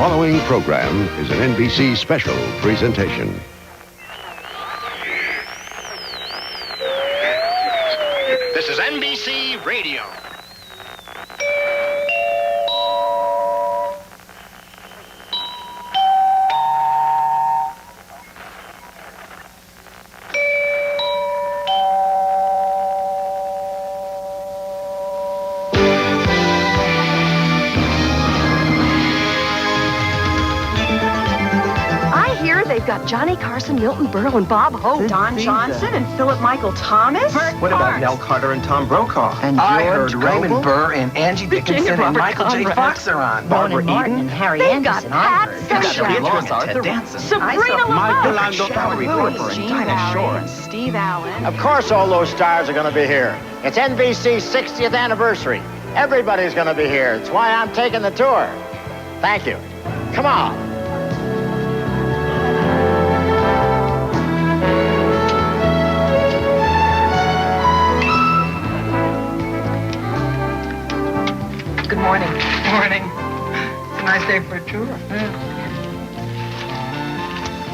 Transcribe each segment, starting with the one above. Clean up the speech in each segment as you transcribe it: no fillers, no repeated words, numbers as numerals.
following program is an NBC special presentation. This is NBC Radio. They've got Johnny Carson, Milton Berle, and Bob Hope. Don Johnson and Philip Michael Thomas. What about Nell Carter and Tom Brokaw? And I George heard Raymond Coble? Burr and Angie Dickinson and Michael J. Fox are on. Barbara Martin Eden. and Harry They've got Anderson. Pat Ted Danson. Sabrina Michelangelo LaMarche, Valerie Harper and Gene Dinah Barry Shore. and Steve Allen. Of course all those stars are going to be here. It's NBC's 60th anniversary. Everybody's going to be here. It's why I'm taking the tour. Thank you. Come on. Good morning. Morning. It's a nice day for a tour.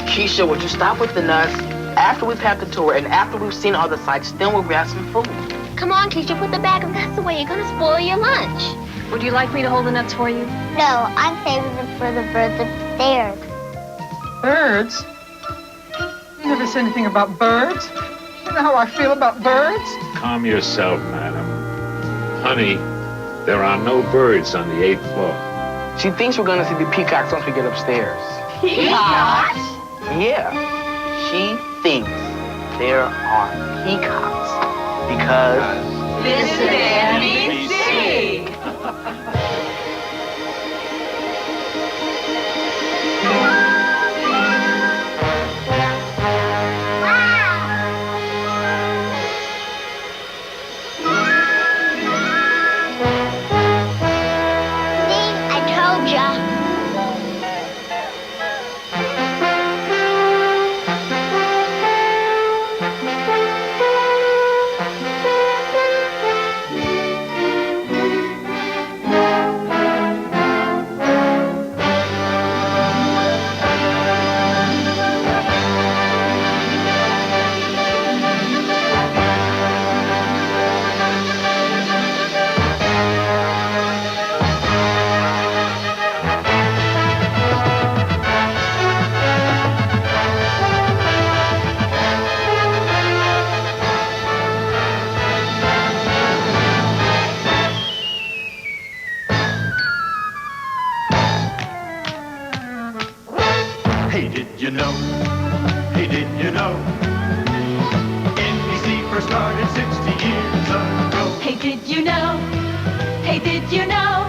Keisha, would you stop with the nuts? After we've had the tour and after we've seen all the sights, then we'll grab some food. Come on, Keisha, put the bag of nuts away. You're gonna spoil your lunch. Would you like me to hold the nuts for you? No, I'm saving them for the birds upstairs. Birds? You never said anything about birds. You know how I feel about birds? Calm yourself, madam. Honey, there are no birds on the 8th floor. She thinks we're gonna see the peacocks once we get upstairs. Peacocks? Yeah. She thinks there are peacocks because This is NBC. See, I told ya. Hey, did you know? Hey, did you know? NBC first started 60 years ago. Hey, did you know? Hey, did you know?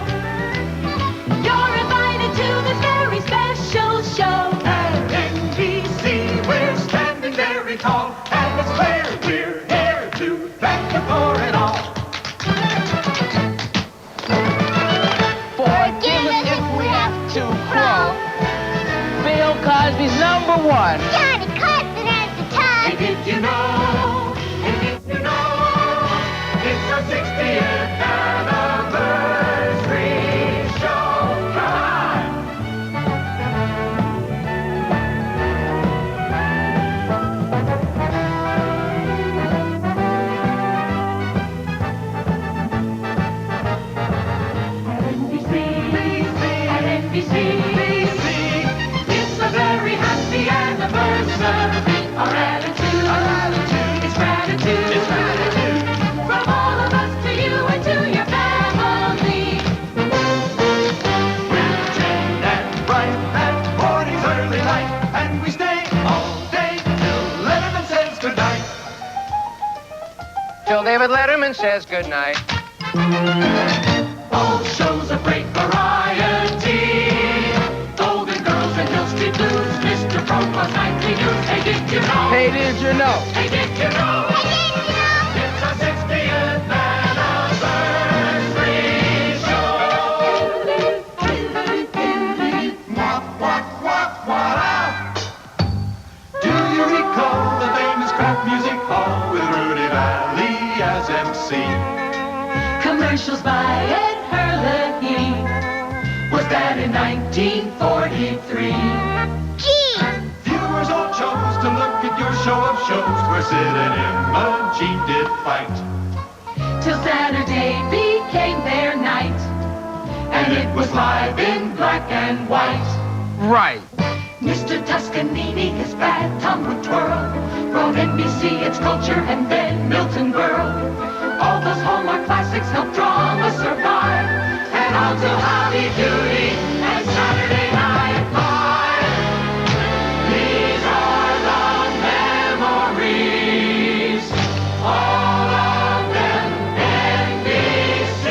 You're invited to this very special show. At NBC, we're standing very tall, and it's clear we're here to thank you for it all. forgive us if we have to crow. Bill Cosby's #1. Johnny Carson has the time. Hey, did you know? Hey, did you know? It's our 60th anniversary show. Come on! At NBC, it's a very happy anniversary. Our attitude is gratitude. It's gratitude. From all of us to you and to your family. We're chained and bright at morning's early light, and we stay all day till Letterman says goodnight. Till David Letterman says goodnight. All shows of great variety. Golden Girls and Hill Street Blues, Mr. Prokop's Nightly News. Hey, did you know? Hey, did you know? Hey, did you know? It's our 60th anniversary show. Wah, wah, wah, wah. Do you recall the famous Kraft Music Hall with Rudy Valley as MC? Commercials by Ed Herlihy. Was that began in 1943. Viewers all chose to look at your show of shows where Sid and Imogene did fight. Till Saturday became their night, and it was live in black and white. Right. Mr. Toscanini, his bad tongue would twirl, brought NBC its culture, and then Milton Berle. All those Hallmark classics helped drama survive, and on to Hobby Duty and Saturday Night Live. These are the memories, all of them NBC.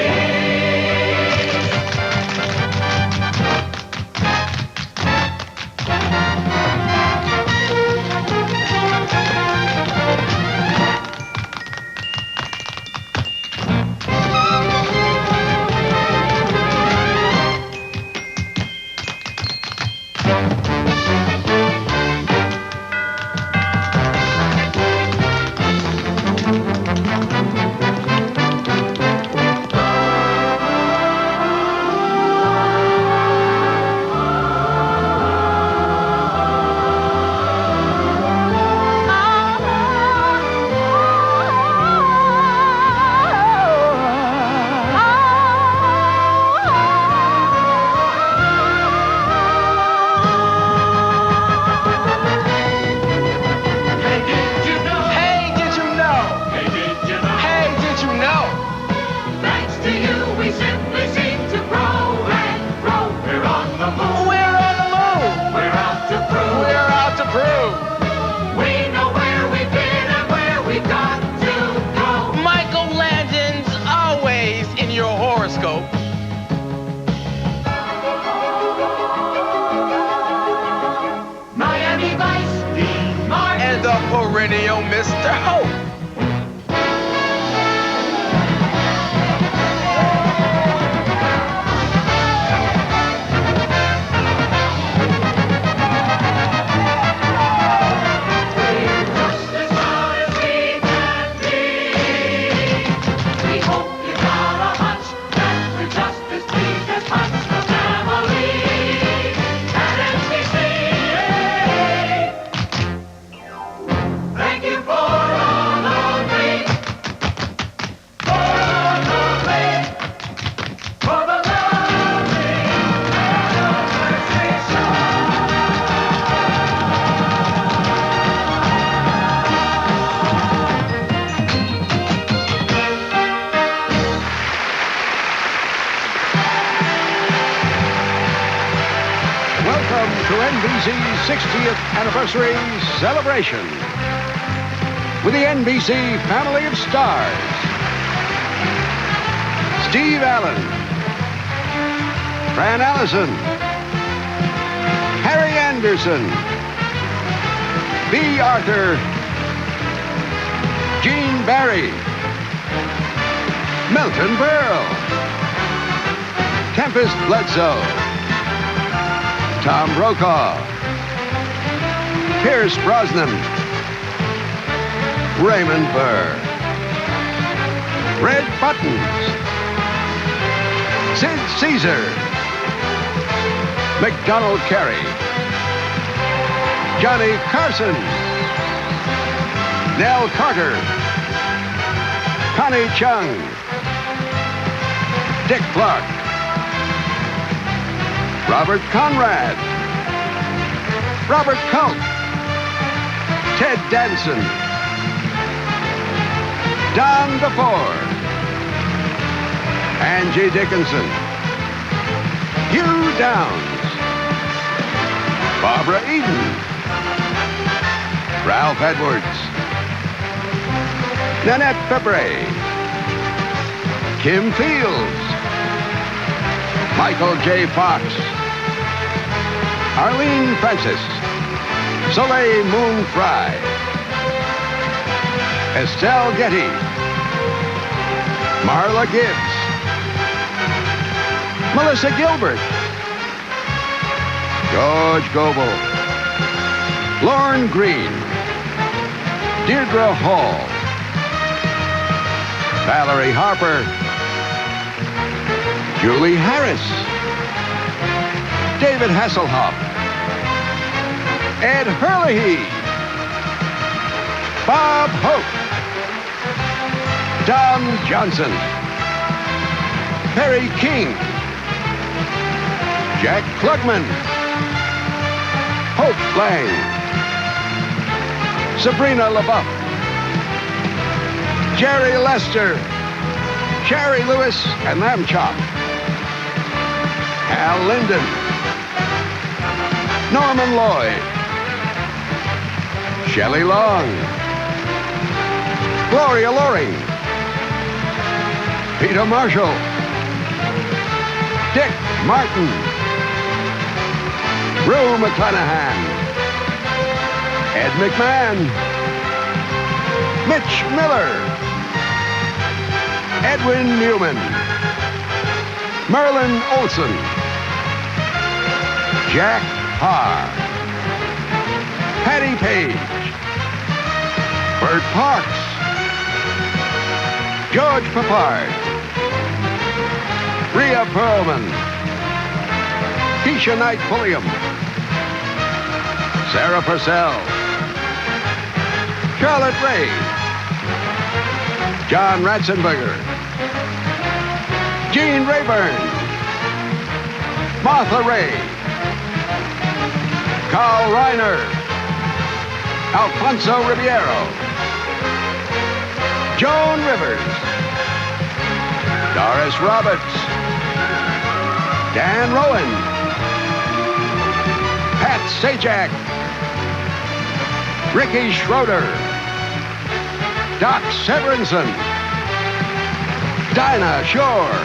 Perennial Mr. Hope. To NBC's 60th anniversary celebration with the NBC family of stars. Steve Allen, Fran Allison, Harry Anderson, B. Arthur, Gene Barry, Milton Berle, Tempest Bledsoe, Tom Brokaw, Pierce Brosnan, Raymond Burr, Red Buttons, Sid Caesar, McDonald Carey, Johnny Carson, Nell Carter, Connie Chung, Dick Clark, Robert Conrad, Robert Culp, Ted Danson, Don DeFore, Angie Dickinson, Hugh Downs, Barbara Eden, Ralph Edwards, Nanette Febvre, Kim Fields, Michael J. Fox, Arlene Francis, Soleil Moon Frye, Estelle Getty, Marla Gibbs, Melissa Gilbert, George Goebel, Lorne Green, Deirdre Hall, Valerie Harper, Julie Harris, David Hasselhoff, Ed Hurley, Bob Hope, Don Johnson, Perry King, Jack Klugman, Hope Lang, Sabrina LaBeouf, Jerry Lester, Jerry Lewis and Lamb Chop, Al Linden, Norman Lloyd, Shelley Long, Gloria Loring, Peter Marshall, Dick Martin, Rue McClanahan, Ed McMahon, Mitch Miller, Edwin Newman, Merlin Olson, Jack Parr, Patty Page, Bert Parks, George Papard, Rhea Perlman, Keisha Knight Pulliam, Sarah Purcell, Charlotte Ray, John Ratzenberger, Gene Rayburn, Martha Ray, Carl Reiner, Alfonso Ribeiro, Joan Rivers, Doris Roberts, Dan Rowan, Pat Sajak, Ricky Schroeder, Doc Severinsen, Dinah Shore,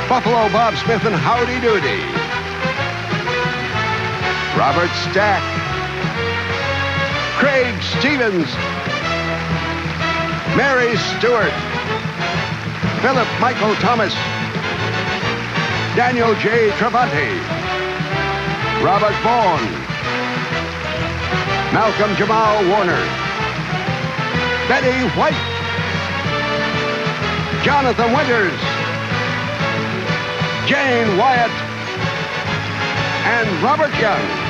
Buffalo Bob Smith and Howdy Doody, Robert Stack, Craig Stevens, Mary Stewart, Philip Michael Thomas, Daniel J. Travati, Robert Vaughn, Malcolm Jamal Warner, Betty White, Jonathan Winters, Jane Wyatt, and Robert Young.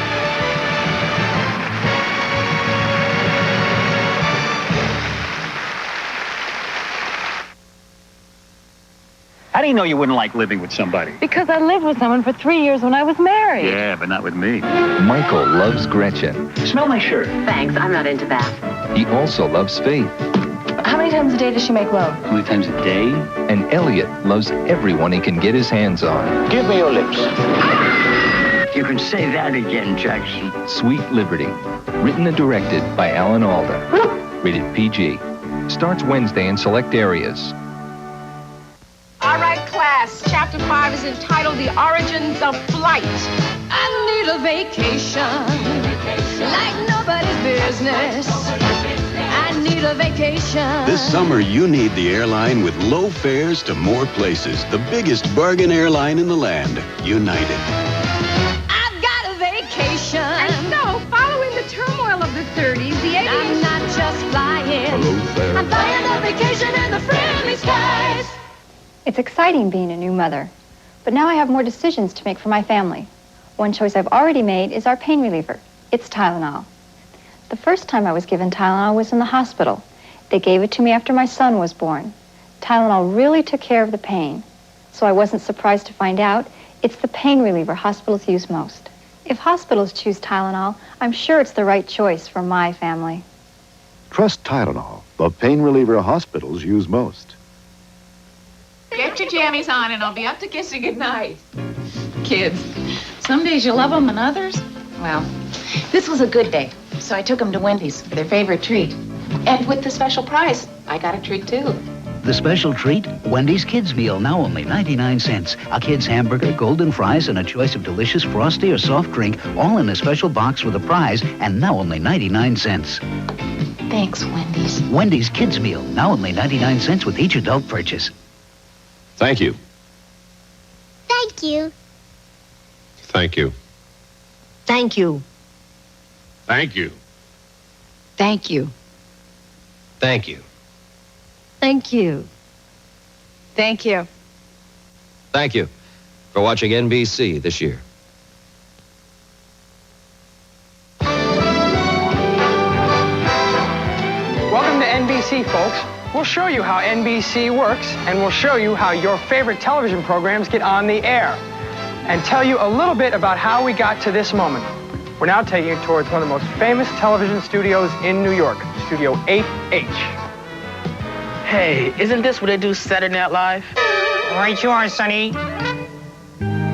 How do you know you wouldn't like living with somebody? Because I lived with someone for 3 years when I was married. Yeah, but not with me. Michael loves Gretchen. Smell my shirt. Thanks, I'm not into that. He also loves Faith. How many times a day does she make love? How many times a day? And Elliot loves everyone he can get his hands on. Give me your lips. You can say that again, Jackson. Sweet Liberty. Written and directed by Alan Alda. Rated PG. Starts Wednesday in select areas. All right, class. Chapter 5 is entitled The Origins of Flight. I need a vacation, like nobody's business. I need a vacation. This summer, you need the airline with low fares to more places. The biggest bargain airline in the land, United. I've got a vacation. And so, following the turmoil of the 30s, the 80s... I'm not just flying. Hello there. I'm flying on vacation in the friendly skies. It's exciting being a new mother, but now I have more decisions to make for my family. One choice I've already made is our pain reliever. It's Tylenol. The first time I was given Tylenol was in the hospital. They gave it to me after my son was born. Tylenol really took care of the pain, so I wasn't surprised to find out it's the pain reliever hospitals use most. If hospitals choose Tylenol, I'm sure it's the right choice for my family. Trust Tylenol, the pain reliever hospitals use most. Get your jammies on and I'll be up to kissing goodnight. Kids, some days you love them and others, well, this was a good day. So I took them to Wendy's for their favorite treat. And with the special prize, I got a treat too. The special treat? Wendy's Kids Meal, now only 99 cents. A kid's hamburger, golden fries, and a choice of delicious frosty or soft drink, all in a special box with a prize, and now only 99 cents. Thanks, Wendy's. Wendy's Kids Meal, now only 99 cents with each adult purchase. Thank you. Thank you. Thank you. Thank you. Thank you. Thank you. Thank you. Thank you. Thank you. Thank you. for watching NBC this year. Welcome to NBC, folks. We'll show you how NBC works, and we'll show you how your favorite television programs get on the air, and tell you a little bit about how we got to this moment. We're now taking you towards one of the most famous television studios in New York, Studio 8H. Hey, isn't this where they do Saturday Night Live? Right you are, Sonny.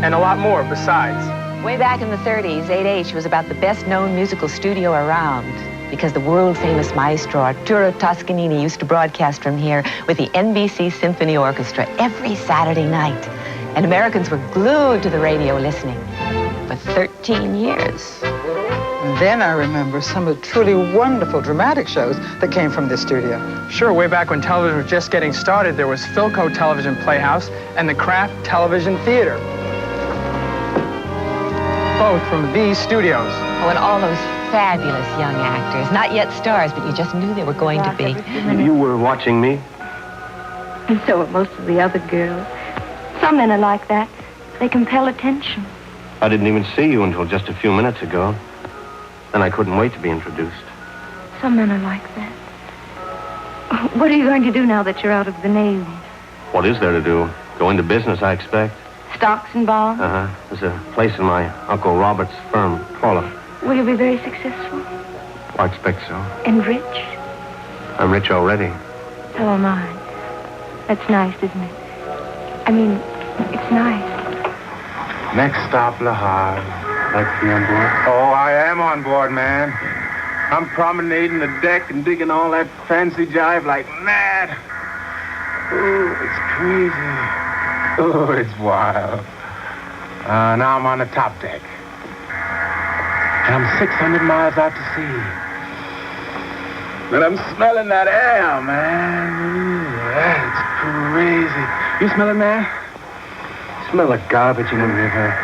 And a lot more besides. Way back in the 30s, 8H was about the best-known musical studio around because the world-famous maestro Arturo Toscanini used to broadcast from here with the NBC Symphony Orchestra every Saturday night. And Americans were glued to the radio listening for 13 years. And then I remember some of the truly wonderful dramatic shows that came from this studio. Sure, way back when television was just getting started, there was Philco Television Playhouse and the Kraft Television Theater. Both from these studios. Oh, and all those fabulous young actors. Not yet stars, but you just knew they were going to be. You were watching me? And so are most of the other girls. Some men are like that. They compel attention. I didn't even see you until just a few minutes ago. And I couldn't wait to be introduced. Some men are like that. What are you going to do now that you're out of the Navy? What is there to do? Go into business, I expect. Stocks and bonds? Uh-huh. There's a place in my Uncle Robert's firm. Call it. Will you be very successful? I expect so. And rich? I'm rich already. So am I. That's nice, isn't it? I mean, it's nice. Next stop, La Havre. Like to be on board? Oh, I am on board, man. I'm promenading the deck and digging all that fancy jive like mad. Oh, it's crazy. Oh, it's wild. Now I'm on the top deck. And I'm 600 miles out to sea. And I'm smelling that air, man. Ooh, that's crazy. You smell it, man? Smell like garbage in the river.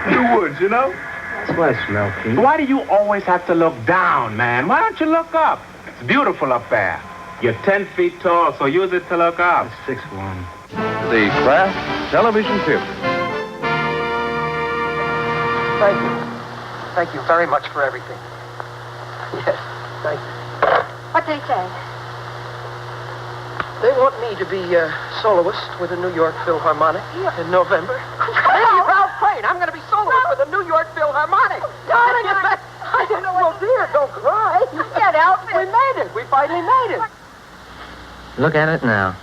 The woods, you know? That's what I smell, Pete. Why do you always have to look down, man? Why don't you look up? It's beautiful up there. You're 10 feet tall, so use it to look up. 6'1". The Kraft Television Theater. Thank you. Thank you very much for everything. Yes, thank you. What'd they say? They want me to be soloist with the New York Philharmonic in November. Hey, Ralph Crane, I'm going to be soloist with the New York Philharmonic. Darling, I don't know what... Well, dear, don't cry. You can't help it. We made it. We finally made it. Look at it now.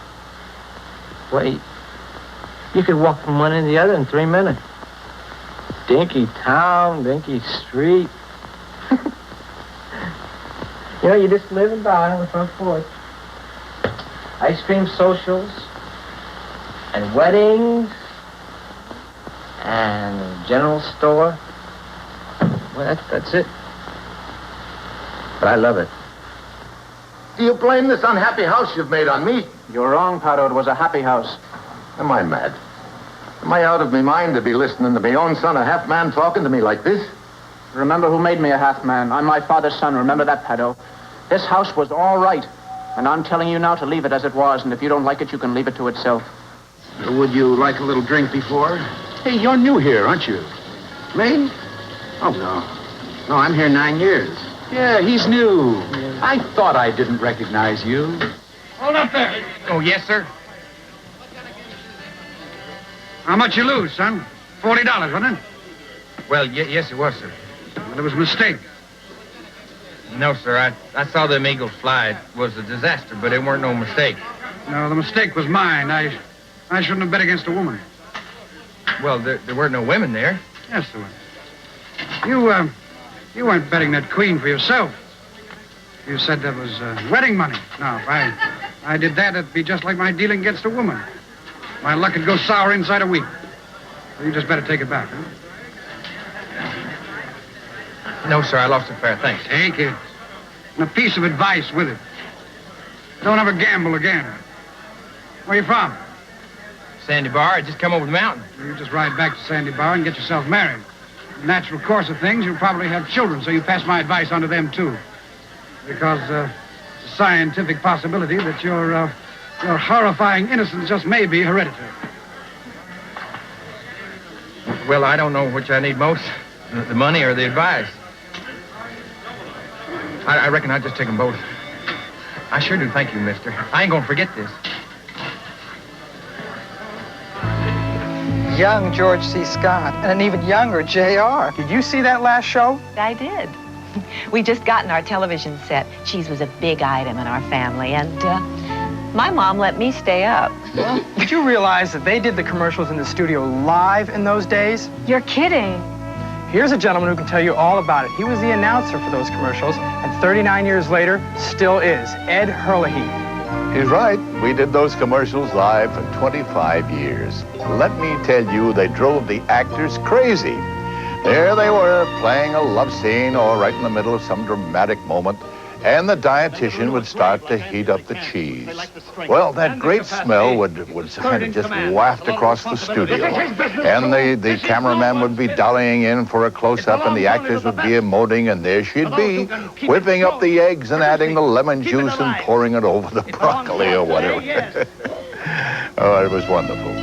Wait. You could walk from one end to the other in 3 minutes. Dinky town, dinky street. You know, you just live and die on the front porch. Ice cream socials, and weddings, and a general store. Well, that's it. But I love it. Do you blame this unhappy house you've made on me? You're wrong, Pato. It was a happy house. Am I mad? Am I out of my mind to be listening to my own son, a half man, talking to me like this? Remember who made me a half man. I'm my father's son. Remember that, Pato. This house was all right. And I'm telling you now to leave it as it was. And if you don't like it, you can leave it to itself. Would you like a little drink before? Hey, you're new here, aren't you? Me? Oh, no. No, I'm here 9 years. Yeah, he's new. Yeah. I thought I didn't recognize you. Hold up there. Oh, yes, sir. How much you lose, son? $40, wasn't it? Well, yes, it was, sir. Well, it was a mistake. No, sir. I saw them eagles fly. It was a disaster, but it weren't no mistake. No, the mistake was mine. I shouldn't have bet against a woman. Well, there weren't no women there. Yes, there were. You weren't betting that queen for yourself. You said that was wedding money. Now, if I did that, it'd be just like my dealing against a woman. My luck would go sour inside a week. So you just better take it back, huh? No, sir, I lost it fair, thanks. Take it. And a piece of advice with it. Don't ever gamble again. Where you from? Sandy Bar. I just come over the mountain. You just ride back to Sandy Bar and get yourself married. In the natural course of things, you'll probably have children, so you pass my advice on to them, too. Because it's a scientific possibility that your horrifying innocence just may be hereditary. Well, I don't know which I need most, the money or the advice. I reckon I'll just take them both. I sure do thank you, mister. I ain't gonna forget this. Young George C. Scott and an even younger J.R. Did you see that last show? I did. We just gotten our television set. Cheese was a big item in our family, and my mom let me stay up. Well, did you realize that they did the commercials in the studio live in those days? You're kidding. Here's a gentleman who can tell you all about it. He was the announcer for those commercials, and 39 years later, still is. Ed Herlihy. He's right. We did those commercials live for 25 years. Let me tell you, they drove the actors crazy. There they were, playing a love scene or right in the middle of some dramatic moment, and the dietitian would start to heat up the cheese. Well, that great smell would kind of just waft across the studio, and the cameraman would be dollying in for a close-up, and the actors would be emoting, and there she'd be, whipping up the eggs and adding the lemon juice and pouring it over the broccoli or whatever. Oh, it was wonderful.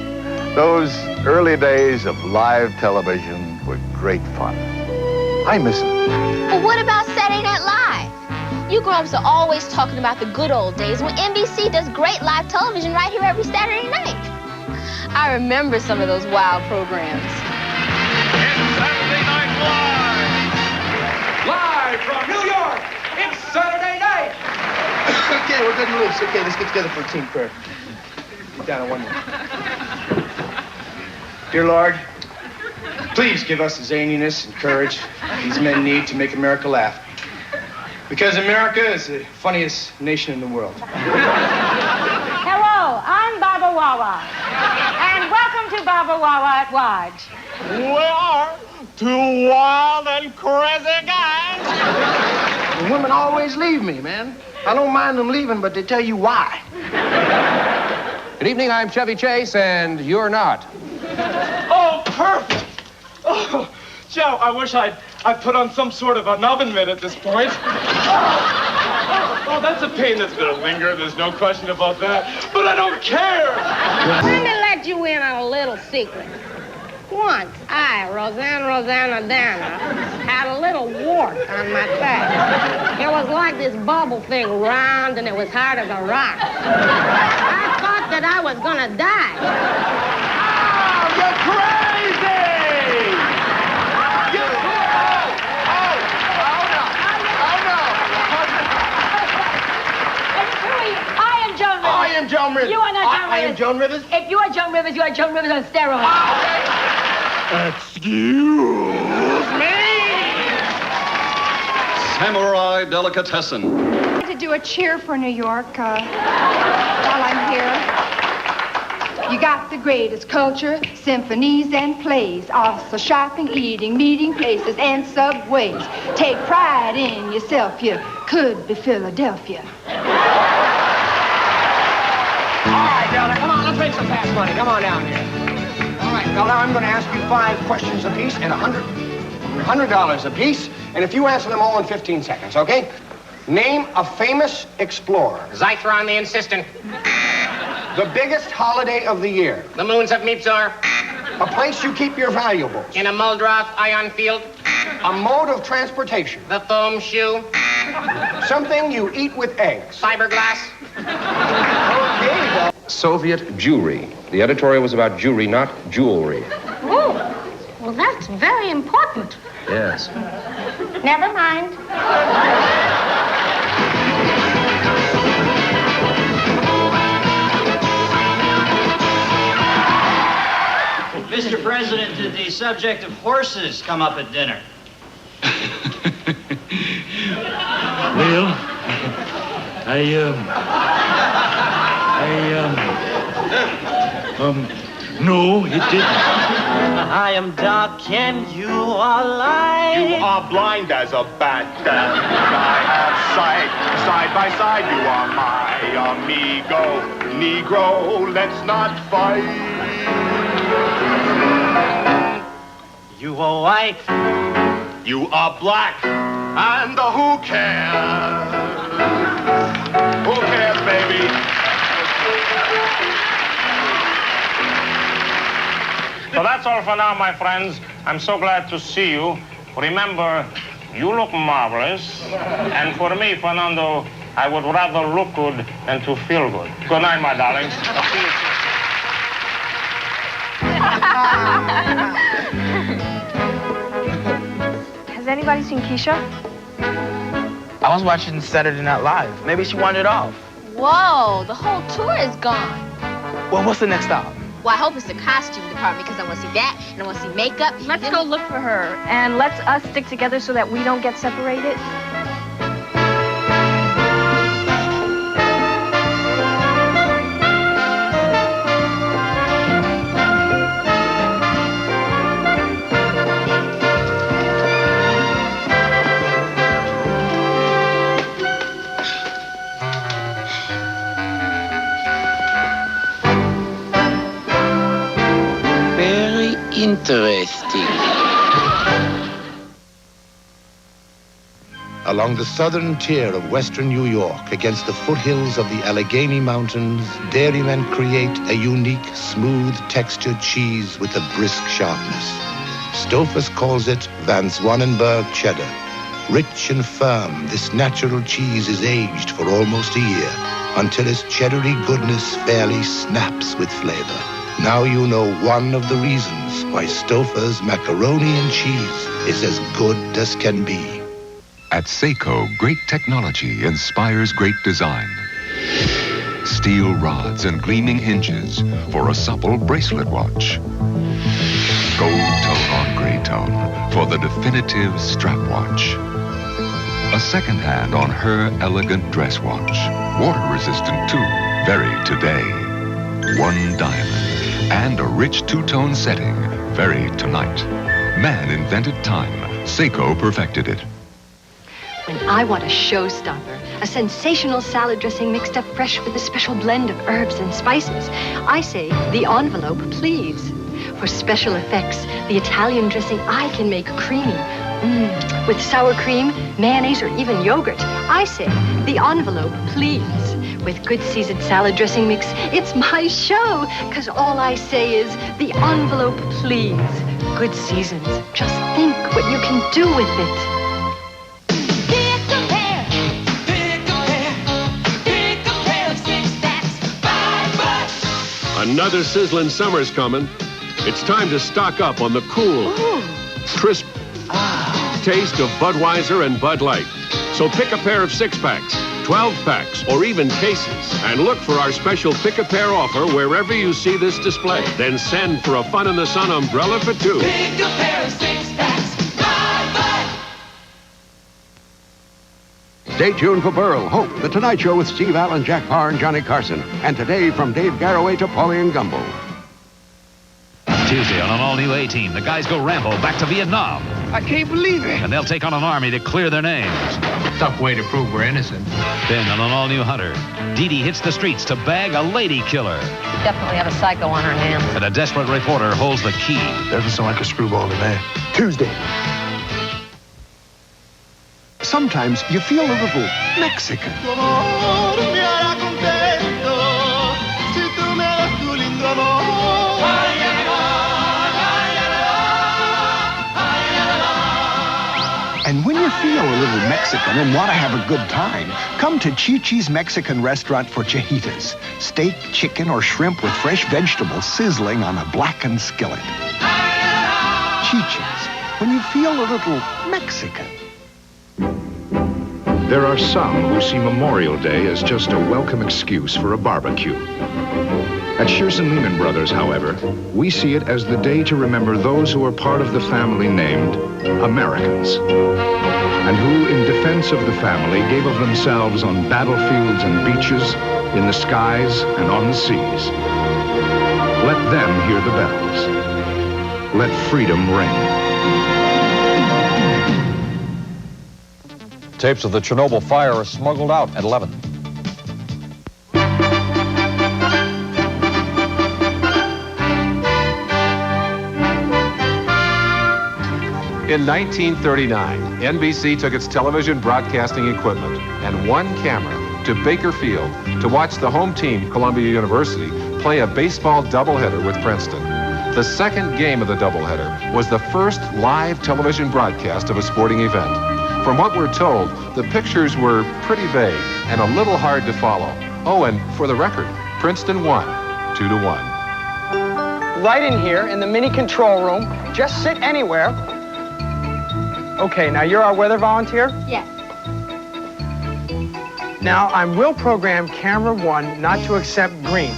Those early days of live television were great fun. I miss them. Well, what about Saturday Night Live? You grown-ups are always talking about the good old days when NBC does great live television right here every Saturday night. I remember some of those wild programs. It's Saturday Night Live! Live from New York, it's Saturday night! Okay, we're good and loose. Okay, let's get together for a team prayer. Get down on one more. Dear Lord, please give us the zaniness and courage these men need to make America laugh. Because America is the funniest nation in the world. Hello, I'm Baba Wawa. And welcome to Baba Wawa at Watch. We are two wild and crazy guys. The women always leave me, man. I don't mind them leaving, but they tell you why. Good evening, I'm Chevy Chase, and you're not. Oh, perfect. Oh, Joe, I wish I'd put on some sort of an oven mitt at this point. Oh, that's a pain that's gonna linger. There's no question about that. But I don't care. Let me let you in on a little secret. Once I, Rosanna Dana, had a little wart on my back. It was like this bubble thing, round, and it was hard as a rock. I thought that I was gonna die. Oh, you're crazy! I am Joan Rivers. You are not Joan Rivers. I am Joan Rivers. If you are Joan Rivers, you are Joan Rivers on steroids. Excuse me? Samurai Delicatessen. To do a cheer for New York while I'm here. You got the greatest culture, symphonies and plays, also shopping, eating, meeting places, and subways. Take pride in yourself, you could be Philadelphia. All right, Della, come on, let's make some fast money. Come on down here. All right, Della, I'm going to ask you 5 questions apiece and $100 apiece, and if you answer them all in 15 seconds, okay? Name a famous explorer. Zythron the Insistent. The biggest holiday of the year. The moons of Mizar. A place you keep your valuables. In a Muldroth ion field. A mode of transportation. The foam shoe. Something you eat with eggs. Fiberglass. Okay. Soviet jewelry. The editorial was about jewelry, not jewelry. Oh, well, that's very important. Yes. Never mind. Mr. President, did the subject of horses come up at dinner? Well, no, it didn't. I am dark and you are light. You are blind as a bat, and I have sight. Side by side, you are my amigo. Negro, let's not fight. You are white. You are black, and who cares? Who cares, baby? So that's all for now, my friends. I'm so glad to see you. Remember, you look marvelous. And for me, Fernando, I would rather look good than to feel good. Good night, my darlings. I'll see you soon. Has anybody seen Keisha? I was watching Saturday Night Live. Maybe she wandered off. Whoa, the whole tour is gone. Well, what's the next stop? Well, I hope it's the costume department because I want to see that and I want to see makeup. Let's go look for her and let's us stick together so that we don't get separated. Interesting. Along the southern tier of western New York, against the foothills of the Allegheny Mountains, dairymen create a unique, smooth textured cheese with a brisk sharpness. Stouffer's calls it Van Zwanenberg cheddar. Rich and firm, this natural cheese is aged for almost a year, until its cheddary goodness fairly snaps with flavor. Now you know one of the reasons why Stouffer's macaroni and cheese is as good as can be. At Seiko, great technology inspires great design. Steel rods and gleaming hinges for a supple bracelet watch. Gold tone on gray tone for the definitive strap watch. A second hand on her elegant dress watch. Water resistant too, very today. One diamond. And a rich two-tone setting, very tonight. Man invented time. Seiko perfected it. When I want a showstopper, a sensational salad dressing mixed up fresh with a special blend of herbs and spices, I say, the envelope, please. For special effects, the Italian dressing I can make creamy. With sour cream, mayonnaise, or even yogurt, I say, the envelope, please. With good seasoned salad dressing mix, it's my show, because all I say is, the envelope, please. Good seasons. Just think what you can do with it. Another sizzling summer's coming. It's time to stock up on the cool, crisp taste of Budweiser and Bud Light. So pick a pair of 6-packs, 12-packs, or even cases, and look for our special pick-a-pair offer wherever you see this display. Then send for a Fun in the Sun umbrella for 2. Pick a pair of 6-packs, Bud. Stay tuned for Burl, Hope, The Tonight Show with Steve Allen, Jack Parr, and Johnny Carson. And today, from Dave Garroway to Pauline Gumbo. Tuesday on an all-new A-Team, the guys go Rambo back to Vietnam. I can't believe it. And they'll take on an army to clear their names. Tough way to prove we're innocent. Then on an all-new Hunter, Dee Dee hits the streets to bag a lady killer. We definitely have a psycho on our hands. And a desperate reporter holds the key. Doesn't sound like a screwball to me. Tuesday. Sometimes you feel a little Mexican. And when you feel a little Mexican and want to have a good time, come to Chi-Chi's Mexican restaurant for fajitas. Steak, chicken, or shrimp with fresh vegetables sizzling on a blackened skillet. Chi-Chi's, when you feel a little Mexican. There are some who see Memorial Day as just a welcome excuse for a barbecue. At Shearson Lehman Brothers, however, we see it as the day to remember those who are part of the family named Americans, and who, in defense of the family, gave of themselves on battlefields and beaches, in the skies and on the seas. Let them hear the bells. Let freedom ring. Tapes of the Chernobyl fire are smuggled out at 11. In 1939, NBC took its television broadcasting equipment and one camera to Baker Field to watch the home team, Columbia University, play a baseball doubleheader with Princeton. The second game of the doubleheader was the first live television broadcast of a sporting event. From what we're told, the pictures were pretty vague and a little hard to follow. Oh, and for the record, Princeton won 2-1. Right in here in the mini control room. Just sit anywhere. Okay, now you're our weather volunteer? Yes. Now, I will program camera 1 not to accept green.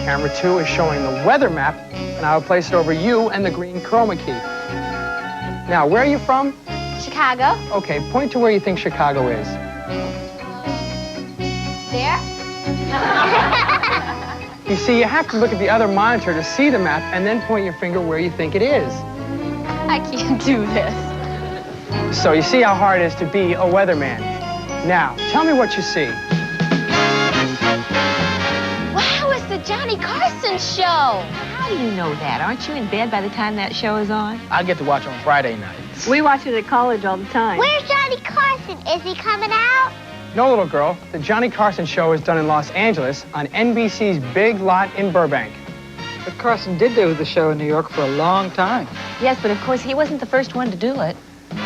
Camera 2 is showing the weather map, and I'll place it over you and the green chroma key. Now, where are you from? Chicago. Okay, point to where you think Chicago is. There. You see, you have to look at the other monitor to see the map and then point your finger where you think it is. I can't do this. So you see how hard it is to be a weatherman. Now, tell me what you see. Wow, it's the Johnny Carson show. How do you know that? Aren't you in bed by the time that show is on? I get to watch on Friday nights. We watch it at college all the time. Where's Johnny Carson? Is he coming out? No, little girl. The Johnny Carson show is done in Los Angeles on NBC's big lot in Burbank. But Carson did do the show in New York for a long time. Yes, but of course he wasn't the first one to do it.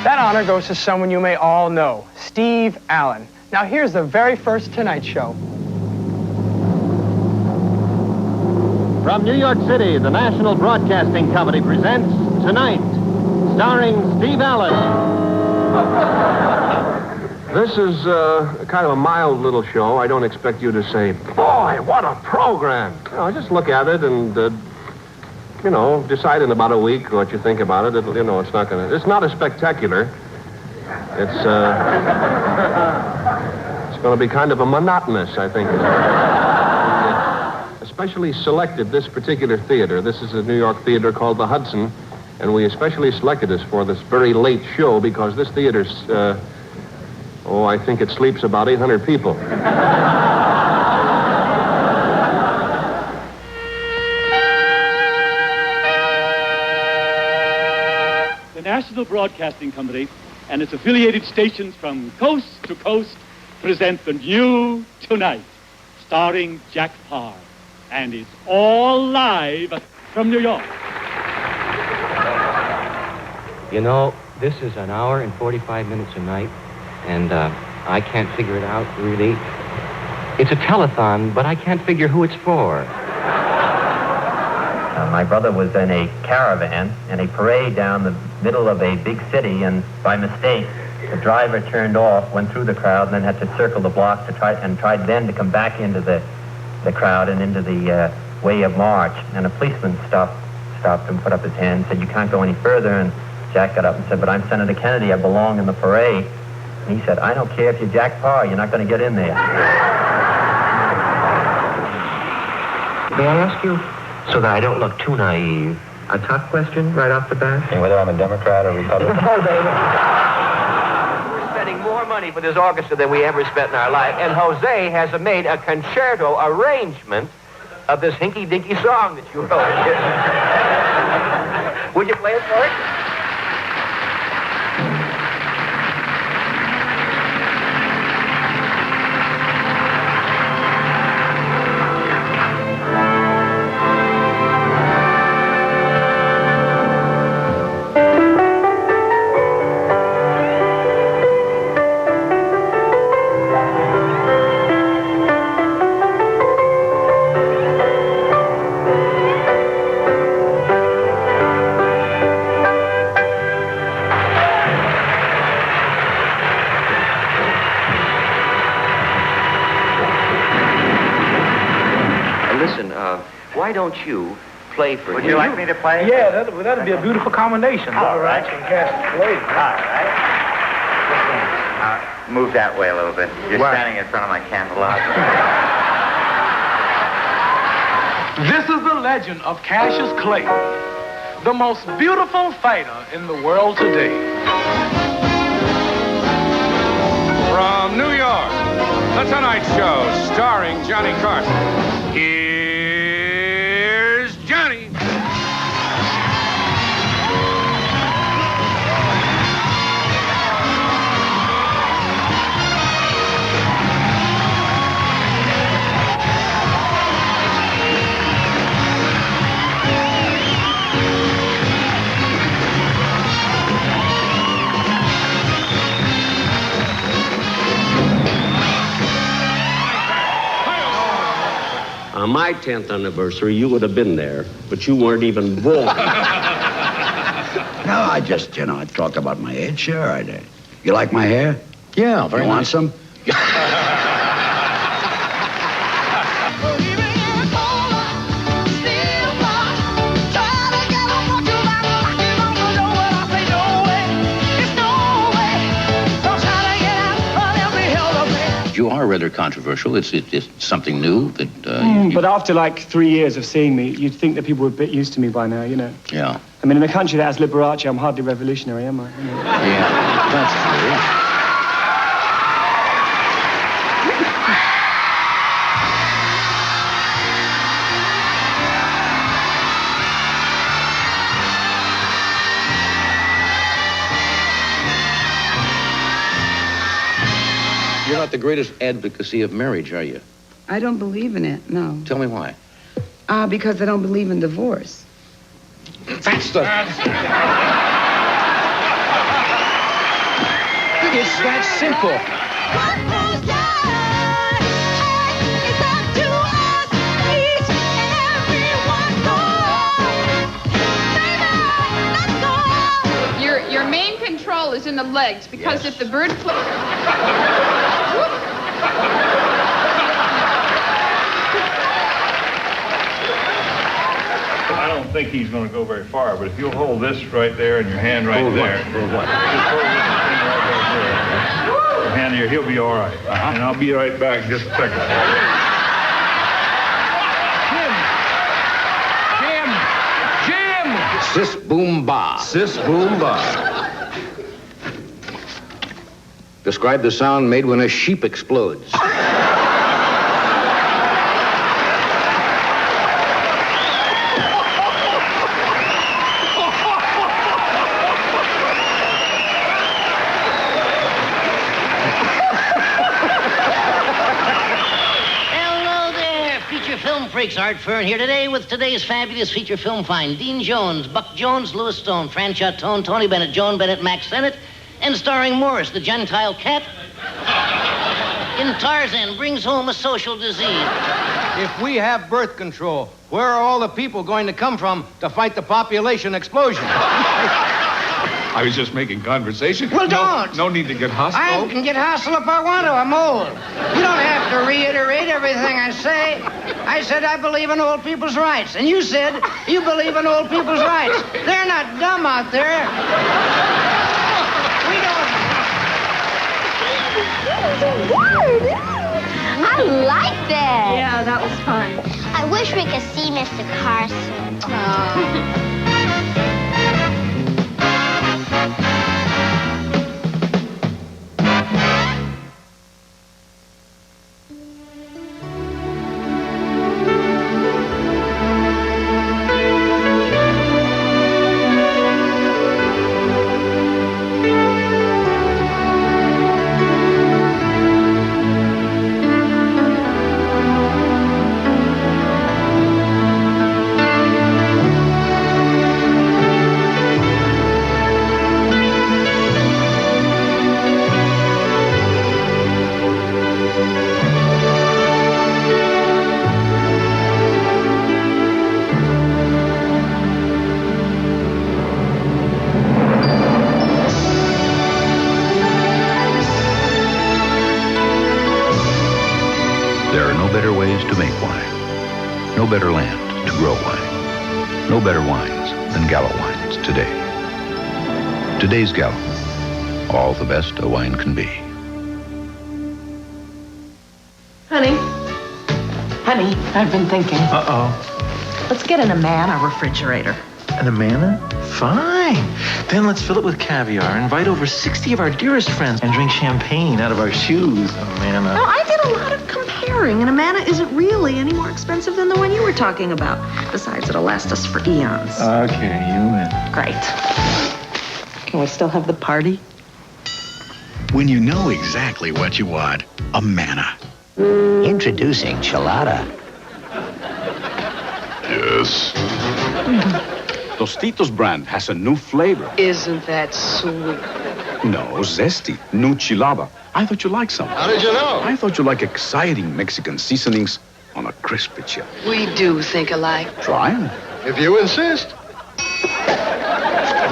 That honor goes to someone you may all know, Steve Allen. Now here's the very first Tonight Show. From New York City, the National Broadcasting Company presents Tonight, starring Steve Allen. This is kind of a mild little show. I don't expect you to say, boy, what a program. Just look at it and, decide in about a week what you think about it. It's not as spectacular. It's going to be kind of a monotonous, I think. Especially selected this particular theater. This is a New York theater called the Hudson, and we especially selected this for this very late show because this theater's, I think it sleeps about 800 people. The National Broadcasting Company and its affiliated stations from coast to coast present the new Tonight, starring Jack Parr, and it's all live from New York. You know, this is an hour and 45 minutes a night, and I can't figure it out, really. It's a telethon, but I can't figure who it's for. My brother was in a caravan in a parade down the middle of a big city, and by mistake, the driver turned off, went through the crowd, and then had to circle the block tried then to come back into the crowd and into the way of march. And a policeman stopped him, put up his hand, and said, "You can't go any further." And Jack got up and said, "But I'm Senator Kennedy. I belong in the parade." And he said, "I don't care if you're Jack Parr. You're not going to get in there." May I ask you, so that I don't look too naive, a tough question right off the bat? And whether I'm a Democrat or Republican? We're spending more money for this orchestra than we ever spent in our life, and Jose has made a concerto arrangement of this hinky-dinky song that you wrote. Would you play it for us? Why don't you play for me? Would you like me to play? Yeah, that'd be a beautiful combination. All right. All right. Move that way a little bit. You're standing in front of my candelabra. This is the legend of Cassius Clay, the most beautiful fighter in the world today. From New York, The Tonight Show, starring Johnny Carson. Here's Johnny. On my 10th anniversary, you would have been there, but you weren't even born. No, I just, I talk about my age. Sure, I did. You like my hair? Yeah, very You want nice. some? You are rather controversial. It's something new that. But after like 3 years of seeing me, you'd think that people were a bit used to me by now, you know. Yeah. I mean, in a country that has Liberace, I'm hardly revolutionary, am I? You know? Yeah, that's true. You're not the greatest advocacy of marriage, are you? I don't believe in it, no. Tell me why. Because I don't believe in divorce. That's the... It's that simple. Your main control is in the legs, because if the bird flips... I don't think he's going to go very far, but if you'll hold this right there and your hand right there. Hold what? Just hold this thing right there. Your hand here, he'll be all right. And I'll be right back in just a second. Jim! Sis boom ba. Sis boom ba. Describe the sound made when a sheep explodes. Freaks, Art Fern here today with today's fabulous feature film find. Dean Jones, Buck Jones, Louis Stone, Fran Chatone, Tony Bennett, Joan Bennett, Max Sennett, and starring Morris, the Gentile cat, in Tarzan Brings Home a Social Disease. If we have birth control, where are all the people going to come from to fight the population explosion? I was just making conversation. Well, don't. No need to get hostile. I can get hostile if I want to. I'm old. You don't have to reiterate everything I say. I said I believe in old people's rights. And you said you believe in old people's rights. They're not dumb out there. We don't... I like that. Yeah, that was fun. I wish we could see Mr. Carson. No better land to grow wine. No better wines than Gallo wines today. Today's Gallo. All the best a wine can be. Honey, I've been thinking. Uh-oh. Let's get an Amana refrigerator. An Amana? Fine. Then let's fill it with caviar, invite over 60 of our dearest friends, and drink champagne out of our shoes. Amana. No, I did a lot of comparing, and Amana isn't really any more expensive than the one you were talking about. Besides, it'll last us for eons. Okay, you win. Great. Can we still have the party? When you know exactly what you want, Amana. Introducing Chelada. Yes. Tostitos brand has a new flavor. Isn't that sweet? No, zesty. New chilaba. I thought you liked some. How did you know? I thought you like exciting Mexican seasonings on a crispy chip. We do think alike. Try. If you insist.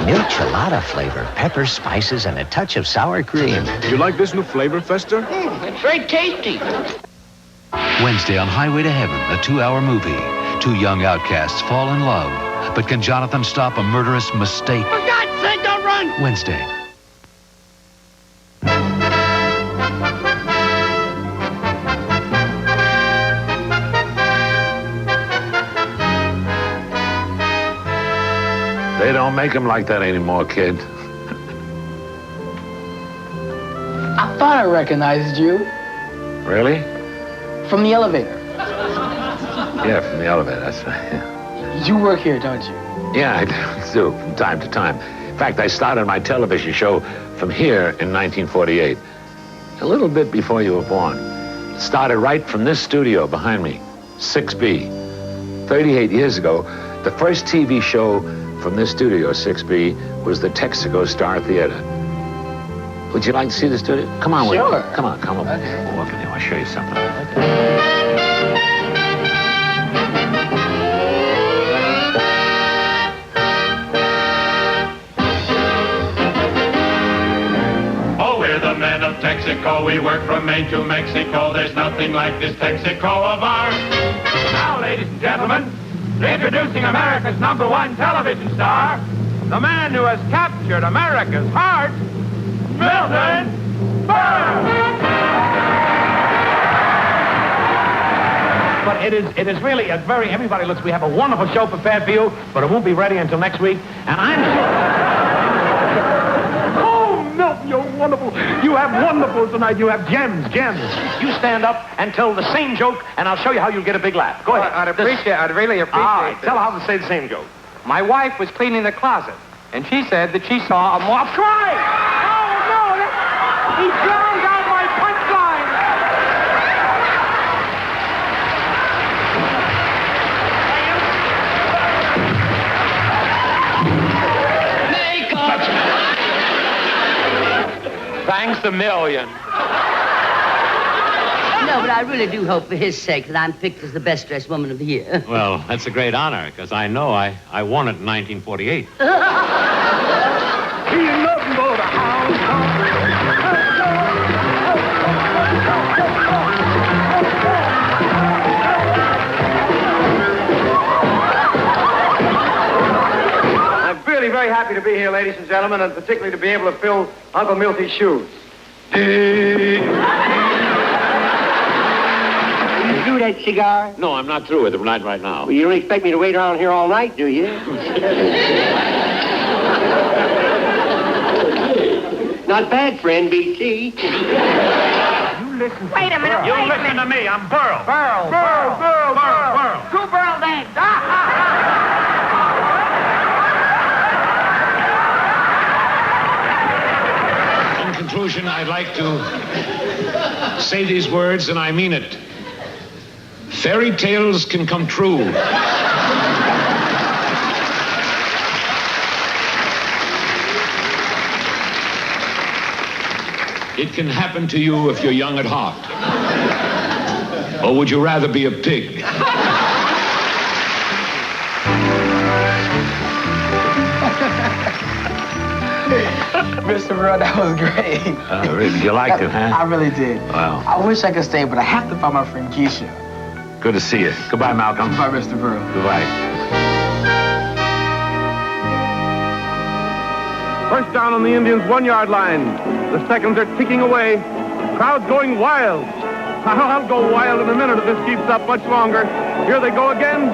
Michelada flavor, pepper, spices, and a touch of sour cream. Do you like this new flavor, Fester? It's very tasty. Wednesday on Highway to Heaven, a 2-hour movie. Two young outcasts fall in love. But can Jonathan stop a murderous mistake? For God's sake, don't run! Wednesday. They don't make them like that anymore, kid. I thought I recognized you Really? from the elevator. Yeah, from the elevator, that's right. You work here, don't you? Yeah, I do, from time to time. In fact, I started my television show from here in 1948. A little bit before you were born. It started right from this studio behind me, 6B. 38 years ago, the first TV show from this studio, 6B, was the Texaco Star Theater. Would you like to see the studio? Come on with me. Sure. Come on, come on. We'll walk in there. I'll show you something. Oh, we're the men of Texaco. We work from Maine to Mexico. There's nothing like this Texaco of ours. Now, ladies and gentlemen, introducing America's #1 television star, the man who has captured America's heart, Milton Berle. But it is really a very, everybody looks, we have a wonderful show prepared for you, but it won't be ready until next week, and I'm sure... Oh, Milton, you're wonderful. You have wonderful tonight. You have gems. You stand up and tell the same joke, and I'll show you how you'll get a big laugh. Go ahead. I'd really appreciate Tell her how to say the same joke. My wife was cleaning the closet, and she said that she saw a moth. Try! Oh, no! He drowned out my punchline! Thanks a million. No, but I really do hope for his sake that I'm picked as the best dressed woman of the year. Well, that's a great honor, because I know I won it in 1948. I'm really very happy to be here, ladies and gentlemen, and particularly to be able to fill Uncle Milty's shoes. You that cigar? No, I'm not through with it right now. Well, you don't expect me to wait around here all night, do you? Not bad for NBC. You listen to Wait a minute, You wait a listen minute. to me. I'm Burl. Burl. Two Burl eggs. In conclusion, I'd like to say these words, and I mean it. Fairy tales can come true. It can happen to you if you're young at heart. Or would you rather be a pig? Mr. Burl, that was great. Really? You liked it, huh? I really did. Wow. I wish I could stay, but I have to find my friend Keisha. Good to see you. Goodbye, Malcolm. Goodbye, Mr. Burl. Goodbye. First down on the Indians' 1-yard line. The seconds are ticking away. Crowd's going wild. I'll go wild in a minute if this keeps up much longer. Here they go again.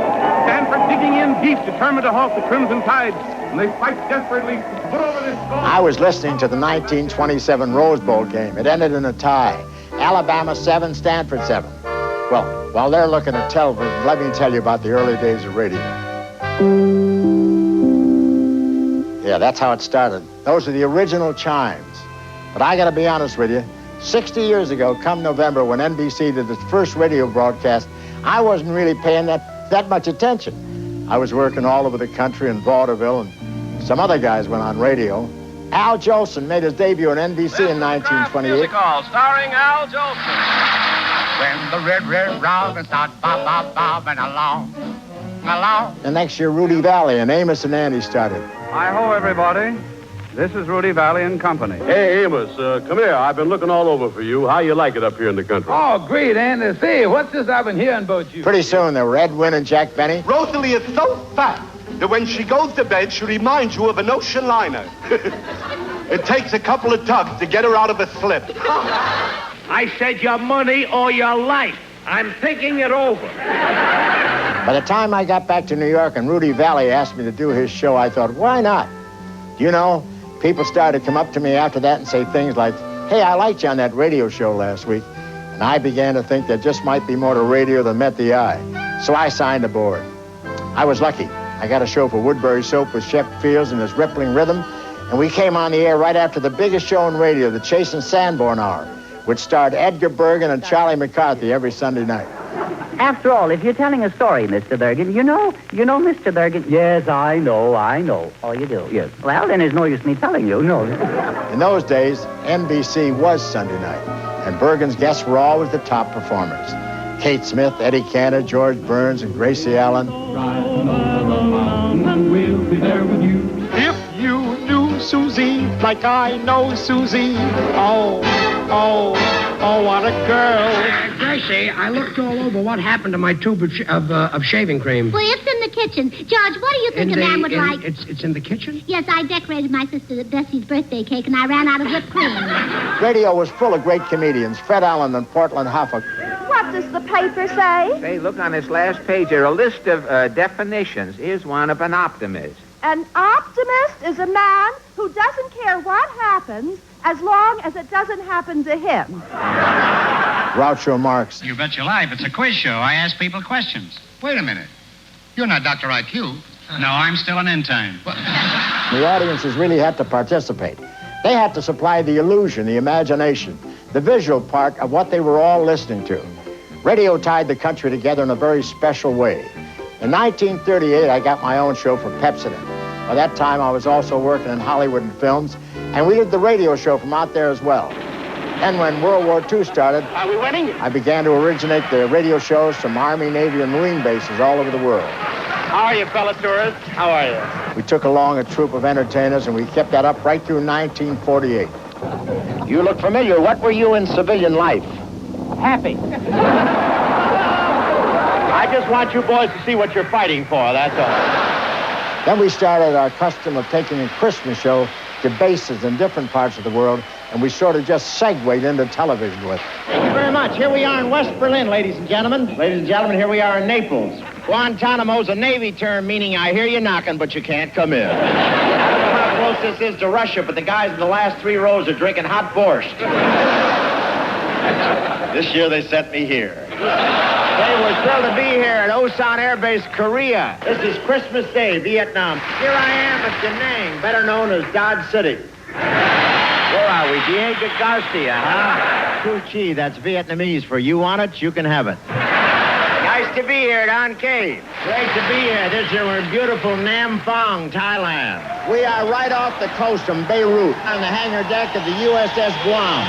Stanford digging in deep, determined to halt the Crimson Tide. And they fight desperately to put over this goal. I was listening to the 1927 Rose Bowl game. It ended in a tie. Alabama 7, Stanford 7. Well, while they're looking at television, let me tell you about the early days of radio. Yeah, that's how it started. Those are the original chimes. But I gotta be honest with you, 60 years ago, come November, when NBC did its first radio broadcast, I wasn't really paying that much attention. I was working all over the country in vaudeville, and some other guys went on radio. Al Jolson made his debut on NBC in 1928. Music Hall, starring Al Jolson. When the red robin starts bobbing along. The next year, Rudy Valley and Amos and Andy started. Hi-ho, everybody. This is Rudy Valley and Company. Hey, Amos, come here. I've been looking all over for you. How you like it up here in the country? Oh, great, Andy. Say, what's this I've been hearing about you? Pretty soon, there were Edwin and Jack Benny. Rosalie is so fat that when she goes to bed, she reminds you of an ocean liner. It takes a couple of tugs to get her out of a slip. I said your money or your life. I'm thinking it over. By the time I got back to New York and Rudy Valley asked me to do his show, I thought, why not? You know, people started to come up to me after that and say things like, hey, I liked you on that radio show last week. And I began to think there just might be more to radio than met the eye. So I signed aboard. I was lucky. I got a show for Woodbury Soap with Shep Fields and his rippling rhythm. And we came on the air right after the biggest show in radio, the Chase and Sanborn Hour, which starred Edgar Bergen and Charlie McCarthy every Sunday night. After all, if you're telling a story, Mr. Bergen, you know Mr. Bergen. Yes, I know. Oh, you do? Yes. Well, then there's no use me telling you, no. In those days, NBC was Sunday night, and Bergen's guests were always the top performers. Kate Smith, Eddie Cantor, George Burns, and Gracie Allen. We'll be there with you. If you knew Susie like I know Susie, oh, what a girl. Gracie, I looked all over. What happened to my tube of shaving cream? Well, it's in the kitchen. George, what do you think a man would like? It's in the kitchen? Yes, I decorated my sister Bessie's birthday cake, and I ran out of whipped cream. Radio was full of great comedians, Fred Allen and Portland Hoffa. What does the paper say? Say, look on this last page here, a list of definitions. Here's one of an optimist. An optimist is a man who doesn't care what happens as long as it doesn't happen to him. Groucho Marx. You bet your life. It's a quiz show. I ask people questions. Wait a minute. You're not Dr. IQ. No, I'm still an intern. The audiences really had to participate. They had to supply the illusion, the imagination, the visual part of what they were all listening to. Radio tied the country together in a very special way. In 1938, I got my own show for Pepsodent. By that time, I was also working in Hollywood and films, and we did the radio show from out there as well. And when World War II started, are we winning? I began to originate the radio shows from Army, Navy, and Marine bases all over the world. How are you, fellow tourists? How are you? We took along a troupe of entertainers, and we kept that up right through 1948. You look familiar. What were you in civilian life? Happy. I just want you boys to see what you're fighting for, that's all. Then we started our custom of taking a Christmas show to bases in different parts of the world, and we sort of just segued into television with it. Thank you very much. Here we are in West Berlin, ladies and gentlemen. Ladies and gentlemen, here we are in Naples. Guantanamo's a Navy term meaning I hear you knocking, but you can't come in. I don't know how close this is to Russia, but the guys in the last 3 rows are drinking hot borscht. This year they sent me here. They were thrilled to be here at Osan Air Base, Korea. This is Christmas Day, Vietnam. Here I am at Da Nang, better known as Dodge City. Where are we? Diego Garcia, huh? Cu Chi, that's Vietnamese for you want it, you can have it. Nice to be here at An Cave. Great to be here. This is your beautiful Nam Phong, Thailand. We are right off the coast from Beirut on the hangar deck of the USS Guam.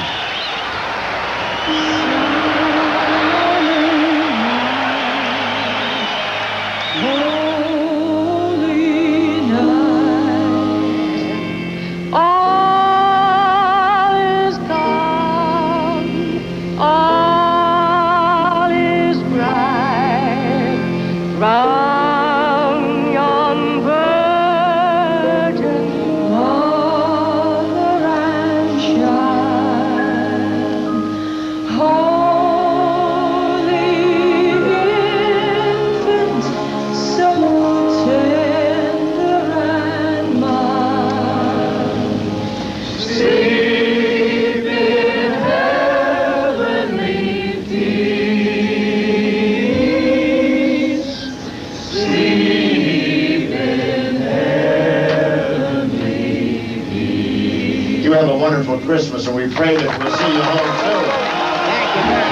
Christmas, and we pray that we'll see you home soon. Thank you very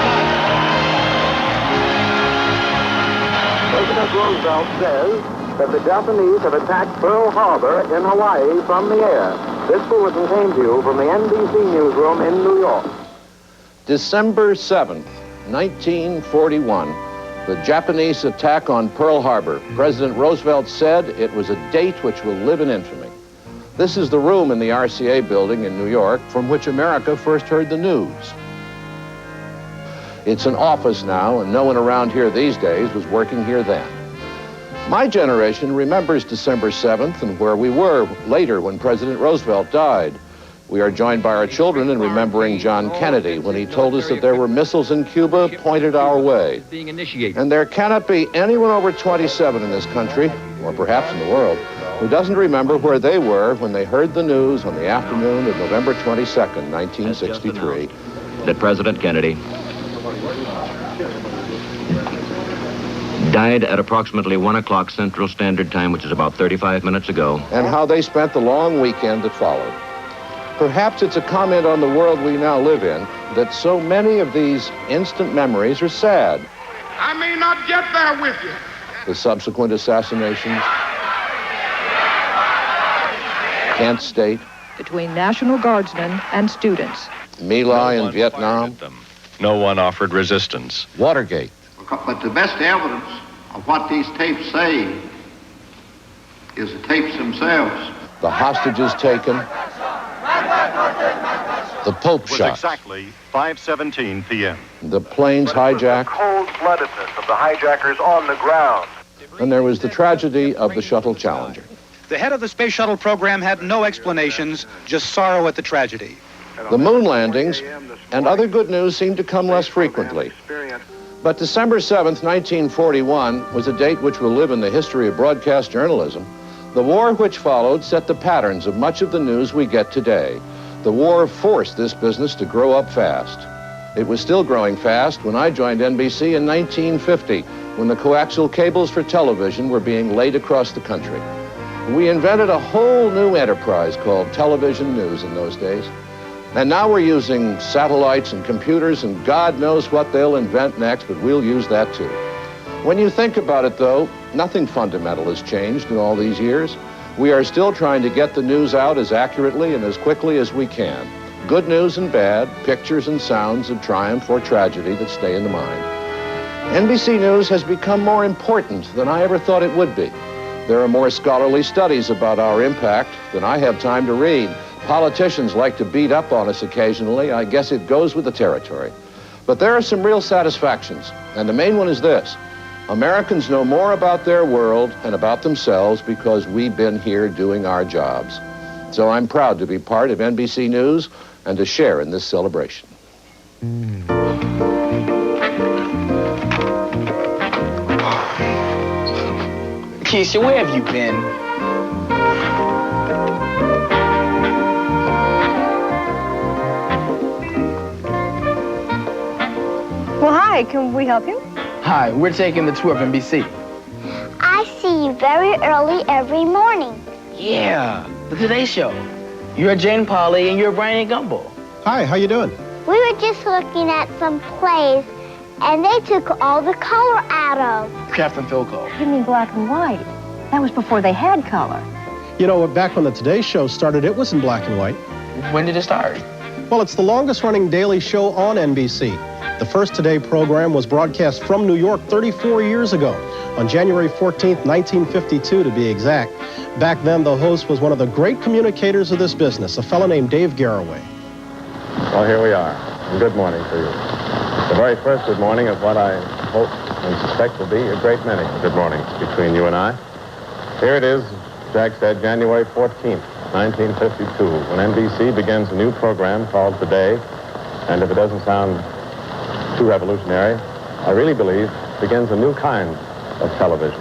much. President Roosevelt says that the Japanese have attacked Pearl Harbor in Hawaii from the air. This bulletin came to you from the NBC newsroom in New York. December 7th, 1941, the Japanese attack on Pearl Harbor. President Roosevelt said it was a date which will live in infamy. This is the room in the RCA building in New York from which America first heard the news. It's an office now, and no one around here these days was working here then. My generation remembers December 7th and where we were later when President Roosevelt died. We are joined by our children in remembering John Kennedy when he told us that there were missiles in Cuba pointed our way. And there cannot be anyone over 27 in this country, or perhaps in the world, who doesn't remember where they were when they heard the news on the afternoon of November 22nd, 1963. That President Kennedy died at approximately 1 o'clock Central Standard Time, which is about 35 minutes ago. And how they spent the long weekend that followed. Perhaps it's a comment on the world we now live in that so many of these instant memories are sad. I may not get there with you. The subsequent assassinations, Kent State, between National Guardsmen and students. My Lai in Vietnam. No one offered resistance. Watergate. But the best evidence of what these tapes say is the tapes themselves. The hostages taken. The Pope It was shot. exactly 5:17 p.m. The planes hijacked. Cold-bloodedness of the hijackers on the ground. And there was the tragedy of the Shuttle Challenger. The head of the space shuttle program had no explanations, just sorrow at the tragedy. The moon landings and other good news seemed to come less frequently. But December 7th, 1941 was a date which will live in the history of broadcast journalism. The war which followed set the patterns of much of the news we get today. The war forced this business to grow up fast. It was still growing fast when I joined NBC in 1950, when the coaxial cables for television were being laid across the country. We invented a whole new enterprise called television news in those days. And now we're using satellites and computers, and God knows what they'll invent next, but we'll use that too. When you think about it, though, nothing fundamental has changed in all these years. We are still trying to get the news out as accurately and as quickly as we can. Good news and bad, pictures and sounds of triumph or tragedy that stay in the mind. NBC News has become more important than I ever thought it would be. There are more scholarly studies about our impact than I have time to read. Politicians like to beat up on us occasionally. I guess it goes with the territory. But there are some real satisfactions, and the main one is this. Americans know more about their world and about themselves because we've been here doing our jobs. So I'm proud to be part of NBC News and to share in this celebration. Keisha, where have you been? Well, hi, can we help you? Hi, we're taking the tour of NBC. I see you very early every morning. Yeah, the Today Show. You're Jane Polly and you're Brian Gumbel. Hi, how you doing? We were just looking at some plays, and they took all the color out of. Captain Philco. You mean black and white? That was before they had color. You know, back when the Today Show started, it was in black and white. When did it start? Well, it's the longest-running daily show on NBC. The first Today program was broadcast from New York 34 years ago, on January 14th, 1952 to be exact. Back then, the host was one of the great communicators of this business, a fellow named Dave Garroway. Well, here we are. Good morning to you. The very first good morning of what I hope and suspect will be a great many good mornings between you and I. Here it is, Jack said, January 14th, 1952, when NBC begins a new program called Today. And if it doesn't sound too revolutionary, I really believe begins a new kind of television.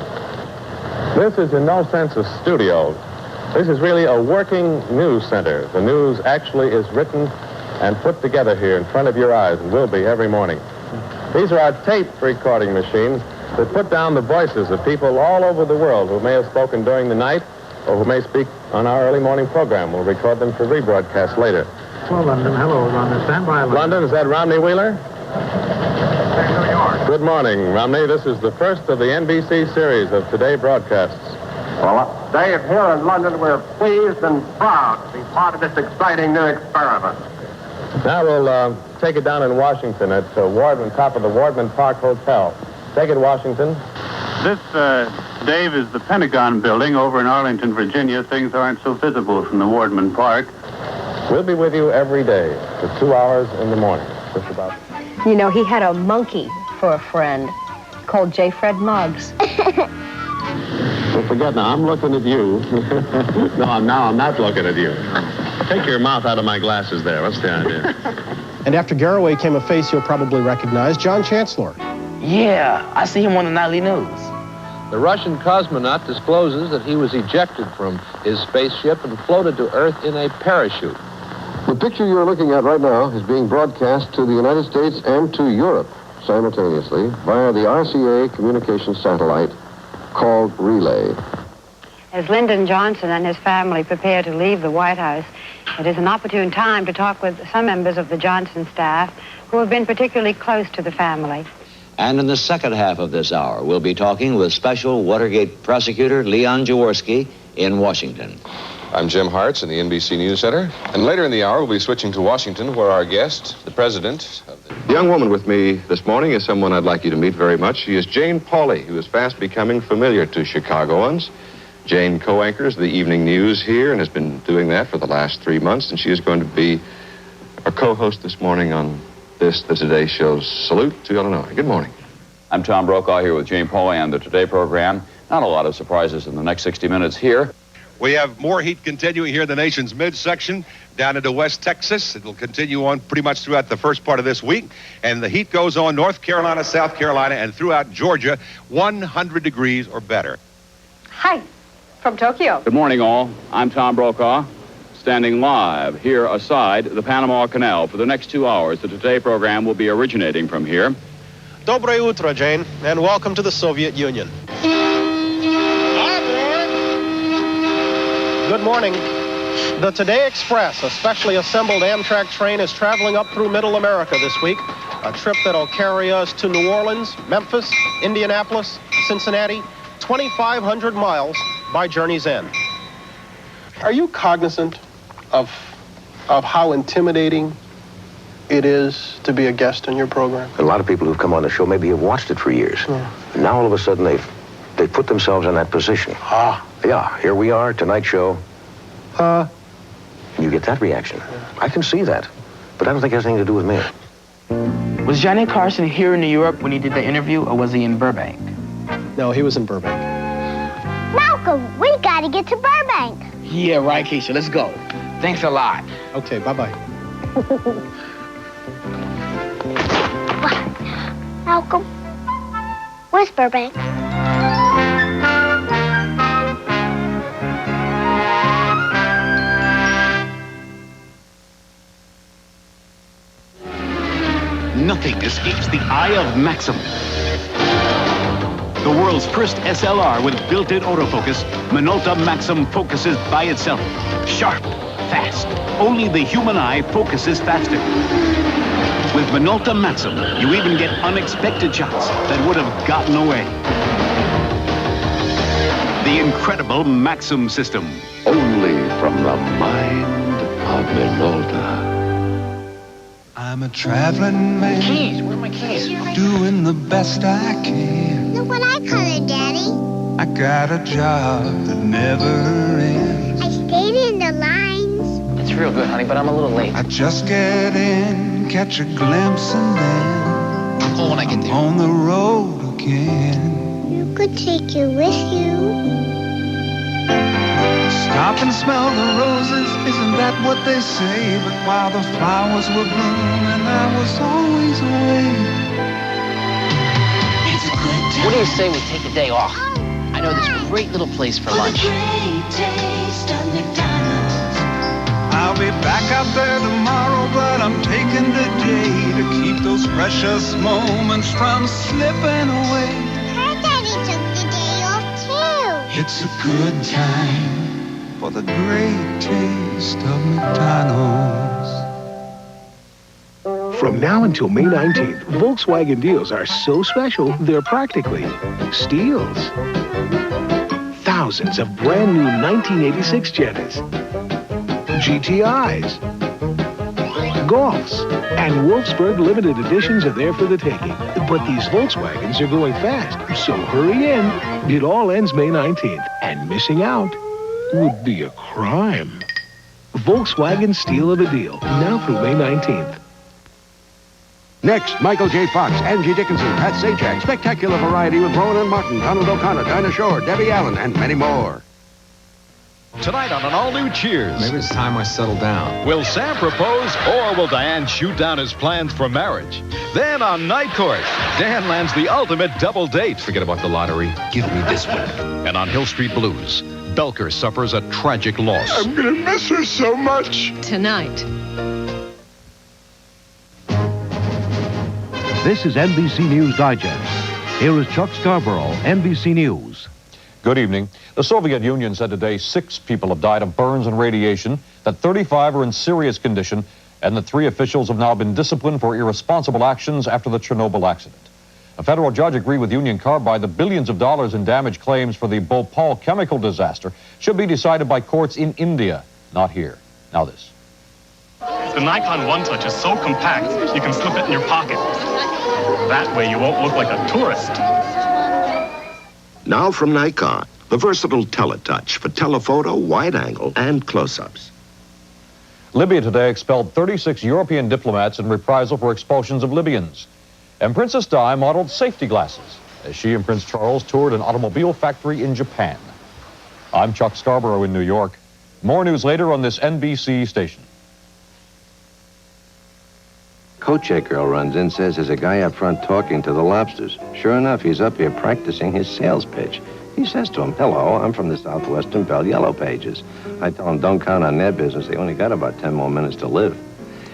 This is in no sense a studio. This is really a working news center. The news actually is written and put together here in front of your eyes and will be every morning. These are our tape recording machines that put down the voices of people all over the world who may have spoken during the night or who may speak on our early morning program. We'll record them for rebroadcast later. Well, London. Hello, London. Stand by, London. London, is that Romney Wheeler? New York. Good morning, Romney. This is the first of the NBC series of Today broadcasts. Well, Dave, here in London, we're pleased and proud to be part of this exciting new experiment. Now we'll take it down in Washington at top of the Wardman Park Hotel. Take it, Washington. This, Dave, is the Pentagon building over in Arlington, Virginia. Things aren't so visible from the Wardman Park. We'll be with you every day for 2 hours in the morning, just about. You know, he had a monkey for a friend called J. Fred Muggs. Don't forget, now, I'm looking at you. No, I'm not looking at you. Take your mouth out of my glasses there. What's the idea? And after Garraway came a face you'll probably recognize, John Chancellor. Yeah, I see him on the nightly news. The Russian cosmonaut discloses that he was ejected from his spaceship and floated to Earth in a parachute. The picture you're looking at right now is being broadcast to the United States and to Europe simultaneously via the RCA communication satellite called Relay. As Lyndon Johnson and his family prepare to leave the White House, it is an opportune time to talk with some members of the Johnson staff who have been particularly close to the family. And in the second half of this hour, we'll be talking with Special Watergate Prosecutor Leon Jaworski in Washington. I'm Jim Hartz in the NBC News Center. And later in the hour, we'll be switching to Washington, where our guest, the president of the young woman with me this morning is someone I'd like you to meet very much. She is Jane Pauley, who is fast becoming familiar to Chicagoans. Jane co-anchors the evening news here and has been doing that for the last 3 months, and she is going to be our co-host this morning on the Today Show's Salute to Illinois. Good morning. I'm Tom Brokaw here with Jane Pauley on the Today program. Not a lot of surprises in the next 60 minutes here. We have more heat continuing here in the nation's midsection down into West Texas. It will continue on pretty much throughout the first part of this week. And the heat goes on North Carolina, South Carolina, and throughout Georgia, 100 degrees or better. Hi, from Tokyo. Good morning, all. I'm Tom Brokaw, standing live here aside the Panama Canal. For the next 2 hours, the Today program will be originating from here. Dobre utro, Jane, and welcome to the Soviet Union. Good morning. The Today Express, a specially assembled Amtrak train, is traveling up through Middle America this week. A trip that'll carry us to New Orleans, Memphis, Indianapolis, Cincinnati, 2,500 miles by journey's end. Are you cognizant of how intimidating it is to be a guest on your program? A lot of people who've come on the show maybe have watched it for years. Yeah. And now all of a sudden they've put themselves in that position. Yeah, here we are, Tonight Show. You get that reaction. Yeah. I can see that. But I don't think it has anything to do with me. Was Johnny Carson here in New York when he did the interview, or was he in Burbank? No, he was in Burbank. Malcolm, we gotta get to Burbank. Yeah, right, Keisha. Let's go. Thanks a lot. Okay, bye-bye. Malcolm, where's Burbank? Nothing escapes the eye of Maxim. The world's first SLR with built-in autofocus, Minolta Maxim focuses by itself. Sharp, fast. Only the human eye focuses faster. With Minolta Maxim, you even get unexpected shots that would have gotten away. The incredible Maxim system. Only from the mind of Minolta. I'm a traveling man. Keys, where are my keys? Doing the best I can. Look what I colored, Daddy. I got a job that never ends. I stayed in the lines. It's real good, honey, but I'm a little late. I just get in, catch a glimpse, and then I'll call when I get there. On the road again. You could take you with you. Stop and smell the roses, isn't that what they say? But while the flowers were blooming, I was always away. It's a good time. What do you say we take a day off? I know this great little place for lunch. I'll be back out there tomorrow, but I'm taking the day to keep those precious moments from slipping away. Her daddy took the day off too. It's a good time for the great taste of McDonald's. From now until May 19th, Volkswagen deals are so special, they're practically steals. Thousands of brand new 1986 Jettas, GTIs, Golfs. And Wolfsburg limited editions are there for the taking. But these Volkswagens are going fast, so hurry in. It all ends May 19th, and missing out would be a crime. Volkswagen Steal of the Deal, now through May 19th. Next, Michael J. Fox, Angie Dickinson, Pat Sajak, spectacular variety with Rowan and Martin, Donald O'Connor, Dinah Shore, Debbie Allen, and many more. Tonight on an all-new Cheers. Maybe it's time I settle down. Will Sam propose, or will Diane shoot down his plans for marriage? Then on Night Court, Dan lands the ultimate double date. Forget about the lottery. Give me this one. And on Hill Street Blues, Belker suffers a tragic loss. I'm gonna miss her so much. Tonight. This is NBC News Digest. Here is Chuck Scarborough, NBC News. Good evening. The Soviet Union said today 6 people have died of burns and radiation, that 35 are in serious condition, and that 3 officials have now been disciplined for irresponsible actions after the Chernobyl accident. A federal judge agreed with Union Carbide that billions of dollars in damage claims for the Bhopal chemical disaster should be decided by courts in India, not here. Now this. The Nikon One Touch is so compact, you can slip it in your pocket. That way you won't look like a tourist. Now from Nikon, the versatile TWlTCH for telephoto, wide angle, and close-ups. Libya today expelled 36 European diplomats in reprisal for expulsions of Libyans. And Princess Di modeled safety glasses as she and Prince Charles toured an automobile factory in Japan. I'm Chuck Scarborough in New York. More news later on this NBC station. Coat check girl runs in, says there's a guy up front talking to the lobsters. Sure enough, he's up here practicing his sales pitch. He says to him, "Hello, I'm from the Southwestern Bell Yellow Pages." I tell him, don't count on their business. They only got about 10 more minutes to live.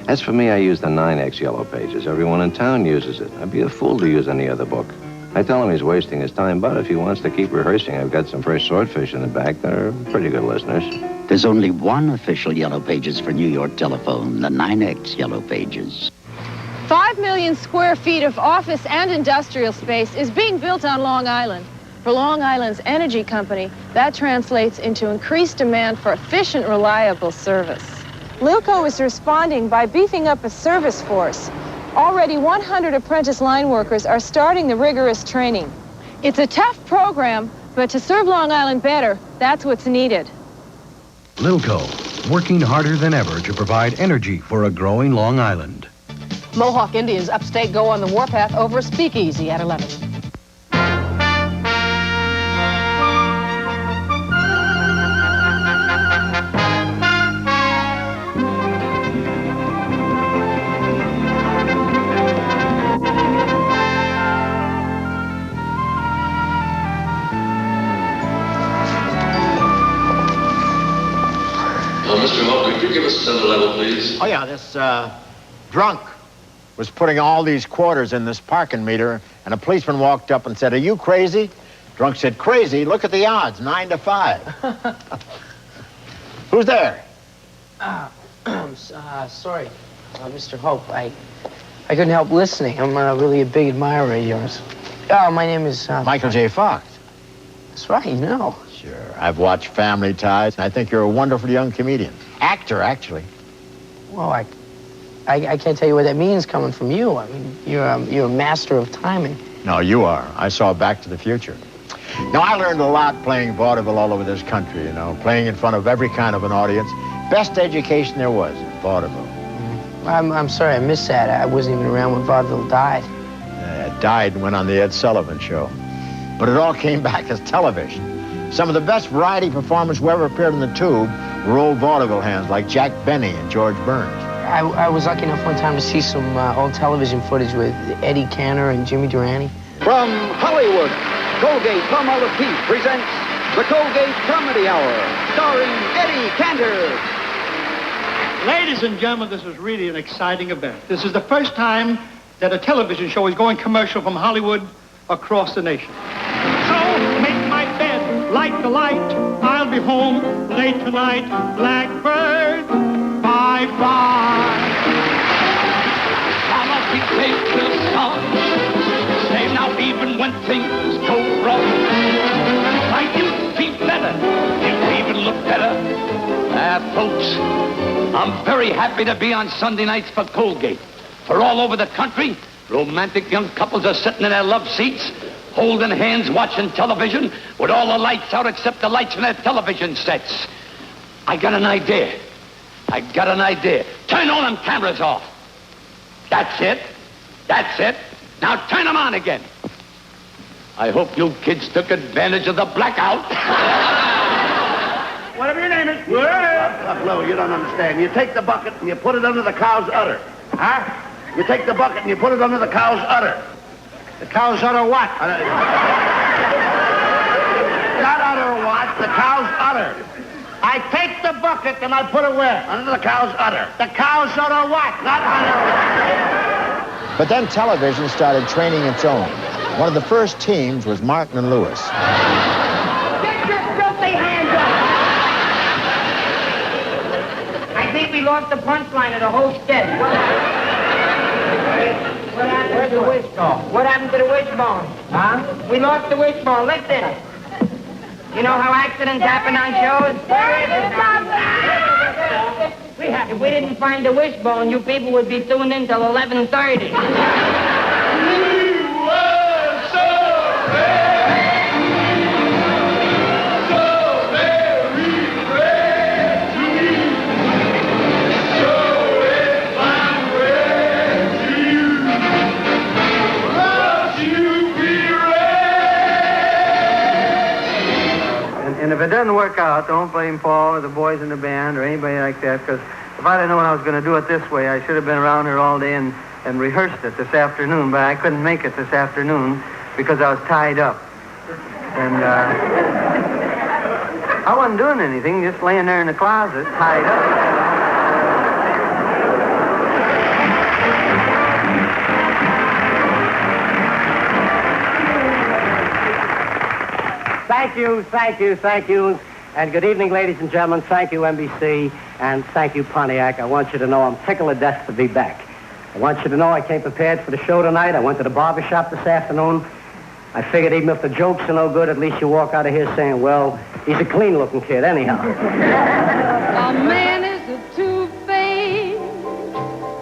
As for me, I use the 9X Yellow Pages. Everyone in town uses it. I'd be a fool to use any other book. I tell him he's wasting his time, but if he wants to keep rehearsing, I've got some fresh swordfish in the back. They're pretty good listeners. There's only one official Yellow Pages for New York telephone, the 9X Yellow Pages. 5 million square feet of office and industrial space is being built on Long Island. For Long Island's energy company, that translates into increased demand for efficient, reliable service. Lilco is responding by beefing up a service force. Already 100 apprentice line workers are starting the rigorous training. It's a tough program, but to serve Long Island better, that's what's needed. Lilco, working harder than ever to provide energy for a growing Long Island. Mohawk Indians upstate go on the warpath over a speakeasy at 11. Mr. Moulton, could you give us a center level, please? Oh, yeah, this drunk was putting all these quarters in this parking meter, and a policeman walked up and said, "Are you crazy?" Drunk said, "Crazy? Look at the odds, 9 to 5. Who's there? Sorry, Mr. Hope. I couldn't help listening. I'm really a big admirer of yours. Oh, my name is... Michael J. Fox. That's right, you know. Sure. I've watched Family Ties, and I think you're a wonderful young comedian. Actor, actually. Well, I can't tell you what that means coming from you. I mean, you're a master of timing. No, you are. I saw Back to the Future. Now, I learned a lot playing vaudeville all over this country, you know, playing in front of every kind of an audience. Best education there was in vaudeville. I'm sorry, I missed that. I wasn't even around when vaudeville died. It died and went on the Ed Sullivan Show. But it all came back as television. Some of the best variety performers who ever appeared in the tube were old vaudeville hands like Jack Benny and George Burns. I was lucky enough one time to see some old television footage with Eddie Cantor and Jimmy Durante. From Hollywood, Colgate-Palmolive Peace presents the Colgate Comedy Hour, starring Eddie Cantor. Ladies and gentlemen, this is really an exciting event. This is the first time that a television show is going commercial from Hollywood across the nation. So, make my bed, light the light. I'll be home late tonight. Blackbird, bye-bye. Mama, we take the song. Say now, even when things go wrong, why, you be better. You even look better. Folks, I'm very happy to be on Sunday nights for Colgate. For all over the country, romantic young couples are sitting in their love seats, holding hands, watching television, with all the lights out except the lights from their television sets. I got an idea. Turn all them cameras off. That's it. Now turn them on again. I hope you kids took advantage of the blackout. Whatever your name is. No, you don't understand. You take the bucket and you put it under the cow's udder. Huh? You take the bucket and you put it under the cow's udder. The cow's udder what? Not udder what? The cow's udder. I take the bucket and I put it where? Under the cow's udder. The cow's udder what? Not udder. But then television started training its own. One of the first teams was Martin and Lewis. Get your filthy hands up! I think we lost the punchline of the whole sketch. Where's the wishbone? What happened to the wishbone? Huh? We lost the wishbone. Listen. You know how accidents happen on shows? If we didn't find the wishbone, you people would be tuned in till 11:30. And if it doesn't work out, don't blame Paul or the boys in the band or anybody like that, because if I'd have known I was going to do it this way, I should have been around here all day and rehearsed it this afternoon, but I couldn't make it this afternoon because I was tied up. And I wasn't doing anything, just laying there in the closet, tied up. Thank you. And good evening, ladies and gentlemen. Thank you, NBC, and thank you, Pontiac. I want you to know I'm tickled to death to be back. I want you to know I came prepared for the show tonight. I went to the barber shop this afternoon. I figured even if the jokes are no good, at least you walk out of here saying, well, he's a clean-looking kid anyhow. A man is a two-faced,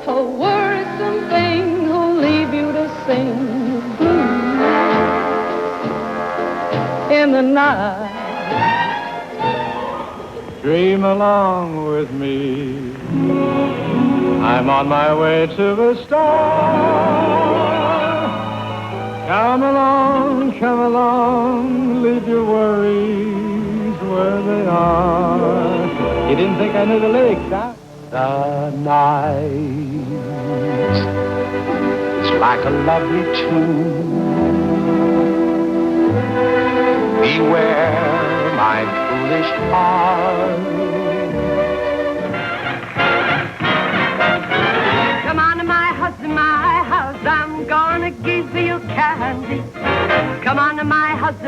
a worrisome thing who'll leave you to sing blues in the night. Dream along with me. I'm on my way to the star. Come along, leave your worries where they are. You didn't think I knew the lyrics, huh? The night is like a lovely tune. Beware my foolish heart. Come on to my house, I'm gonna give you candy. Come on to my house,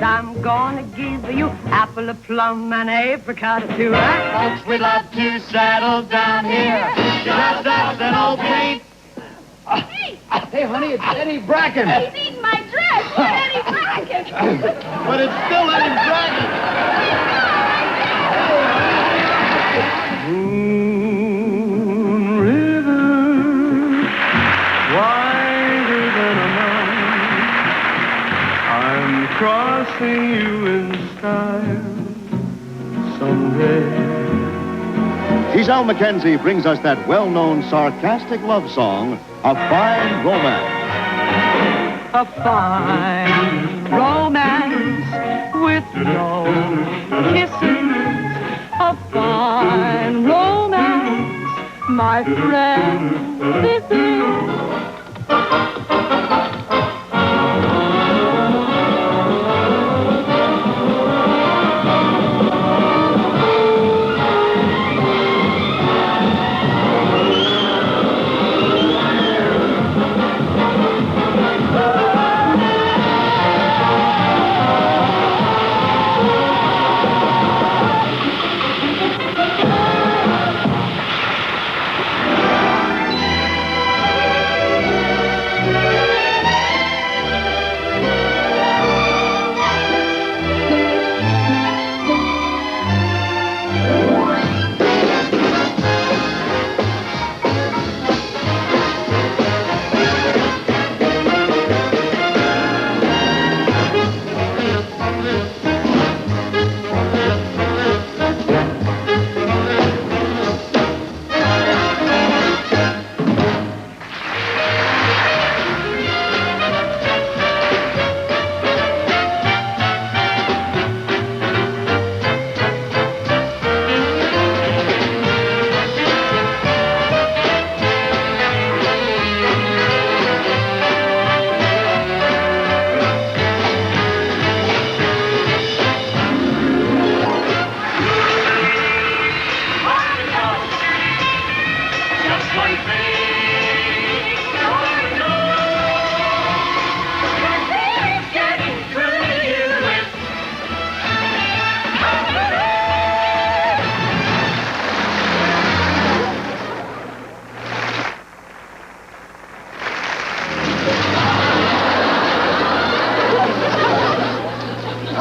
I'm gonna give you apple, a plum, and apricot too. Folks, we'd love to settle down here, just as an old paint. Hey, honey, it's Eddie Bracken. He's eating my dress. Eddie Bracken. But it's still Eddie Bracken. Moon River, wider than a mountain. I'm crossing you in style someday. Giselle Mackenzie brings us that well-known sarcastic love song, A Fine Romance. A fine romance with no kisses. A fine romance, my friend, this is.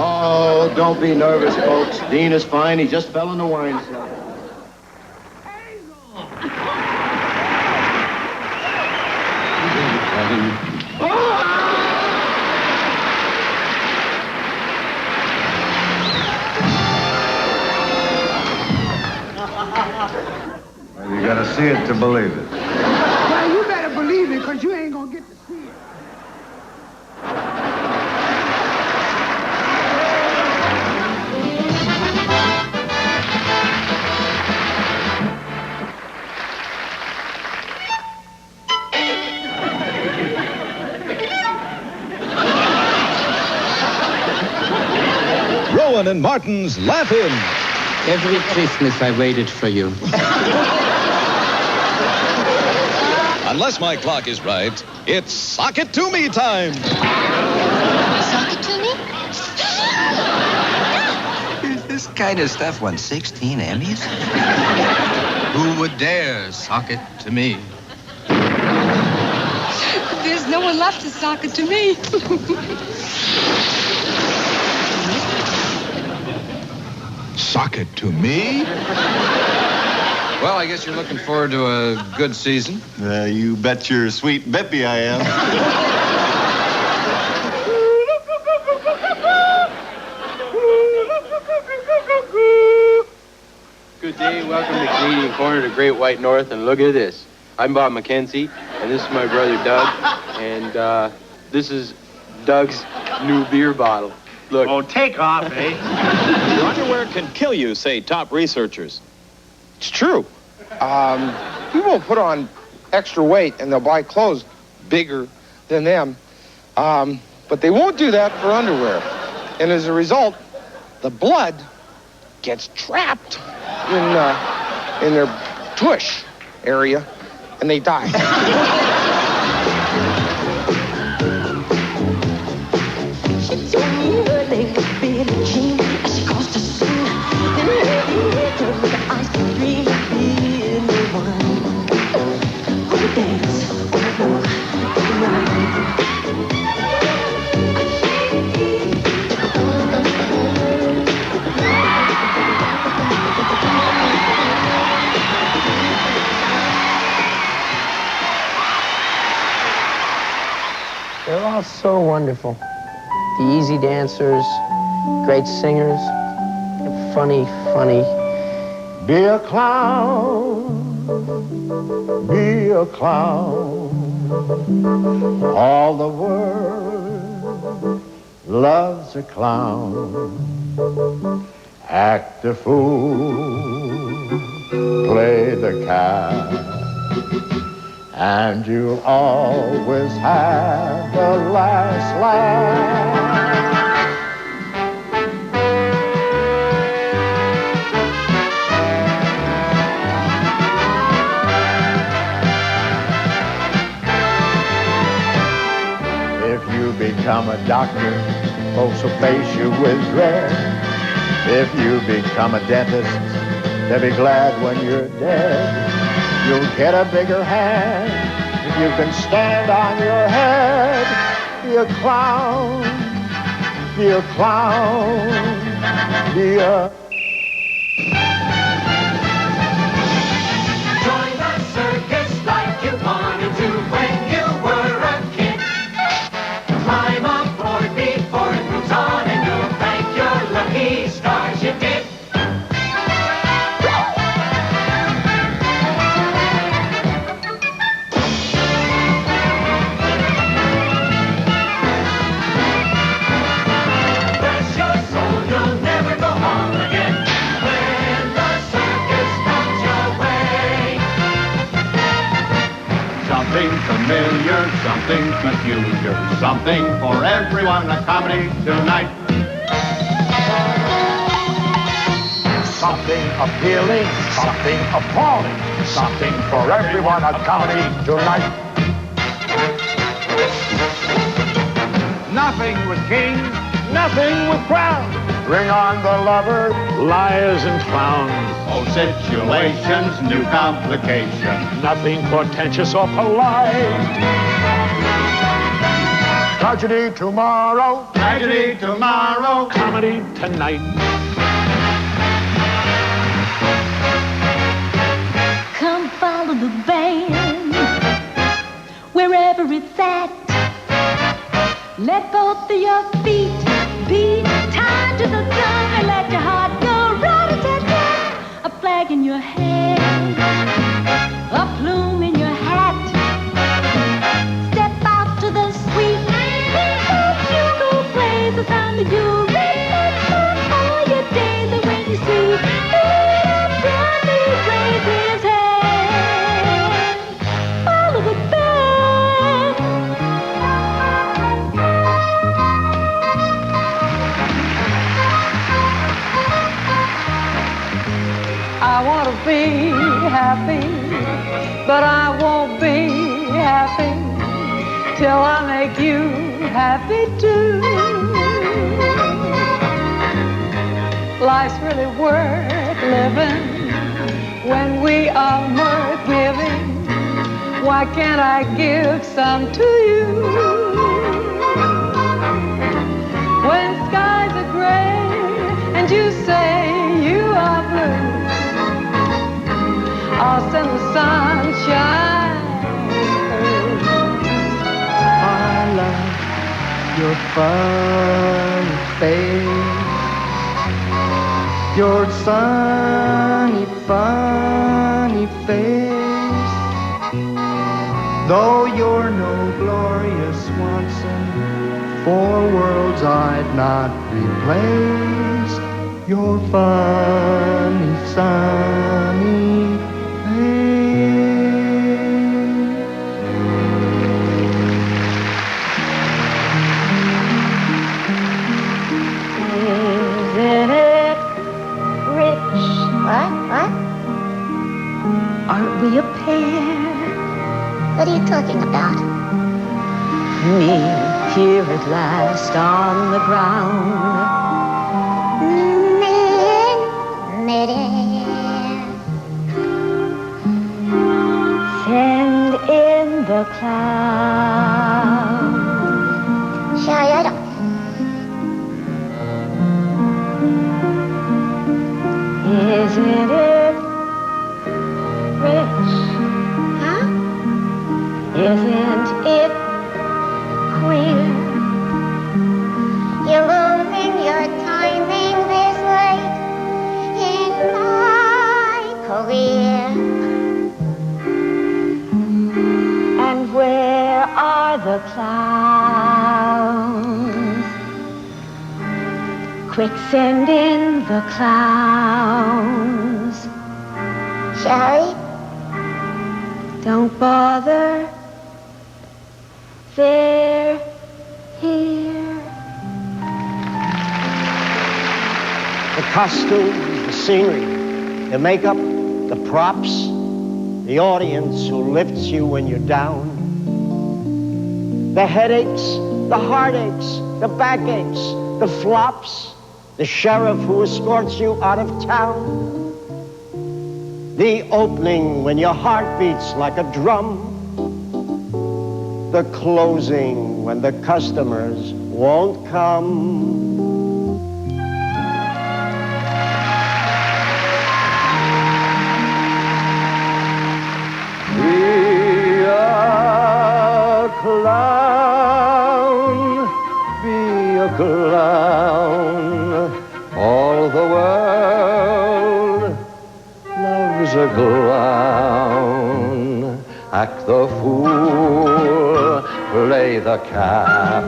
Oh, don't be nervous, folks. Dean is fine. He just fell in the wine cellar. Well, you gotta see it to believe it. Well, you better believe it, because you ain't gonna get to see it. Rowan and Martin's Laugh-In. Every Christmas I waited for you. Unless my clock is right, it's Sock It To Me time. Sock it to me? This kind of stuff won 16 Emmys? Who would dare sock it to me? There's no one left to sock it to me. Sock it to me? Well, I guess you're looking forward to a good season. You bet your sweet Bippy I am. Good day, welcome to Canadian Corner, the Great White North, and look at this. I'm Bob McKenzie, and this is my brother Doug, and this is Doug's new beer bottle. Look. Oh, take off, eh? Your underwear can kill you, say top researchers. It's true. People put on extra weight and they'll buy clothes bigger than them. But they won't do that for underwear. And as a result, the blood gets trapped in their tush area and they die. She told me her leg was Billie Jean as she crossed the sea. Then her head turned with the ice cream being the one who would dance on the floor every night. They're all so wonderful. The easy dancers, great singers, funny. Be a clown, be a clown. All the world loves a clown. Act the fool, play the cat, and you'll always have the last laugh. If you become a doctor, folks will face you with dread. If you become a dentist, they'll be glad when you're dead. You'll get a bigger hand if you can stand on your head. Be a clown, be a clown, be a... Join the circus like you wanted to when you were a kid. Climb aboard before it moves on and you'll thank your lucky stars you did. Bless your soul, you'll never go home again when the circus comes your way. Something familiar, something peculiar, something for everyone, a comedy tonight. Something appealing, something appalling, something for everyone, a comedy tonight. Nothing with kings, nothing with crowns. Bring on the lovers, liars and clowns. Old situations, new complications. Nothing portentous or polite. Tragedy tomorrow, comedy comedy tonight. Come follow the band wherever it's at. Let both of your feet be tied to the drum and let your heart go rat-a-tat-tat. A flag in your hand, a plume in your hat. Step out to the sweet bugle plays the sound of you. All your days are when you see Johnny raise his hand. Follow the band. I want to be happy, but I won't be happy till I make you happy too. Life's really worth living when we are worth giving. Why can't I give some to you? When skies are gray and you say you are blue, I'll send the sunshine through. I love your funny face, your sunny, funny face. Though you're no Gloria Swanson, for worlds I'd not replace your funny, sunny Isn't it rich? What? Aren't we a pair? What are you talking about? Me here at last on the ground. Send in the clouds. Isn't it rich? Huh? Isn't it queer? You're losing your timing this late in my career. And where are the clowns? Quick, send in the clowns. Shall we? Don't bother. They're here. The costumes, the scenery, the makeup, the props, the audience who lifts you when you're down, the headaches, the heartaches, the backaches, the flops, the sheriff who escorts you out of town, the opening when your heart beats like a drum, the closing when the customers won't come. Be a clown, be a clown. All the world loves a clown. Act the fool, play the cap,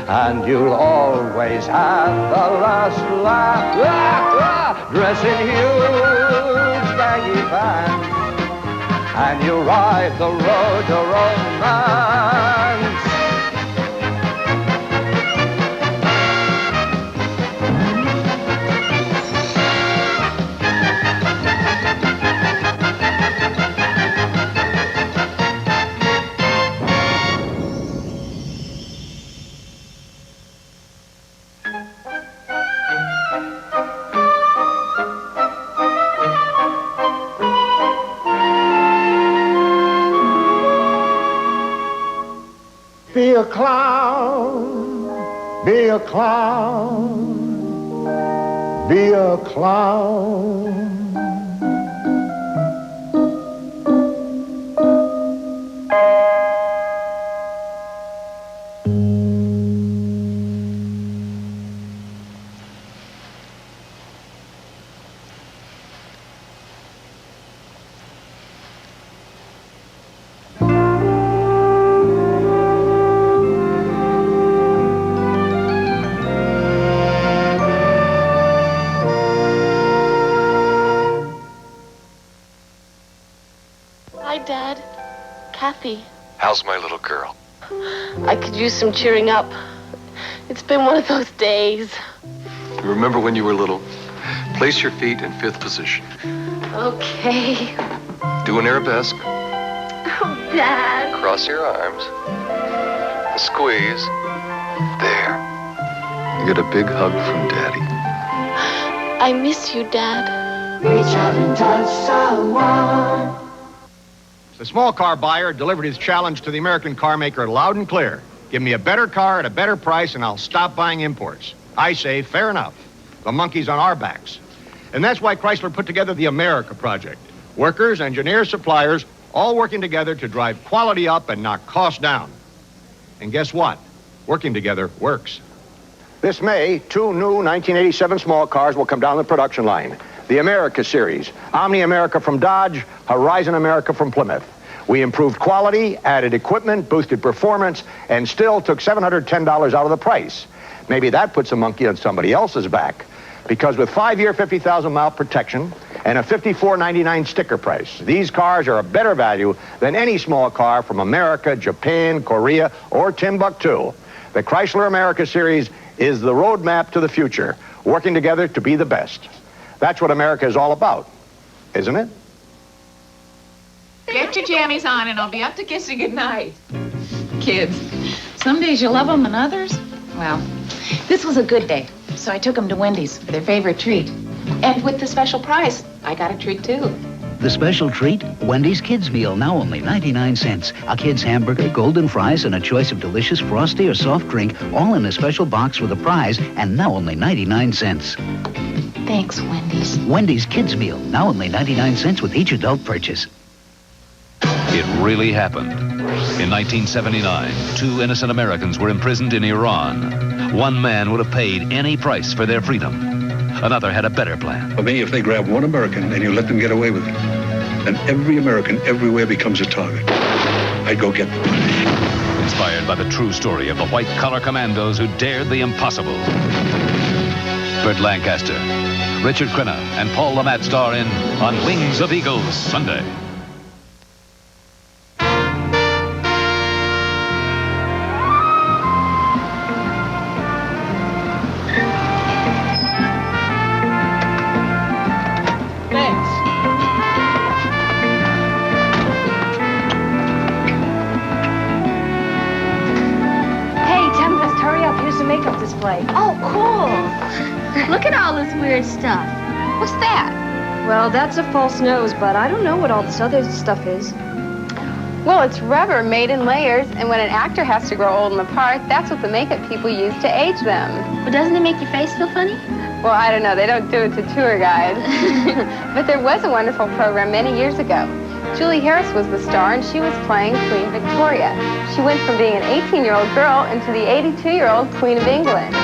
and you'll always have the last laugh. Dress in huge baggy pants, and you ride the road to romance. Be a clown, be a clown. be a clown. Hi, Dad. Kathy. How's my little girl? I could use some cheering up. It's been one of those days. You remember when you were little? Place your feet in 5th position. Okay. Do an arabesque. Oh, Dad. Cross your arms. Squeeze. There. You get a big hug from Daddy. I miss you, Dad. Reach out and touch someone. The small car buyer delivered his challenge to the American car maker loud and clear. Give me a better car at a better price and I'll stop buying imports. I say, fair enough. The monkey's on our backs. And that's why Chrysler put together the America Project. Workers, engineers, suppliers, all working together to drive quality up and knock costs down. And guess what? Working together works. This May, 2 new 1987 small cars will come down the production line. The America Series, Omni America from Dodge, Horizon America from Plymouth. We improved quality, added equipment, boosted performance, and still took $710 out of the price. Maybe that puts a monkey on somebody else's back. Because with 5-year, 50,000-mile protection and a $54.99 sticker price, these cars are a better value than any small car from America, Japan, Korea, or Timbuktu. The Chrysler America Series is the roadmap to the future, working together to be the best. That's what America is all about, isn't it? Get your jammies on and I'll be up to kissing goodnight. Kids, some days you love them and others, well, this was a good day. So I took them to Wendy's for their favorite treat. And with the special price, I got a treat too. The special treat, Wendy's Kids Meal, now only 99 cents. A kid's hamburger, golden fries, and a choice of delicious frosty or soft drink, all in a special box with a prize, and now only 99 cents. Thanks, Wendy's. Wendy's Kids Meal, now only 99 cents with each adult purchase. It really happened. In 1979, 2 innocent Americans were imprisoned in Iran. One man would have paid any price for their freedom. Another had a better plan. For me, if they grab one American and you let them get away with it, then every American everywhere becomes a target. I'd go get them. Inspired by the true story of the white-collar commandos who dared the impossible. Burt Lancaster, Richard Crenna, and Paul Lamont star in On Wings of Eagles, Sunday. Oh, cool. Look at all this weird stuff. What's that? Well, that's a false nose, but I don't know what all this other stuff is. Well, it's rubber made in layers, and when an actor has to grow old in the part, that's what the makeup people use to age them. But doesn't it make your face feel funny? Well, I don't know. They don't do it to tour guides. But there was a wonderful program many years ago. Julie Harris was the star, and she was playing Queen Victoria. She went from being an 18-year-old girl into the 82-year-old Queen of England.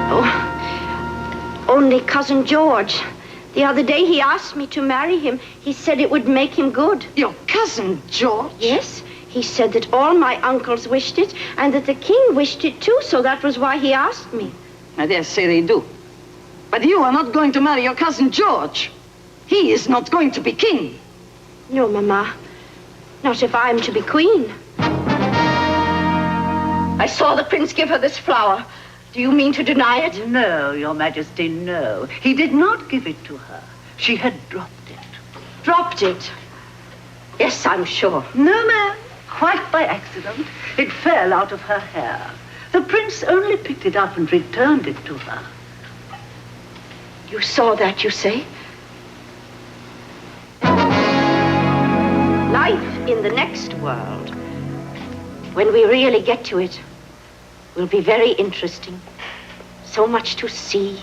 Oh, only Cousin George. The other day he asked me to marry him. He said it would make him good. Your cousin George? Yes. He said that all my uncles wished it, and that the king wished it too, so that was why he asked me. I dare say they do. But you are not going to marry your cousin George. He is not going to be king. No, Mama. Not if I'm to be queen. I saw the prince give her this flower. Do you mean to deny it? No, Your Majesty, no. He did not give it to her. She had dropped it. Dropped it? Yes, I'm sure. No, ma'am. Quite by accident. It fell out of her hair. The prince only picked it up and returned it to her. You saw that, you say? Life in the next world, when we really get to it, will be very interesting. So much to see,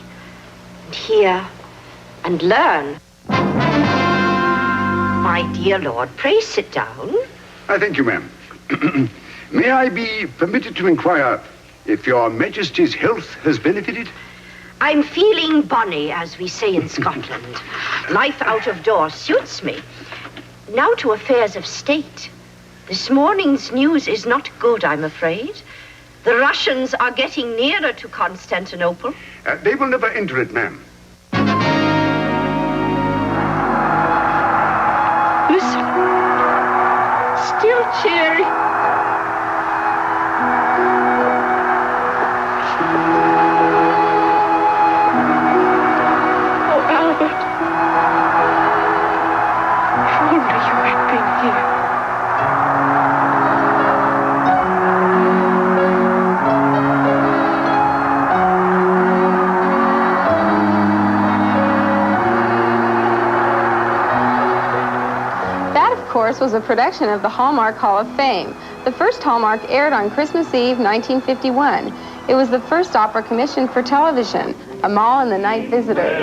and hear and learn. My dear Lord, pray sit down. I thank you, ma'am. May I be permitted to inquire if your Majesty's health has benefited? I'm feeling bonny, as we say in Scotland. Life out of doors suits me. Now to affairs of state. This morning's news is not good, I'm afraid. The Russians are getting nearer to Constantinople. They will never enter it, ma'am. Listen. Still cheery. Oh, Albert. Surely you have been here. Of course, was a production of the Hallmark Hall of Fame. The first Hallmark aired on Christmas Eve, 1951. It was the first opera commissioned for television, Amal and the Night Visitors.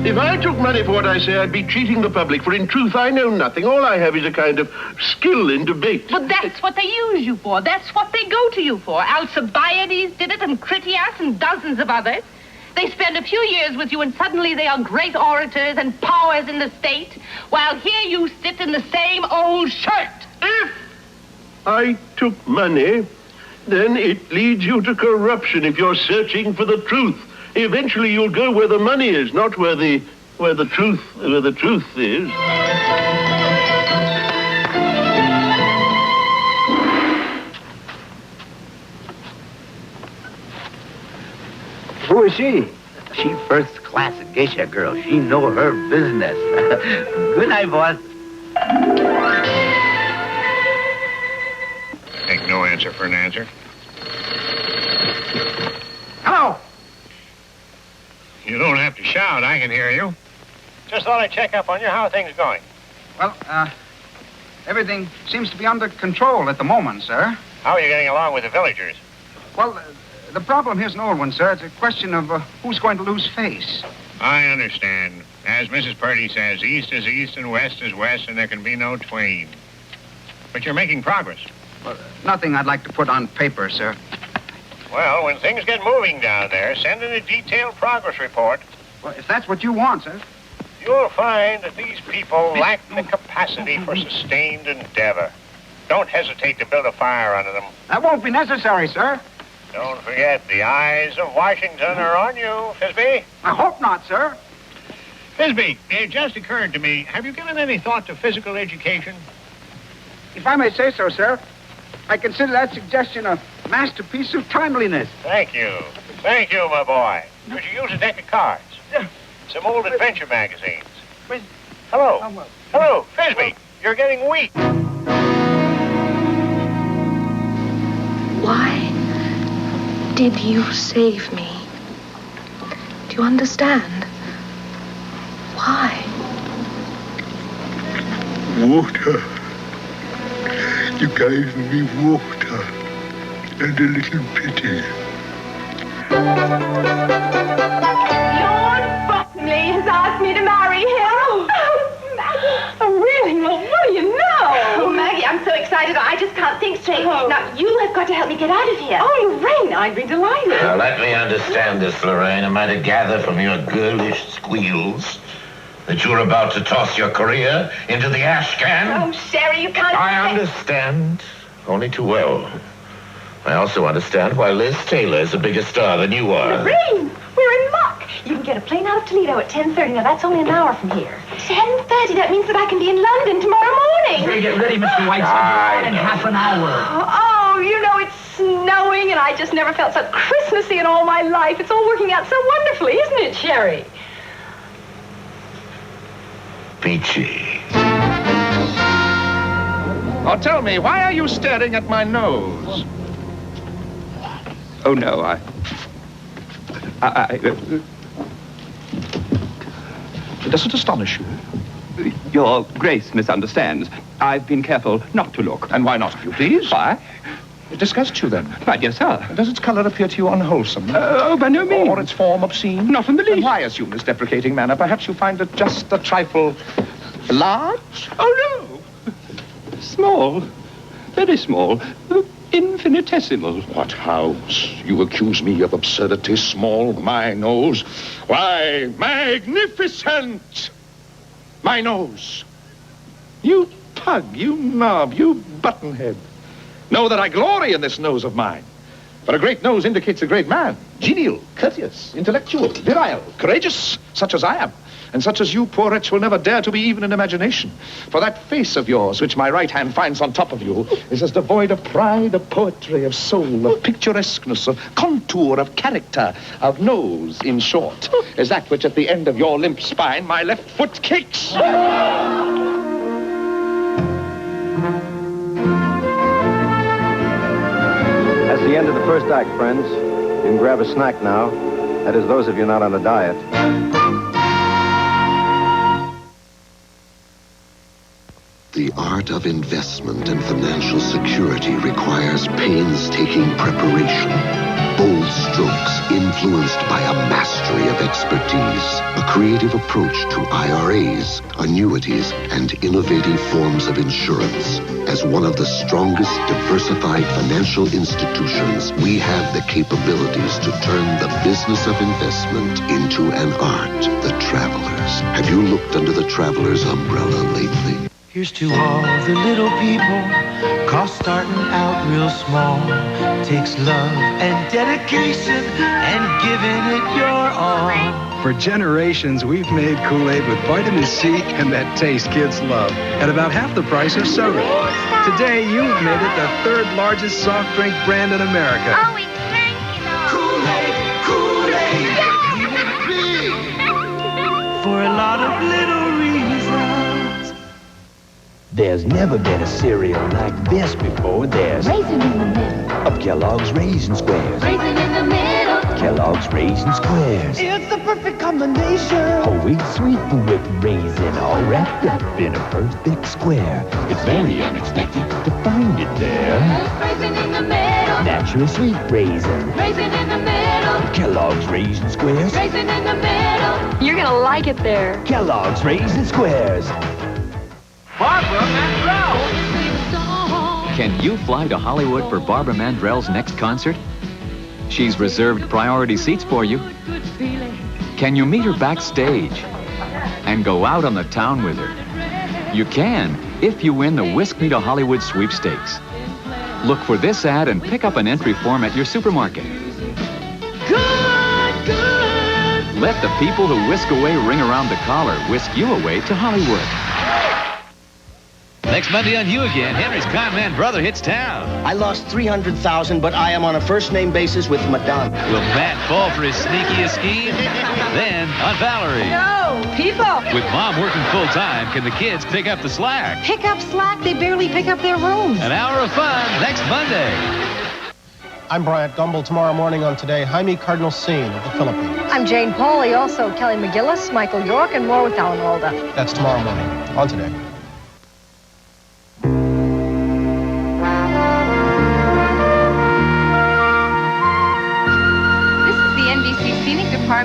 If I took money for what I say, I'd be cheating the public, for in truth I know nothing. All I have is a kind of skill in debate. But that's what they use you for. That's what they go to you for. Alcibiades did it, and Critias, and dozens of others. They spend a few years with you, and suddenly they are great orators and powers in the state, while here you sit in the same old shirt. If I took money, then it leads you to corruption if you're searching for the truth. Eventually you'll go where the money is, not where the truth is. Who is she? She first-class geisha girl. She know her business. Good night, boss. Take no answer for an answer. Hello! You don't have to shout. I can hear you. Just thought I'd check up on you. How are things going? Well, everything seems to be under control at the moment, sir. How are you getting along with the villagers? Well, the problem here's an old one, sir. It's a question of who's going to lose face. I understand. As Mrs. Purdy says, east is east and west is west, and there can be no twain. But you're making progress. Well, nothing I'd like to put on paper, sir. Well, when things get moving down there, send in a detailed progress report. Well, if that's what you want, sir. You'll find that these people lack the capacity for sustained endeavor. Don't hesitate to build a fire under them. That won't be necessary, sir. Don't forget, the eyes of Washington are on you, Fisby. I hope not, sir. Fisby, it just occurred to me, have you given any thought to physical education? If I may say so, sir, I consider that suggestion a masterpiece of timeliness. Thank you. Thank you, my boy. Could you use a deck of cards? Some old adventure magazines. Hello. Hello, Fisby. You're getting weak. Why did you save me? Do you understand? Why? Water. You gave me water and a little pity. Lord Buckley has asked me to marry him. Oh, really? Well, what do you know? Oh, Maggie, I'm so excited. I just can't think straight. Now, you have got to help me get out of here. Oh, Lorraine, I'd be delighted. Now, let me understand this, Lorraine. Am I to gather from your girlish squeals that you're about to toss your career into the ash can? Oh, Sherry, you can't... I understand only too well. I also understand why Liz Taylor is a bigger star than you are. Lorraine, we're in luck. You can get a plane out of Toledo at 10:30. Now, that's only an hour from here. 10:30? That means that I can be in London tomorrow morning. Hey, get ready, Mr. Whiteside. You're on in half an hour. Oh, you know, it's snowing, and I just never felt so Christmassy in all my life. It's all working out so wonderfully, isn't it, Sherry? Peachy. Oh, tell me, why are you staring at my nose? Oh, no, does it astonish you? Your Grace misunderstands. I've been careful not to look. And why not, if you please? Why? It disgusts you, then? My dear sir. Does its color appear to you unwholesome? Oh, by no means. Or its form obscene? Not in the least. And why assume this deprecating manner? Perhaps you find it just a trifle large? Oh, no. Small. Very small. Infinitesimal. What house? You accuse me of absurdity. Small, my nose. Why, magnificent! My nose. You pug, you knob, you buttonhead. Know that I glory in this nose of mine. For a great nose indicates a great man. Genial, courteous, intellectual, virile, courageous, such as I am. And such as you, poor wretch, will never dare to be even in imagination. For that face of yours, which my right hand finds on top of you, is as devoid of pride, of poetry, of soul, of picturesqueness, of contour, of character, of nose, in short, as that which at the end of your limp spine my left foot kicks. That's the end of the first act, friends. You can grab a snack now. That is, those of you not on a diet. The art of investment and financial security requires painstaking preparation, bold strokes influenced by a mastery of expertise, a creative approach to IRAs, annuities, and innovative forms of insurance. As one of the strongest diversified financial institutions, we have the capabilities to turn the business of investment into an art. The Travelers. Have you looked under the Travelers umbrella lately? Here's to all the little people, cost starting out real small. Takes love and dedication and giving it your all. For generations, we've made Kool-Aid with vitamin C and that taste kids love at about half the price of soda. Today, you've made it the third largest soft drink brand in America. Oh, it's drinking. Kool-Aid, Kool-Aid. For a lot of little reasons. There's never been a cereal like this before. There's Raisin in the middle. of Kellogg's Raisin Squares. Raisin in the middle. Kellogg's Raisin Squares. It's the perfect combination. Whole wheat sweet with raisin all wrapped up in a perfect square. It's very unexpected to find it there. Raisin in the middle. Naturally sweet raisin. Raisin in the middle. Kellogg's Raisin Squares. Raisin in the middle. You're gonna like it there. Kellogg's Raisin Squares. Barbara Mandrell! Can you fly to Hollywood for Barbara Mandrell's next concert? She's reserved priority seats for you. Can you meet her backstage and go out on the town with her? You can if you win the Whisk Me to Hollywood sweepstakes. Look for this ad and pick up an entry form at your supermarket. Let the people who whisk away Ring Around the Collar whisk you away to Hollywood. Next Monday on You Again, Henry's conman brother hits town. I lost $300,000, but I am on a first-name basis with Madonna. Will Matt fall for his sneakiest scheme? Then on Valerie. No, people. With mom working full-time, can the kids pick up the slack? Pick up slack. They barely pick up their rooms. An hour of fun next Monday. I'm Bryant Gumbel. Tomorrow morning on Today, Jaime Cardinal Scene of the Philippines. I'm Jane Pauley, also Kelly McGillis, Michael York, and more with Alan Alda. That's tomorrow morning on Today.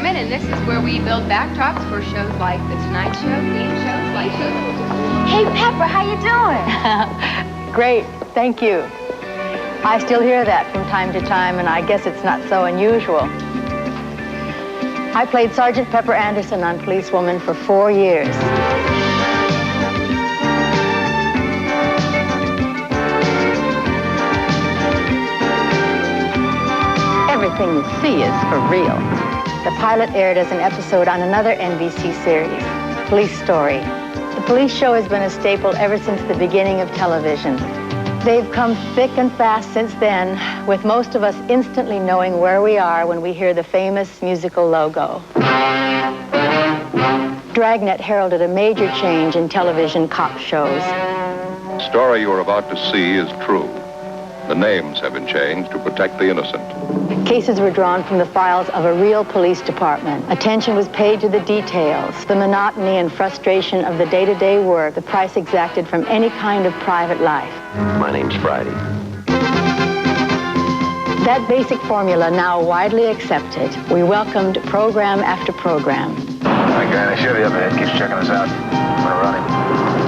department, and this is where we build backdrops for shows like The Tonight Show, game shows, light shows. Hey, Pepper, how you doing? Great, thank you. I still hear that from time to time, and I guess it's not so unusual. I played Sergeant Pepper Anderson on Policewoman for 4 years. Everything you see is for real. The pilot aired as an episode on another NBC series, Police Story. The police show has been a staple ever since the beginning of television. They've come thick and fast since then, with most of us instantly knowing where we are when we hear the famous musical logo. Dragnet heralded a major change in television cop shows. The story you are about to see is true. The names have been changed to protect the innocent. Cases were drawn from the files of a real police department. Attention was paid to the details, the monotony and frustration of the day-to-day work, the price exacted from any kind of private life. My name's Friday. That basic formula now widely accepted. We welcomed program after program. My guy in the Chevy up ahead keeps checking us out. I'm gonna run him.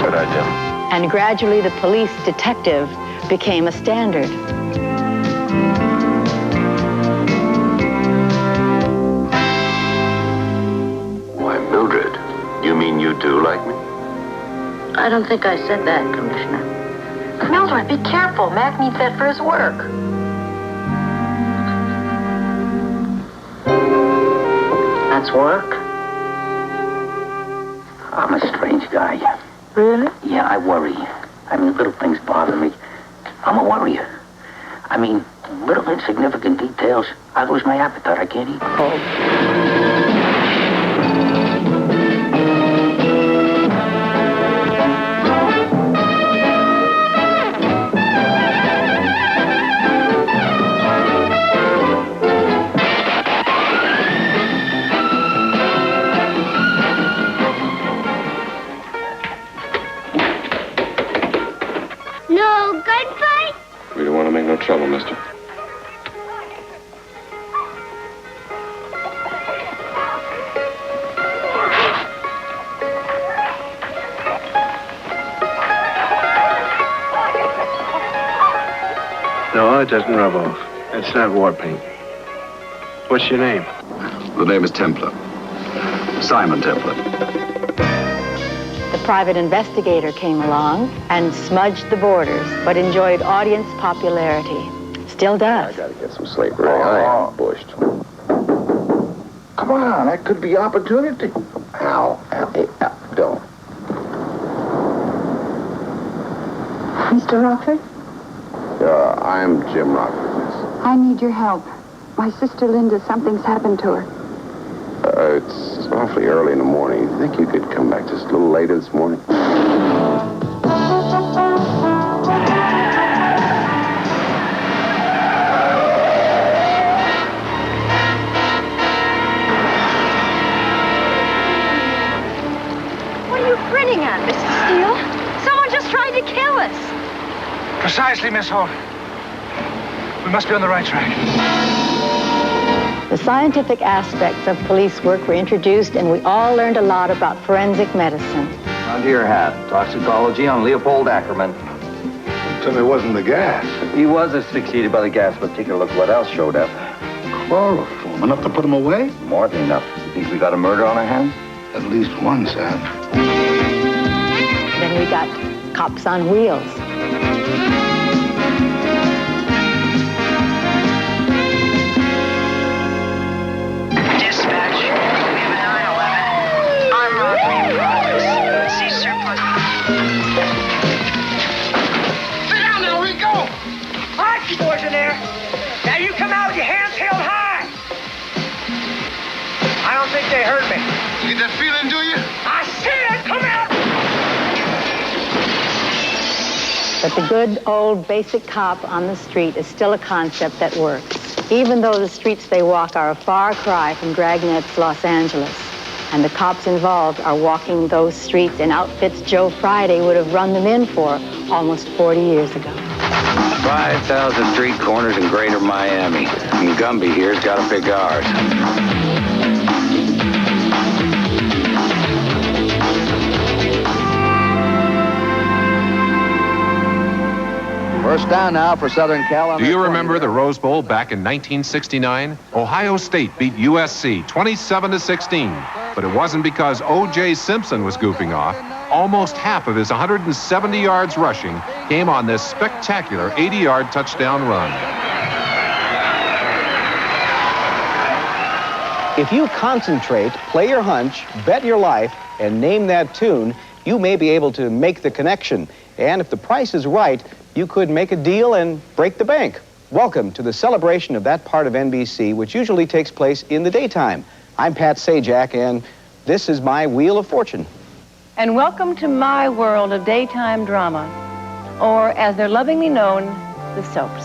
Good idea. And gradually the police detective became a standard. Why, Mildred, you mean you do like me? I don't think I said that, Commissioner. Mildred, be careful. Mac needs that for his work. That's work? I'm a strange guy. Really? Yeah, I worry. I mean, little things bother me. I'm a worrier. I mean, little insignificant details. I lose my appetite. I can't eat. No gunfight? We don't want to make no trouble, mister. No, it doesn't rub off. It's not war paint. What's your name? The name is Templar. Simon Templar. The private investigator came along and smudged the borders, but enjoyed audience popularity. Still does. I gotta get some sleep, Ray. I am bushed. Come on, that could be opportunity. Ow. Hey, don't. Mr. Rockford, I'm Jim Rockford, miss. I need your help. My sister Linda, something's happened to her. It's awfully early in the morning. You think you could come back just a little later this morning? What are you grinning at, Mrs. Steele? Someone just tried to kill us. Precisely, Miss Holt. We must be on the right track. The scientific aspects of police work were introduced, and we all learned a lot about forensic medicine. Onto your hat. Toxicology on Leopold Ackerman. Tell me it wasn't the gas. He was asphyxiated by the gas, but take a look what else showed up. Chloroform. Enough to put him away? More than enough. You think we got a murder on our hands? At least one, Sam. Then we got cops on wheels. Dispatch, we have a 911. Armed robbery in progress. See surplus. Sit down now, Rico! All right, you boys in there. Now you come out with your hands held high. I don't think they heard me. You get that feeling, do you? I said, come out! But the good old basic cop on the street is still a concept that works, even though the streets they walk are a far cry from Dragnet's Los Angeles. And the cops involved are walking those streets in outfits Joe Friday would have run them in for almost 40 years ago. 5,000 street corners in greater Miami. And Gumby here's got to pick ours. First down now for Southern Cal. Do you remember the Rose Bowl back in 1969? Ohio State beat USC 27-16. But it wasn't because O.J. Simpson was goofing off. Almost half of his 170 yards rushing came on this spectacular 80-yard touchdown run. If you concentrate, play your hunch, bet your life, and name that tune, you may be able to make the connection. And if the price is right, you could make a deal and break the bank. Welcome to the celebration of that part of NBC, which usually takes place in the daytime. I'm Pat Sajak, and this is my Wheel of Fortune. And welcome to my world of daytime drama, or as they're lovingly known, the soaps.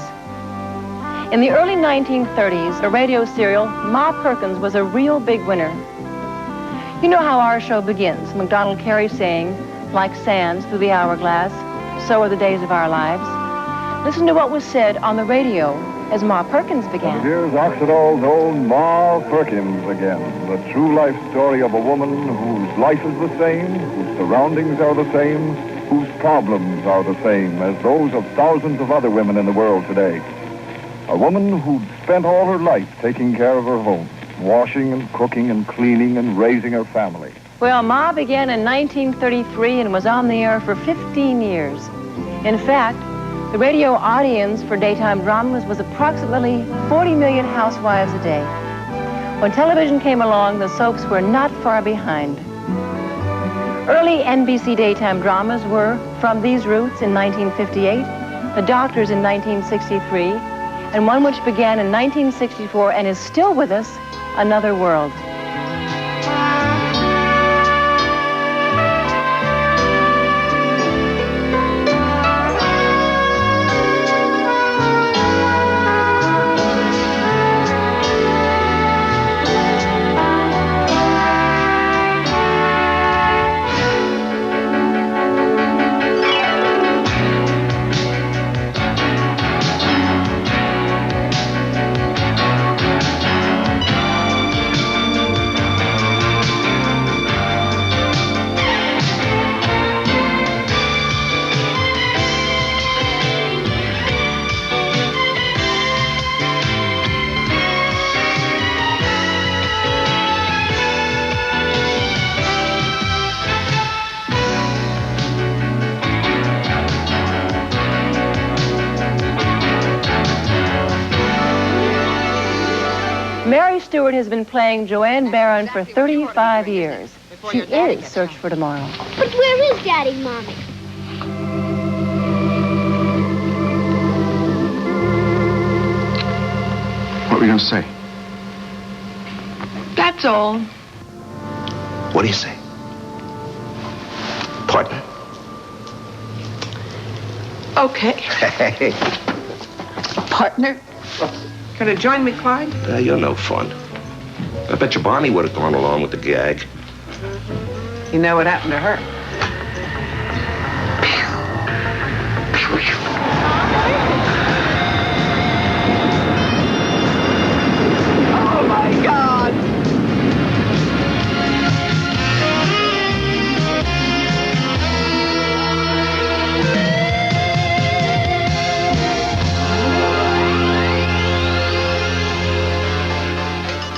In the early 1930s, a radio serial, Ma Perkins, was a real big winner. You know how our show begins. MacDonald Carey saying, like sands through the hourglass, so are the days of our lives. Listen to what was said on the radio as Ma Perkins began. Here's Oxidol's own Ma Perkins again, the true life story of a woman whose life is the same, whose surroundings are the same, whose problems are the same as those of thousands of other women in the world today. A woman who'd spent all her life taking care of her home, washing and cooking and cleaning and raising her family. Well, Ma began in 1933 and was on the air for 15 years. In fact, the radio audience for daytime dramas was approximately 40 million housewives a day. When television came along, the soaps were not far behind. Early NBC daytime dramas were From These Roots in 1958, The Doctors in 1963, and one which began in 1964 and is still with us, Another World. Mary Stewart has been playing Joanne Barron for 35 years. She is Search for Tomorrow. But where is Daddy, Mommy? What were you going to say? That's all. What do you say? Partner? Okay. Hey. Partner? Gonna join me, Clyde? You're no fun. I bet you Bonnie would have gone along with the gag. You know what happened to her? Oh, my God!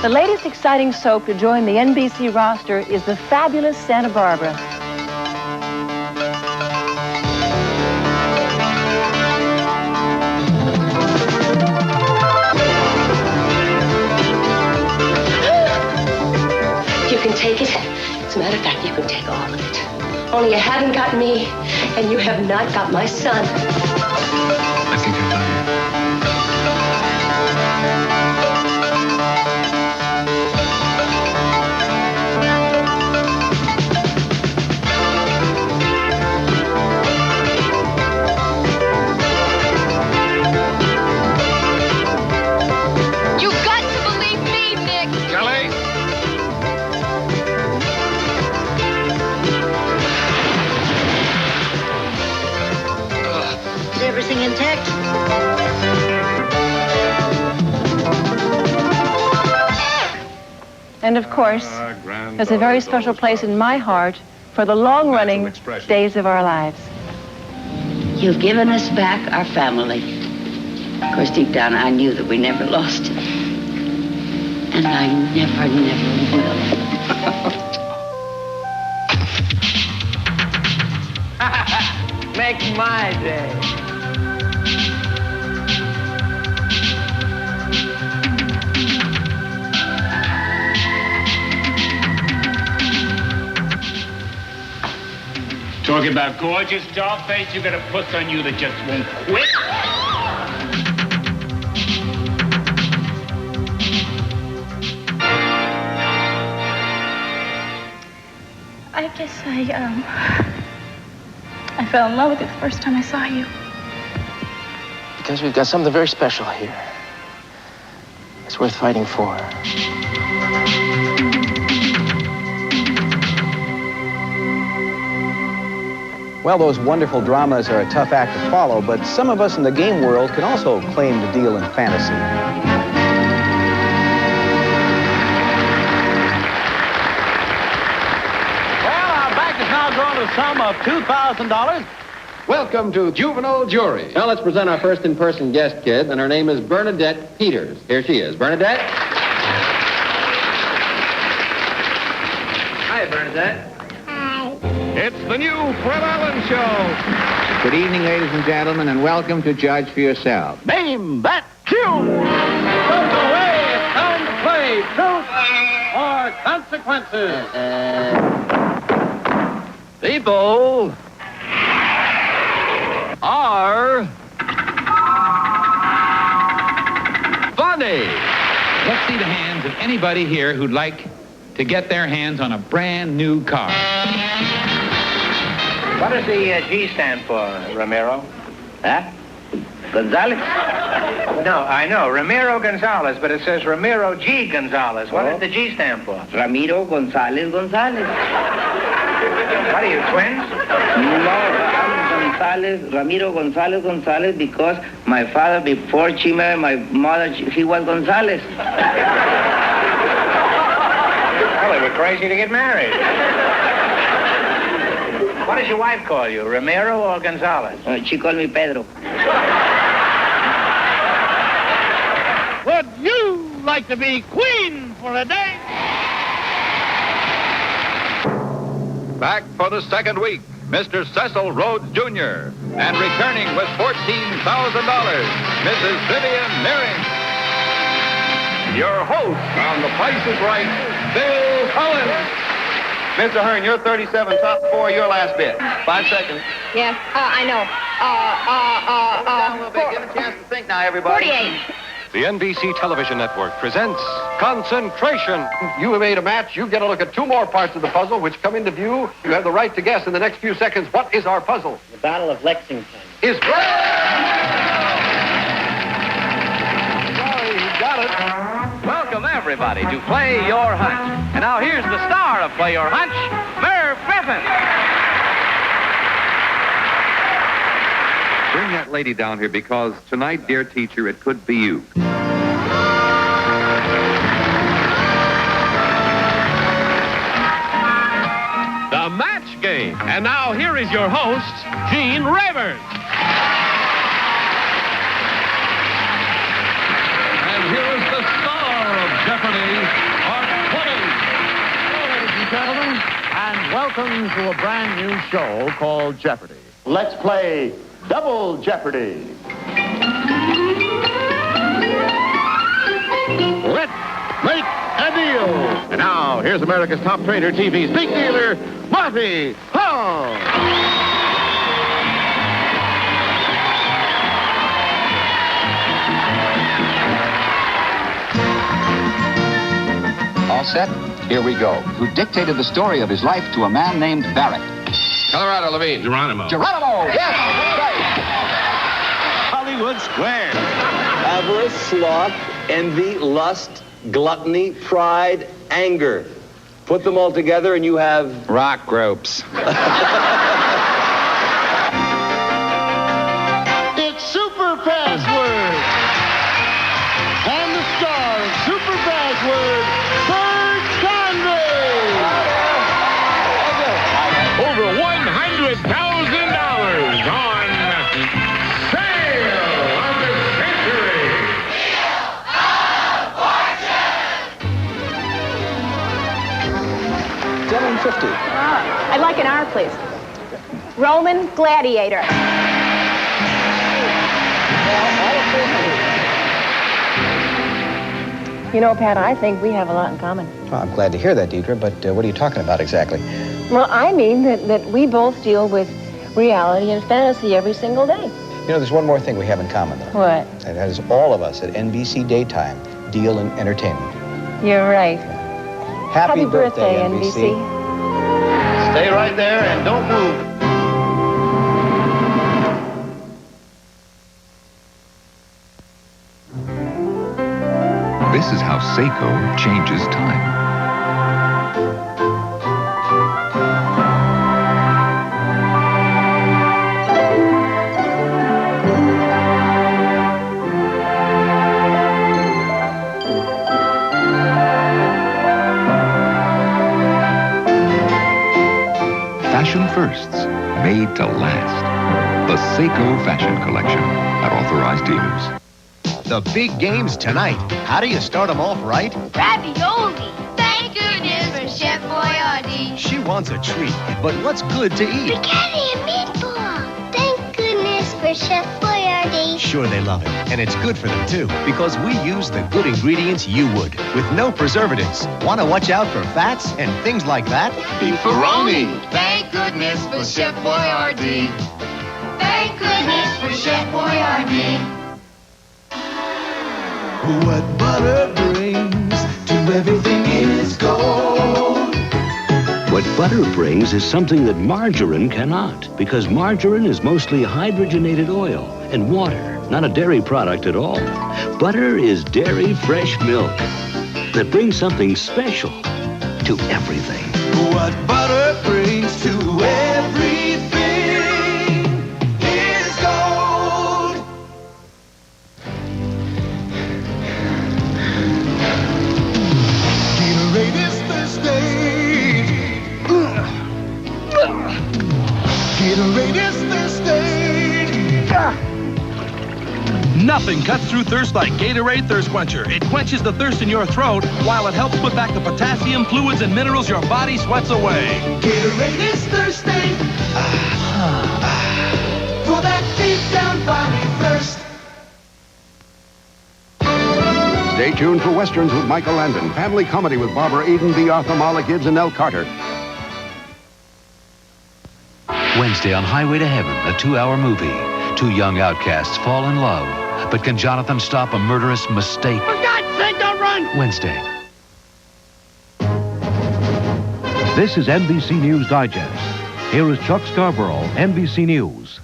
The latest exciting soap to join the NBC roster is the fabulous Santa Barbara. You can take it. As a matter of fact, you can take all of it. Only you haven't got me, and you have not got my son. I think I found you. Everything intact? And of course, there's a very special place in my heart for the long-running days of our lives. You've given us back our family. Of course, deep down, I knew that we never lost it. And I never will. Make my day. Talking about gorgeous doll face, you got a puss on you that just won't quit. I guess I fell in love with you the first time I saw you. Because we've got something very special here. It's worth fighting for. Well, those wonderful dramas are a tough act to follow, but some of us in the game world can also claim to deal in fantasy. Well, our bank has now grown to a sum of $2,000. Welcome to Juvenile Jury. Now let's present our first in-person guest, kid, and her name is Bernadette Peters. Here she is. Bernadette? Hi, Bernadette. It's the new Fred Allen Show. Good evening, ladies and gentlemen, and welcome to Judge for Yourself. Name that tune. From the way, it's time to play Truth or Consequences. People are funny. Let's see the hands of anybody here who'd like to get their hands on a brand new car. What does the G stand for, Ramiro? Huh? Gonzalez? No, I know. Ramiro Gonzalez, but it says Ramiro G. Gonzalez. What does the G stand for? Ramiro Gonzalez Gonzalez. What are you, twins? No, I'm Gonzalez, Ramiro Gonzalez Gonzalez, because my father, before Chima, my mother, he was Gonzalez. Well, they were crazy to get married. What does your wife call you, Ramiro or Gonzalez? She called me Pedro. Would you like to be queen for a day? Back for the second week, Mr. Cecil Rhodes Jr. And returning with $14,000, Mrs. Vivian Nearing. Your host on The Price is Right, Bill Cullen. Mr. Hearn, you're 37, top 4, your last bid. 5 seconds. Yes, I know. Down a little bit. Give a chance to think now, everybody. 48. The NBC television network presents Concentration. You have made a match. You get a look at 2 more parts of the puzzle which come into view. You have the right to guess in the next few seconds what is our puzzle. The Battle of Lexington. Is Sorry, you got it. Welcome, everybody, to Play Your Hunch. And now here's the star of Play Your Hunch, Merv Griffin. Bring that lady down here because tonight, dear teacher, it could be you. The match game. And now here is your host, Gene Rayburn. And here is the star of Jeopardy, Art Pudding. Hello, ladies and gentlemen, and welcome to a brand new show called Jeopardy. Let's play Double Jeopardy. Let's make a deal. And now, here's America's top trader, TV's big dealer, Marty Hall. All set? Here we go. Who dictated the story of his life to a man named Barrett? Colorado Levine. Geronimo. Geronimo! Yes! Hollywood Square. Avarice, sloth, envy, lust, gluttony, pride, anger. Put them all together and you have... Rock ropes. It's Super Password. And the star of Super Password, Bert Convey. Over $100,000 on please. Roman gladiator. You know, Pat, I think we have a lot in common. Well, I'm glad to hear that, Deidre, but what are you talking about exactly? Well, I mean that we both deal with reality and fantasy every single day. You know, there's one more thing we have in common, though. What? And that is all of us at NBC Daytime deal in entertainment. You're right. Happy birthday, NBC. Stay right there and don't move. This is how Seiko changes time. Fashion firsts, made to last. The Seiko Fashion Collection at authorized dealers. The big game's tonight. How do you start them off right? Ravioli. Thank goodness for Chef Boyardee. She wants a treat, but what's good to eat? Spaghetti and meatball. Thank goodness for Chef Boyardee. Sure, they love it. And it's good for them, too, because we use the good ingredients you would, with no preservatives. Want to watch out for fats and things like that? Beefaroni. Thank goodness for Chef Boyardee. Thank goodness for Chef Boyardee. What butter brings to everything is gold. What butter brings is something that margarine cannot, because margarine is mostly hydrogenated oil and water, not a dairy product at all. Butter is dairy fresh milk that brings something special to everything. What butter brings to everything is gold. Gatorade is thirsty. Gatorade is thirsty. Nothing cuts through thirst like Gatorade Thirst Quencher. It quenches the thirst in your throat while it helps put back the potassium, fluids, and minerals your body sweats away. Gatorade is thirsty. For that deep down body thirst. Stay tuned for Westerns with Michael Landon, family comedy with Barbara Eden, B. Arthur, Marla Gibbs, and Nell Carter. Wednesday on Highway to Heaven, a 2-hour movie. Two young outcasts fall in love. But can Jonathan stop a murderous mistake? For God's sake, don't run! Wednesday. This is NBC News Digest. Here is Chuck Scarborough, NBC News.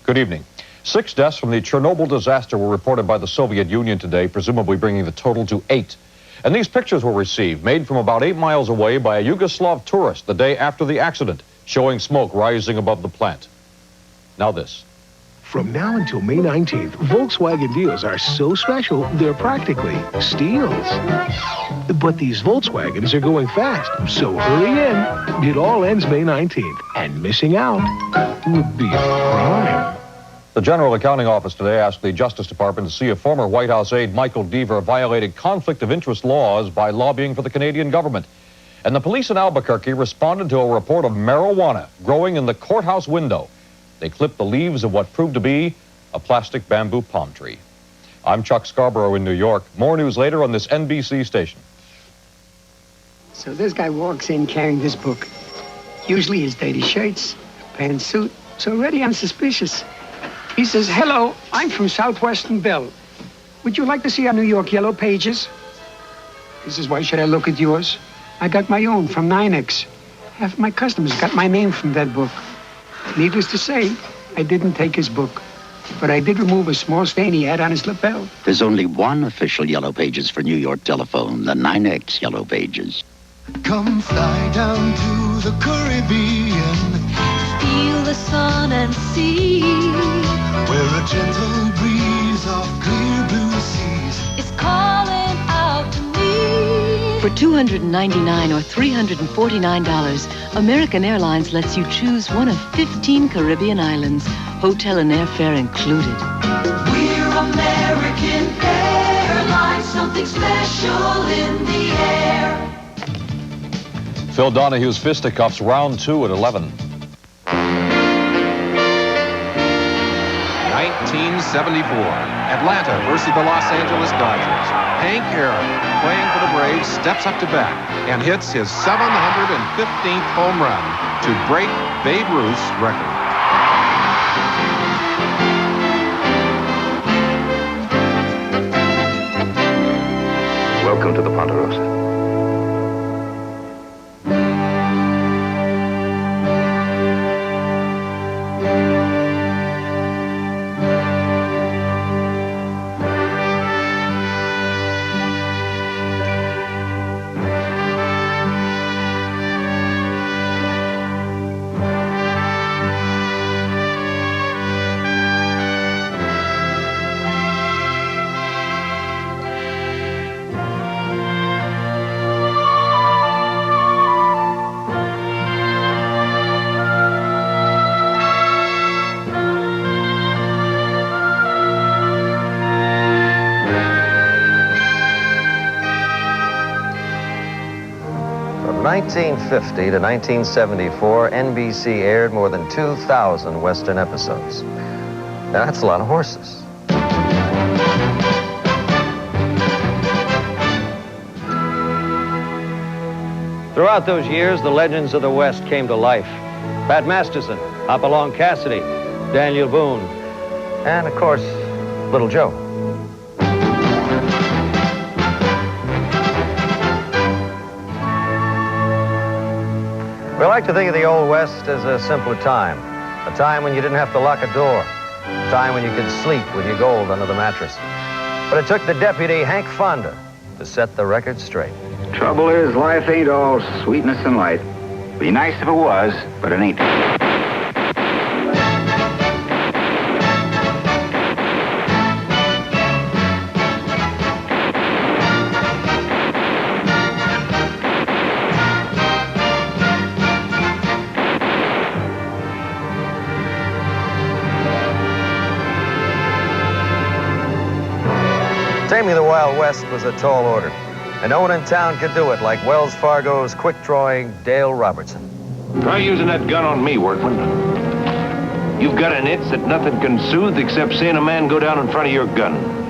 Good evening. 6 deaths from the Chernobyl disaster were reported by the Soviet Union today, presumably bringing the total to 8. And these pictures were received, made from about 8 miles away by a Yugoslav tourist the day after the accident, showing smoke rising above the plant. Now this. From now until May 19th, Volkswagen deals are so special, they're practically steals. But these Volkswagens are going fast, so hurry in. It all ends May 19th, and missing out would be a crime. The General Accounting Office today asked the Justice Department to see if former White House aide Michael Deaver violated conflict of interest laws by lobbying for the Canadian government. And the police in Albuquerque responded to a report of marijuana growing in the courthouse window. They clipped the leaves of what proved to be a plastic bamboo palm tree. I'm Chuck Scarborough in New York. More news later on this NBC station. So this guy walks in carrying this book. Usually his dirty shirts, pantsuit. So already I'm suspicious. He says, "Hello, I'm from Southwestern Bell. Would you like to see our New York Yellow Pages?" He says, "Why should I look at yours? I got my own from 9X. Half of my customers got my name from that book." Needless to say, I didn't take his book, but I did remove a small stain he had on his lapel. There's only one official Yellow Pages for New York Telephone, the 9X Yellow Pages. Come fly down to the Caribbean. Feel the sun and sea. Where a gentle breeze of clear blue seas is calling out to me. For $299 or $349, American Airlines lets you choose one of 15 Caribbean islands, hotel and airfare included. We're American Airlines, something special in the air. Phil Donahue's fisticuffs, round 2 at 11. 1974. Atlanta versus the Los Angeles Dodgers. Hank Aaron, playing for the Braves, steps up to bat and hits his 715th home run to break Babe Ruth's record. Welcome to the Ponderosa. From 1950 to 1974, NBC aired more than 2,000 Western episodes. Now, that's a lot of horses. Throughout those years, the legends of the West came to life. Pat Masterson, Hopalong Cassidy, Daniel Boone, and, of course, Little Joe. We like to think of the Old West as a simpler time. A time when you didn't have to lock a door. A time when you could sleep with your gold under the mattress. But it took the deputy, Hank Fonda, to set the record straight. Trouble is, life ain't all sweetness and light. Be nice if it was, but it ain't. Taming the Wild West was a tall order, and no one in town could do it like Wells Fargo's quick-drawing Dale Robertson. Try using that gun on me, workman. You've got an itch that nothing can soothe except seeing a man go down in front of your gun.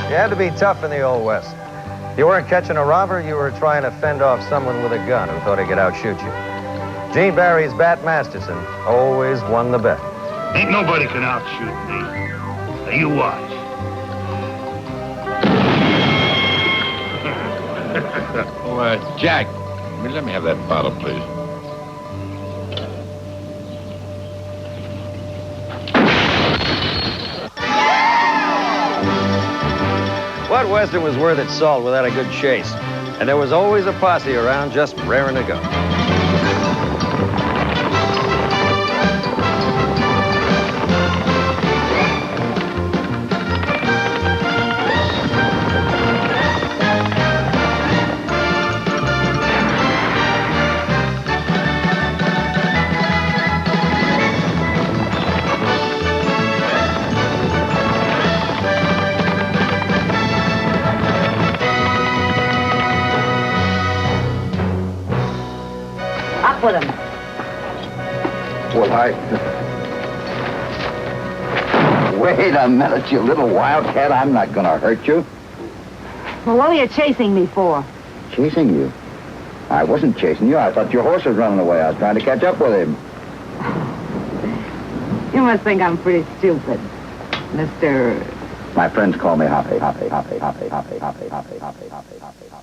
You had to be tough in the Old West. You weren't catching a robber, you were trying to fend off someone with a gun who thought he could outshoot you. Gene Barry's Bat Masterson always won the bet. Ain't nobody can outshoot me. Now you watch. Jack, let me have that bottle, please. What Western was worth its salt without a good chase? And there was always a posse around just raring to go. With him. Well, Wait a minute, you little wildcat. I'm not going to hurt you. Well, what were you chasing me for? Chasing you? I wasn't chasing you. I thought your horse was running away. I was trying to catch up with him. You must think I'm pretty stupid, Mr. My friends call me Hoppy, Hoppy, Hoppy, Hoppy, Hoppy, Hoppy, Hoppy, Hoppy, Hoppy, Hoppy, Hoppy, Hoppy.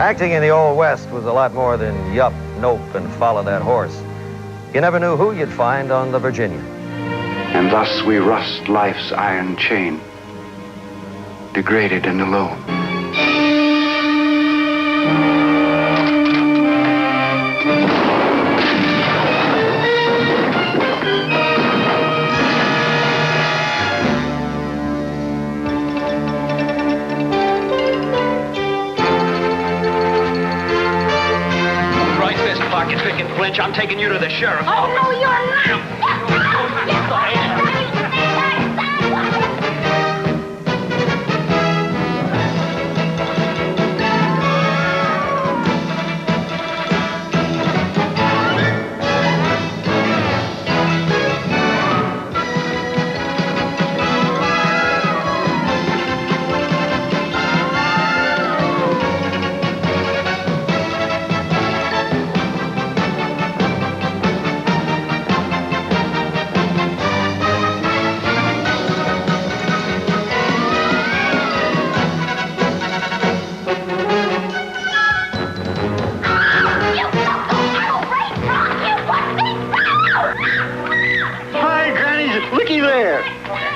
Acting in the Old West was a lot more than yup, nope, and follow that horse. You never knew who you'd find on the Virginia. And thus we rust life's iron chain, degraded and alone. I'm taking you to the sheriff. Oh, no, you're not.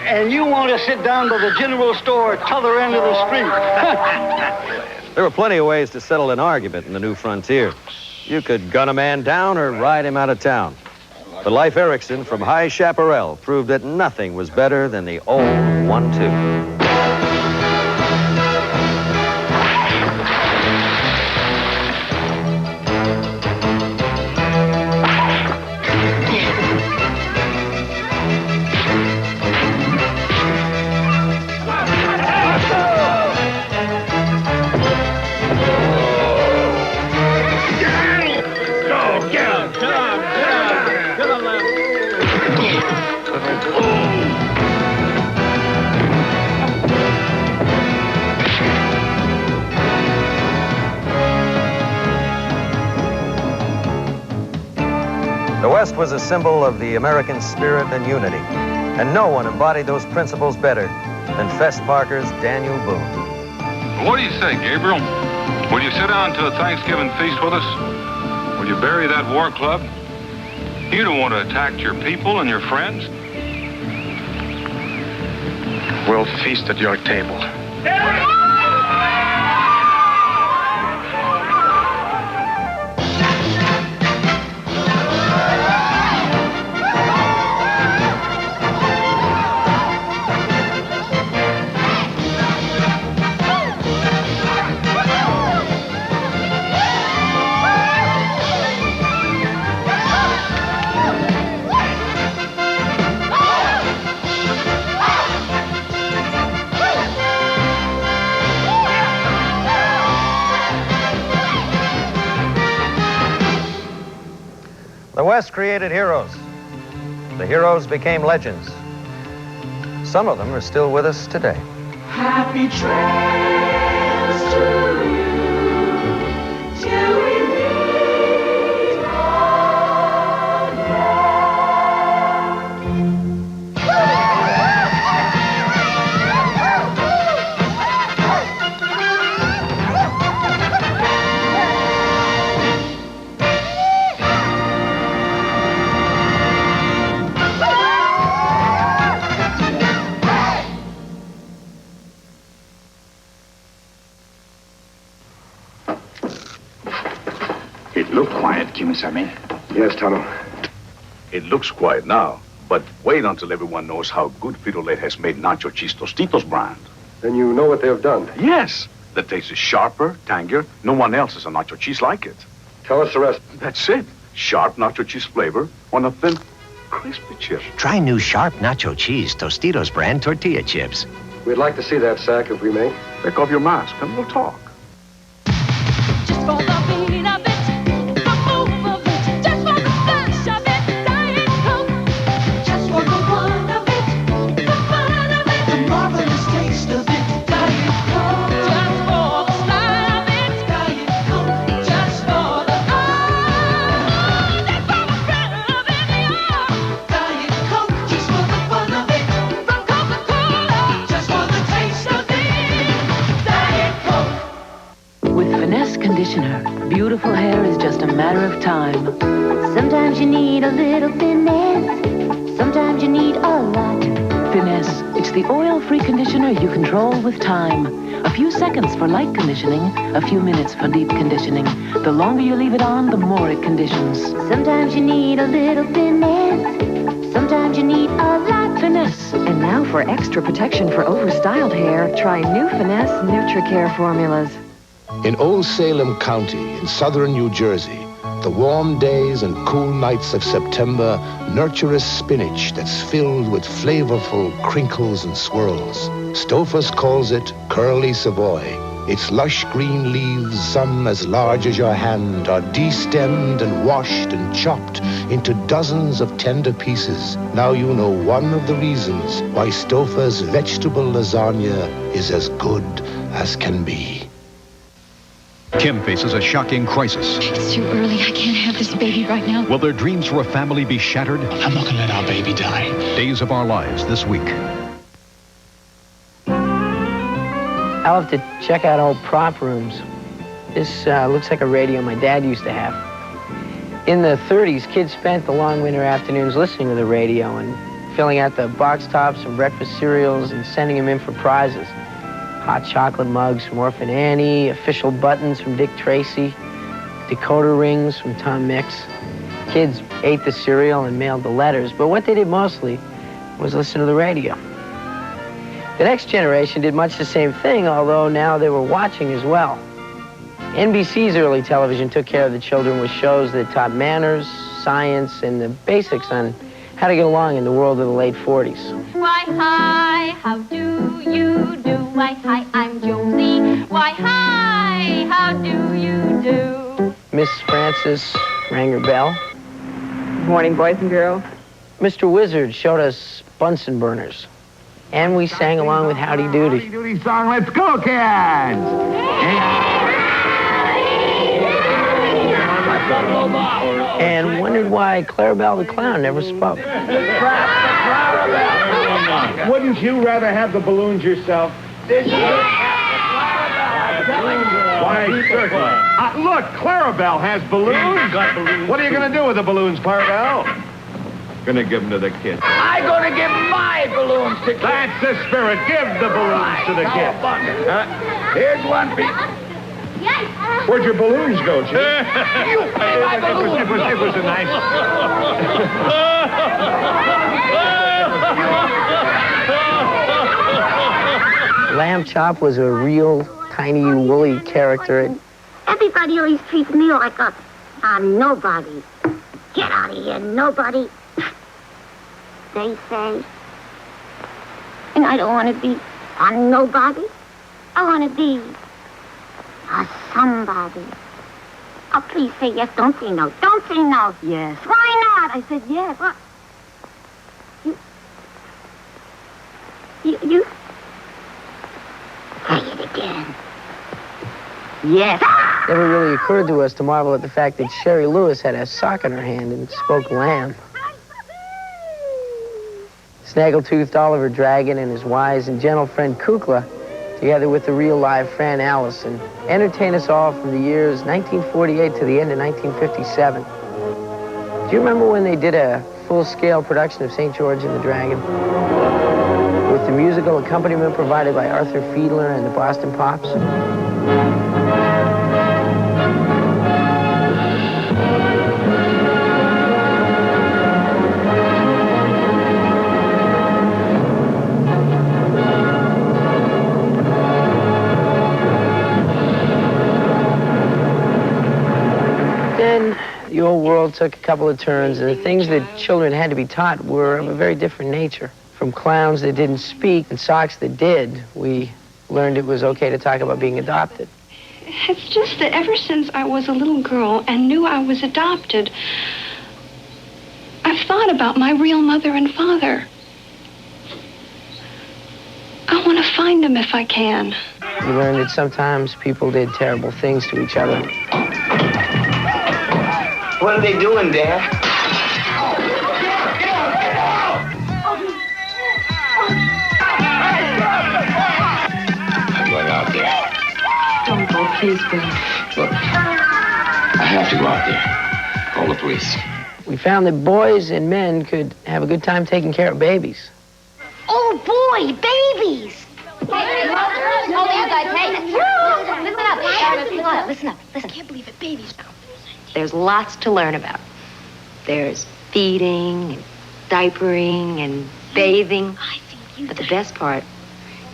And you want to sit down to the general store at t'other end of the street. There were plenty of ways to settle an argument in the new frontier. You could gun a man down or ride him out of town. But Life Erickson from High Chaparral proved that nothing was better than the old 1-2. The West was a symbol of the American spirit and unity, and no one embodied those principles better than Fess Parker's Daniel Boone. What do you say, Gabriel? Will you sit down to a Thanksgiving feast with us? Will you bury that war club? You don't want to attack your people and your friends. We'll feast at your table. The West created heroes. The heroes became legends. Some of them are still with us today. Happy trails to you, till we meet It looked quiet, Kimisame. Yes, Tano. It looks quiet now, but wait until everyone knows how good Frito-Lay has made Nacho Cheese Tostitos brand. Then you know what they have done? Yes. The taste is sharper, tangier. No one else has a nacho cheese like it. Tell us the rest. That's it. Sharp nacho cheese flavor on a thin, crispy chip. Try new sharp nacho cheese Tostitos brand tortilla chips. We'd like to see that sack if we may. Take off your mask and we'll talk. beautiful hair is just a matter of time. Sometimes you need a little finesse. Sometimes you need a lot. Finesse. It's the oil-free conditioner you control with time. A few seconds for light conditioning, a few minutes for deep conditioning. The longer you leave it on, the more it conditions. Sometimes you need a little finesse. Sometimes you need a lot. Finesse. And now for extra protection for overstyled hair, try new Finesse NutriCare formulas. In Old Salem County in southern New Jersey, the warm days and cool nights of September nurture a spinach that's filled with flavorful crinkles and swirls. Stouffer's calls it Curly Savoy. Its lush green leaves, some as large as your hand, are destemmed and washed and chopped into dozens of tender pieces. Now you know one of the reasons why Stouffer's vegetable lasagna is as good as can be. Kim faces a shocking crisis. It's too early. I can't have this baby right now. Will their dreams for a family be shattered? I'm not going to let our baby die. Days of Our Lives this week. I'll have to check out old prop rooms. This looks like a radio my dad used to have. In the 30s, kids spent the long winter afternoons listening to the radio and filling out the box tops and breakfast cereals and sending them in for prizes. Hot chocolate mugs from Orphan Annie, official buttons from Dick Tracy, decoder rings from Tom Mix. Kids ate the cereal and mailed the letters, but what they did mostly was listen to the radio. The next generation did much the same thing, although now they were watching as well. NBC's early television took care of the children with shows that taught manners, science, and the basics on how to get along in the world of the late 40s. Why, hi, how do you do? Why, hi, I'm Josie. Why, hi, how do you do? Miss Francis rang her bell. Good morning, boys and girls. Mr. Wizard showed us Bunsen burners. And we sang along with Howdy Doody. Howdy Doody song, let's go, kids! And wondered why Clarabelle the Clown never spoke. Wouldn't you rather have the balloons yourself? Why, certainly. Look, Clarabelle has balloons. What are you going to do with the balloons, Clarabelle? Gonna give them to the kids. I'm gonna give my balloons to kids. That's the spirit. Give the balloons to the kids. Here's one piece. Where'd your balloons go, Jim? You pay my balloons. It was a nice... Lamb Chop was a real, tiny, woolly character. Everybody always treats me like a nobody. Get out of here, nobody. They say. And I don't want to be a nobody. I want to be a somebody. Oh, please say yes. Don't say no. Don't say no. Yes. Why not? I said yes. What? You. Say it again. Yes. Never really occurred to us to marvel at the fact that Sherry Lewis had a sock in her hand and spoke lamb. Snaggletooth Oliver Dragon and his wise and gentle friend Kukla, together with the real live Fran Allison, entertained us all from the years 1948 to the end of 1957. Do you remember when they did a full-scale production of St. George and the Dragon? With the musical accompaniment provided by Arthur Fiedler and the Boston Pops? Then the old world took a couple of turns, and the things that children had to be taught were of a very different nature. From clowns that didn't speak and socks that did, we learned it was okay to talk about being adopted. It's just that ever since I was a little girl and knew I was adopted, I've thought about my real mother and father. I want to find them if I can. You learned that sometimes people did terrible things to each other. What are they doing, Dad? I'm going out there. Don't go, please, Bill. Look, I have to go out there. Call the police. We found that boys and men could have a good time taking care of babies. Oh, boy, babies! Hey, you guys, hey. Listen up. Listen. I can't believe it, babies. There's lots to learn about. There's feeding, and diapering, and bathing. But the best part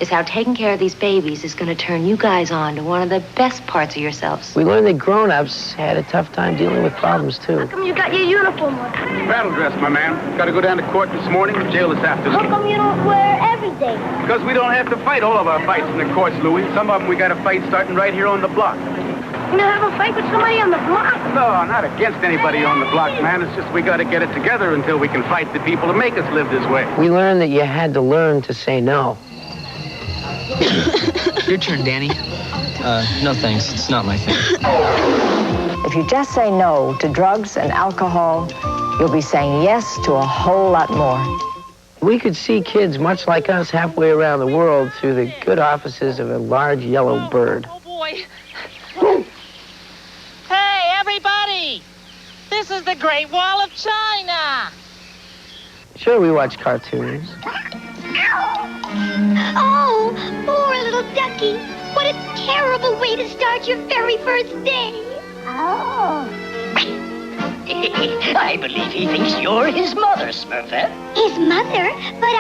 is how taking care of these babies is going to turn you guys on to one of the best parts of yourselves. We learned that grown-ups had a tough time dealing with problems, too. How come you got your uniform on? Battle dress, my man. Got to go down to court this morning and jail this afternoon. How come you don't wear every day? Because we don't have to fight all of our fights in the courts, Louis. Some of them we got to fight starting right here on the block. You don't have a fight with somebody on the block? No, not against anybody on the block, man. It's just we got to get it together until we can fight the people to make us live this way. We learned that you had to learn to say no. Your turn, Danny. No thanks. It's not my thing. If you just say no to drugs and alcohol, you'll be saying yes to a whole lot more. We could see kids much like us halfway around the world through the good offices of a large yellow bird. Oh, boy. Hey, everybody! This is the Great Wall of China! Sure, we watch cartoons. Oh, poor little ducky. What a terrible way to start your very first day. Oh. I believe he thinks you're his mother, Smurfette. His mother? But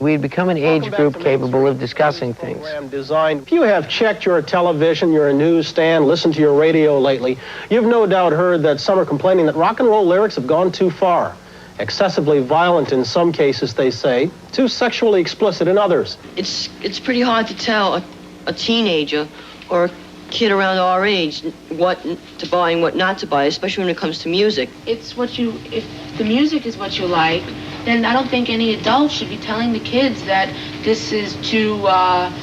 We'd become an age group capable of discussing things. Design. If you have checked your television, your newsstand, listened to your radio lately, you've no doubt heard that some are complaining that rock and roll lyrics have gone too far. Excessively violent in some cases, they say, too sexually explicit in others. It's pretty hard to tell a teenager or a kid around our age what to buy and what not to buy, especially when it comes to music. If the music is what you like, then I don't think any adult should be telling the kids that this is too violent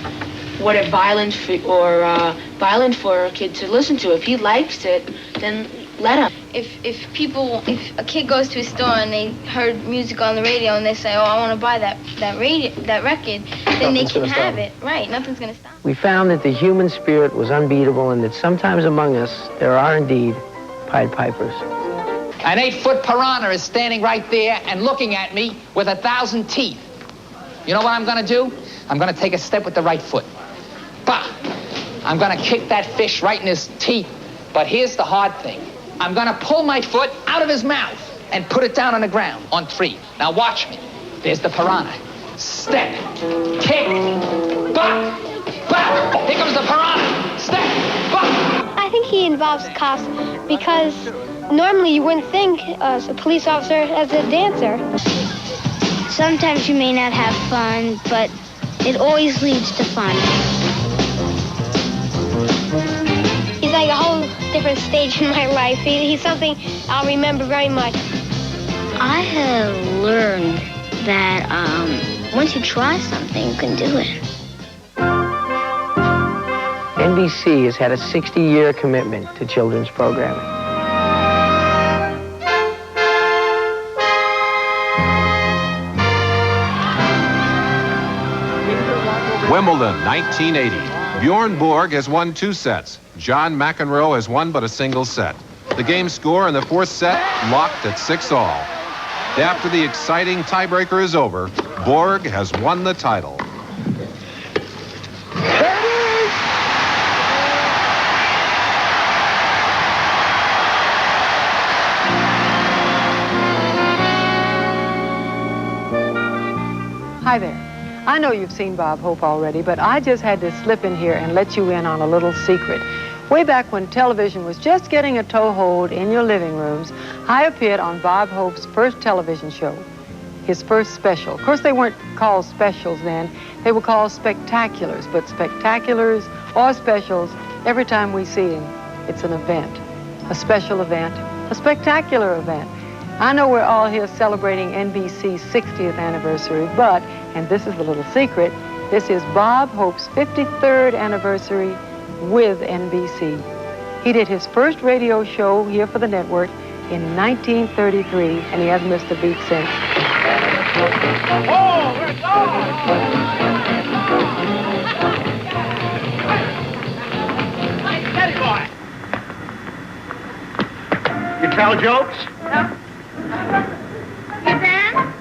for a kid to listen to. If he likes it, then let him. If a kid goes to a store and they heard music on the radio and they say, oh, I want to buy that record, then they can have it. Right, nothing's going to stop. We found that the human spirit was unbeatable and that sometimes among us there are indeed Pied Pipers. An 8-foot piranha is standing right there and looking at me with 1,000 teeth. You know what I'm going to do? I'm going to take a step with the right foot. Bah! I'm going to kick that fish right in his teeth. But here's the hard thing. I'm going to pull my foot out of his mouth and put it down on the ground on 3. Now watch me. There's the piranha. Step. Kick. Bah! Bah! Here comes the piranha. Step. Bah! I think he involves cops because normally you wouldn't think a police officer as a dancer. sometimes you may not have fun, but it always leads to fun. He's like a whole different stage in my life. He's something I'll remember very much. I have learned that once you try something, you can do it. NBC has had a 60-year commitment to children's programming. Wimbledon, 1980. Bjorn Borg has won 2 sets. John McEnroe has won but a single set. The game score in the 4th set locked at 6-all. After the exciting tiebreaker is over, Borg has won the title. Hi there. I know you've seen Bob Hope already, but I just had to slip in here and let you in on a little secret. Way back when television was just getting a toehold in your living rooms, I appeared on Bob Hope's first television show, his first special. Of course, they weren't called specials then. They were called spectaculars, but spectaculars or specials, every time we see them, it's an event, a special event, a spectacular event. I know we're all here celebrating NBC's 60th anniversary, but, and this is the little secret, this is Bob Hope's 53rd anniversary with NBC. He did his first radio show here for the network in 1933, and he hasn't missed a beat since. tell jokes? No. You dance?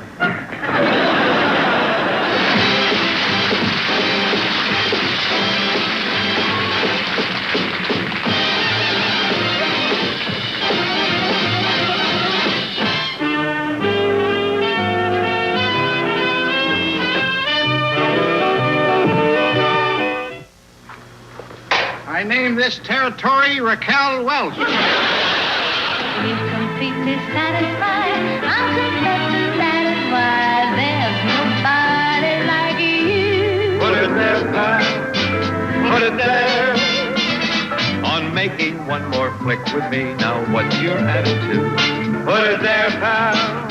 I name this territory Raquel Welch. We're completely satisfied. I'm completely satisfied. There's nobody like you. Put it there, pal. Put it there. On making one more flick with me. Now what's your attitude? Put it there, pal.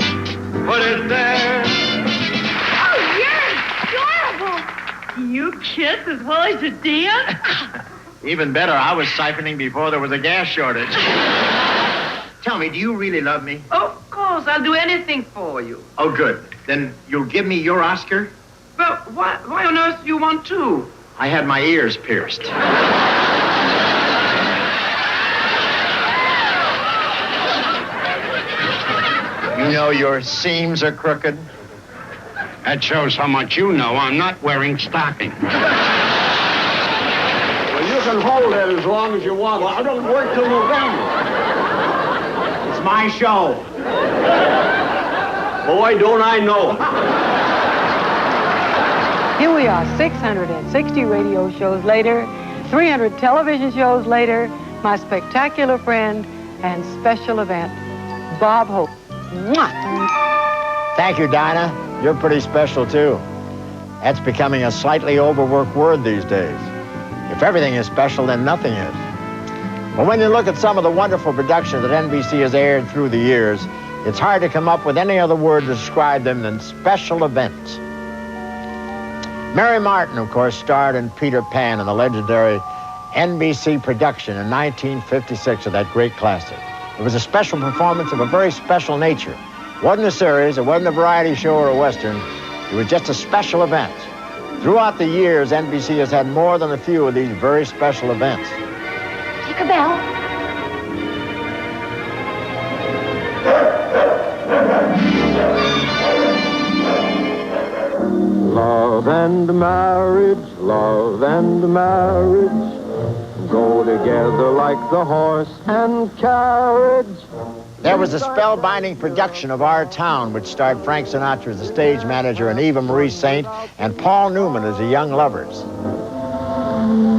Put it there. Oh, you're adorable. You kiss as well as you dance? Even better, I was siphoning before there was a gas shortage. Tell me, do you really love me? Of course, I'll do anything for you. Oh, good. Then you'll give me your Oscar? But why on earth do you want to? I had my ears pierced. You know your seams are crooked? That shows how much you know. I'm not wearing stockings. You can hold it as long as you want. Well, I don't work till November. It's my show. Boy, don't I know. Here we are, 660 radio shows later, 300 television shows later, my spectacular friend and special event, Bob Hope. Mwah! Thank you, Dinah. You're pretty special, too. That's becoming a slightly overworked word these days. If everything is special, then nothing is. But when you look at some of the wonderful productions that NBC has aired through the years, it's hard to come up with any other word to describe them than special events. Mary Martin, of course, starred in Peter Pan in the legendary NBC production in 1956 of that great classic. It was a special performance of a very special nature. It wasn't a series, it wasn't a variety show or a Western. It was just a special event. Throughout the years, NBC has had more than a few of these very special events. Take a bell. Love and marriage, go together like the horse and carriage. There was a spellbinding production of Our Town, which starred Frank Sinatra as the stage manager and Eva Marie Saint and Paul Newman as the young lovers.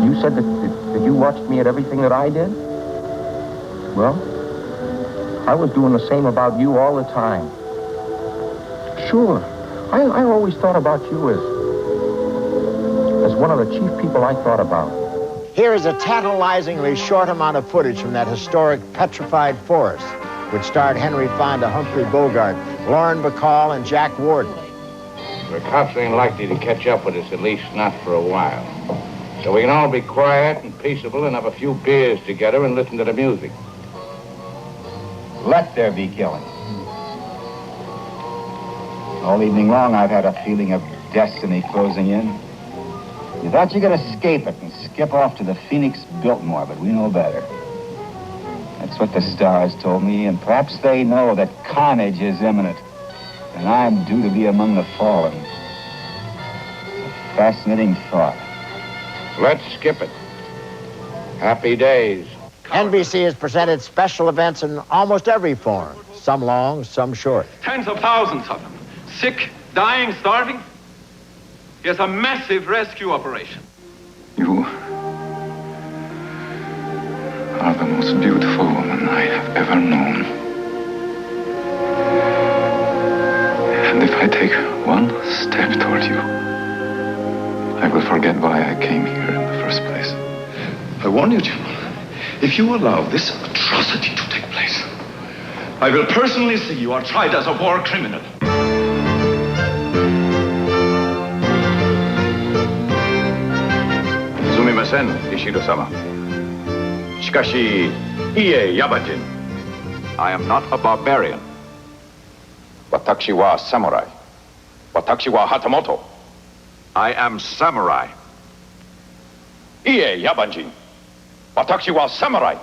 You said that you watched me at everything that I did? Well, I was doing the same about you all the time. Sure. I always thought about you as one of the chief people I thought about. Here is a tantalizingly short amount of footage from that historic Petrified Forest, which starred Henry Fonda, Humphrey Bogart, Lauren Bacall, and Jack Warden. The cops ain't likely to catch up with us, at least not for a while. So we can all be quiet and peaceable and have a few beers together and listen to the music. Let there be killing. All evening long, I've had a feeling of destiny closing in. You thought you could escape it and skip off to the Phoenix Biltmore, but we know better. That's what the stars told me, and perhaps they know that carnage is imminent, and I'm due to be among the fallen. It's a fascinating thought. Let's skip it. Happy days. NBC has presented special events in almost every form, some long, some short. Tens of thousands of them. Sick, dying, starving. Yes, a massive rescue operation. You are the most beautiful woman I have ever known. And if I take one step toward you, I will forget why I came here in the first place. I warn you, General, if you allow this atrocity to take place, I will personally see you are tried as a war criminal. すみません、石戸様。しかし、いえ、ヤバ人。I am not a barbarian. 私は侍。私は旗本。I am samurai. いえ、ヤバ人。私は侍。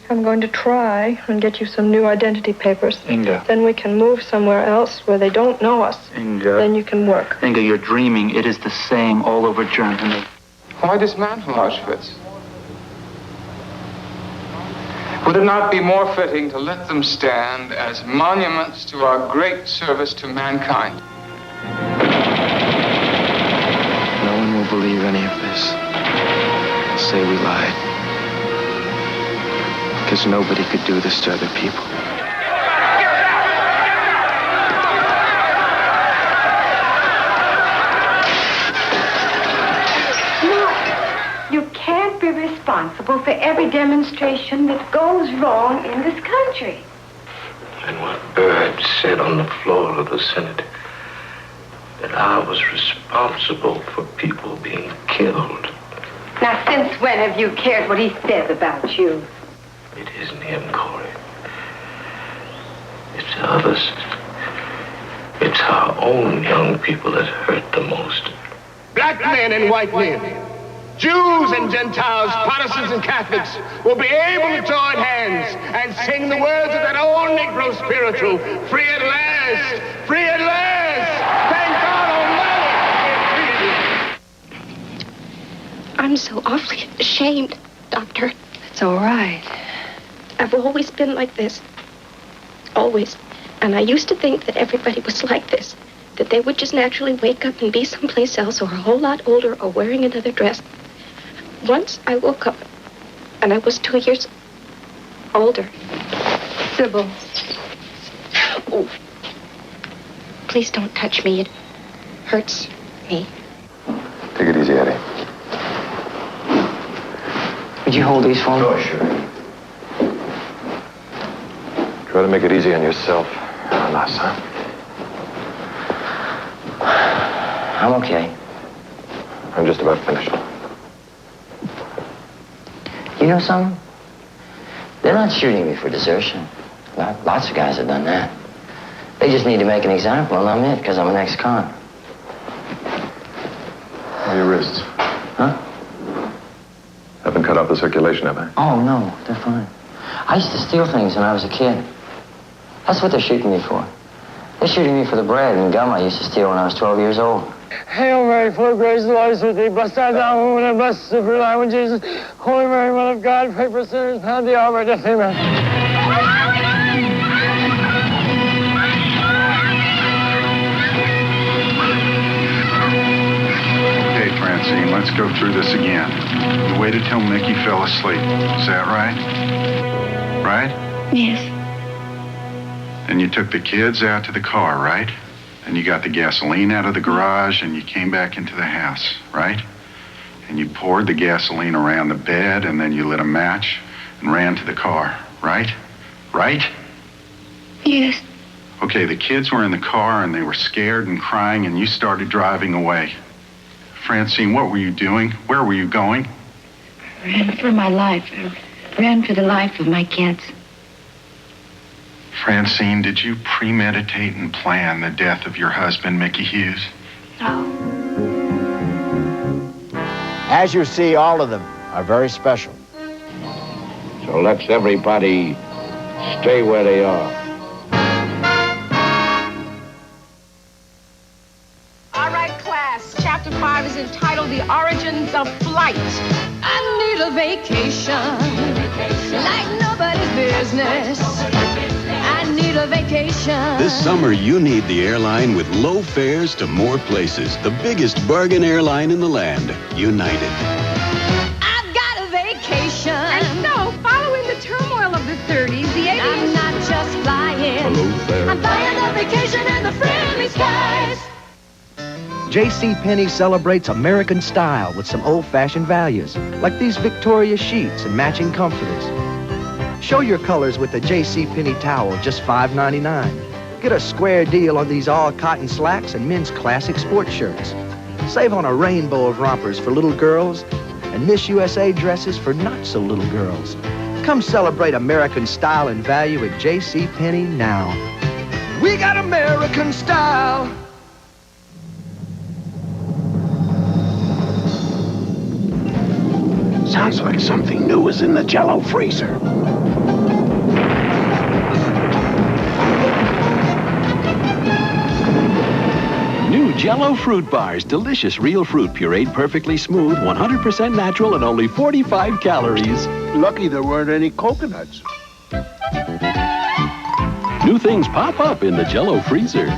I'm going to try and get you some new identity papers. Inga. Then we can move somewhere else where they don't know us. Inga. Then you can work. Inga, you're dreaming. It is the same all over Germany. Why dismantle Auschwitz? Would it not be more fitting to let them stand as monuments to our great service to mankind? No one will believe any of this. Say we lied. Because nobody could do this to other people. You can't be responsible for every demonstration that goes wrong in this country. And what Bird said on the floor of the Senate, that I was responsible for people being killed. Now, since when have you cared what he says about you? It isn't him, Corey. It's others. It's our own young people that hurt the most. Black men and white men, Jews and Gentiles, Protestants and Catholics will be able to join hands and sing the words of that old Negro spiritual, free at last, free at last. Thank God Almighty. I'm so awfully ashamed, Doctor. It's all right. I've always been like this. Always. And I used to think that everybody was like this. That they would just naturally wake up and be someplace else or a whole lot older or wearing another dress. Once I woke up and I was 2 years older. Sybil. Oh. Please don't touch me. It hurts me. Take it easy, Eddie. Would you hold these for me? Oh, sure. Try to make it easy on yourself. Relax, huh? I'm okay. I'm just about finished. You know something? They're not shooting me for desertion. Lots of guys have done that. They just need to make an example, and I'm it, because I'm an ex-con. How are your wrists? Huh? Haven't cut off the circulation, have I? Oh, no, they're fine. I used to steal things when I was a kid. That's what they're shooting me for. They're shooting me for the bread and gum I used to steal when I was 12 years old. Hail Mary, full of grace, the Lord is with thee. Blessed art thou among women, and blessed is the fruit of thy womb, Jesus. Holy Mary, Mother of God, pray for sinners, now at the hour of our death. Amen. Okay, Francine, let's go through this again. You waited till Mickey fell asleep. Is that right? Right? Yes. Then you took the kids out to the car, right? And you got the gasoline out of the garage and you came back into the house, right? And you poured the gasoline around the bed and then you lit a match and ran to the car, right? Right? Yes. Okay, the kids were in the car and they were scared and crying and you started driving away. Francine, what were you doing? Where were you going? I ran for my life. I ran for the life of my kids. Francine, did you premeditate and plan the death of your husband, Mickey Hughes? No. As you see, all of them are very special. So let's everybody stay where they are. All right, class. Chapter 5 is entitled The Origins of Flight. I need a vacation, like nobody's business. I need a vacation. This summer, you need the airline with low fares to more places. The biggest bargain airline in the land, United. I've got a vacation. And so, following the turmoil of the 30s, the 80s. I'm not just flying. Hello there. I'm flying a vacation in the friendly skies. JCPenney celebrates American style with some old-fashioned values, like these Victoria sheets and matching comforters. Show your colors with the JCPenney towel, just $5.99. Get a square deal on these all-cotton slacks and men's classic sports shirts. Save on a rainbow of rompers for little girls and Miss USA dresses for not-so-little girls. Come celebrate American style and value at JCPenney now. We got American style. Sounds like something new is in the Jell-O freezer. New Jell-O fruit bars. Delicious real fruit, pureed perfectly smooth, 100% natural, and only 45 calories. Lucky there weren't any coconuts. New things pop up in the Jell-O freezer.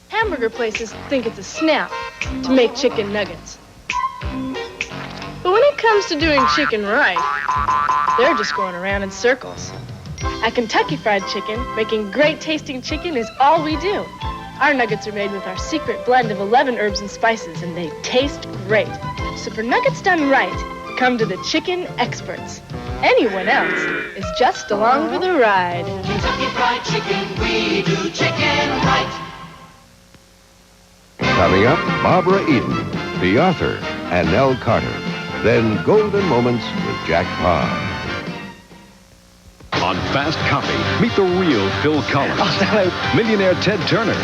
Hamburger places think it's a snap to make chicken nuggets. But when it comes to doing chicken right, they're just going around in circles. At Kentucky Fried Chicken, making great tasting chicken is all we do. Our nuggets are made with our secret blend of 11 herbs and spices, and they taste great. So for nuggets done right, come to the chicken experts. Anyone else is just along for the ride. Kentucky Fried Chicken, we do chicken right. Coming up, Barbara Eden, the author, and Nell Carter. Then Golden Moments with Jack Parr. On Fast Copy, meet the real Phil Collins, millionaire Ted Turner,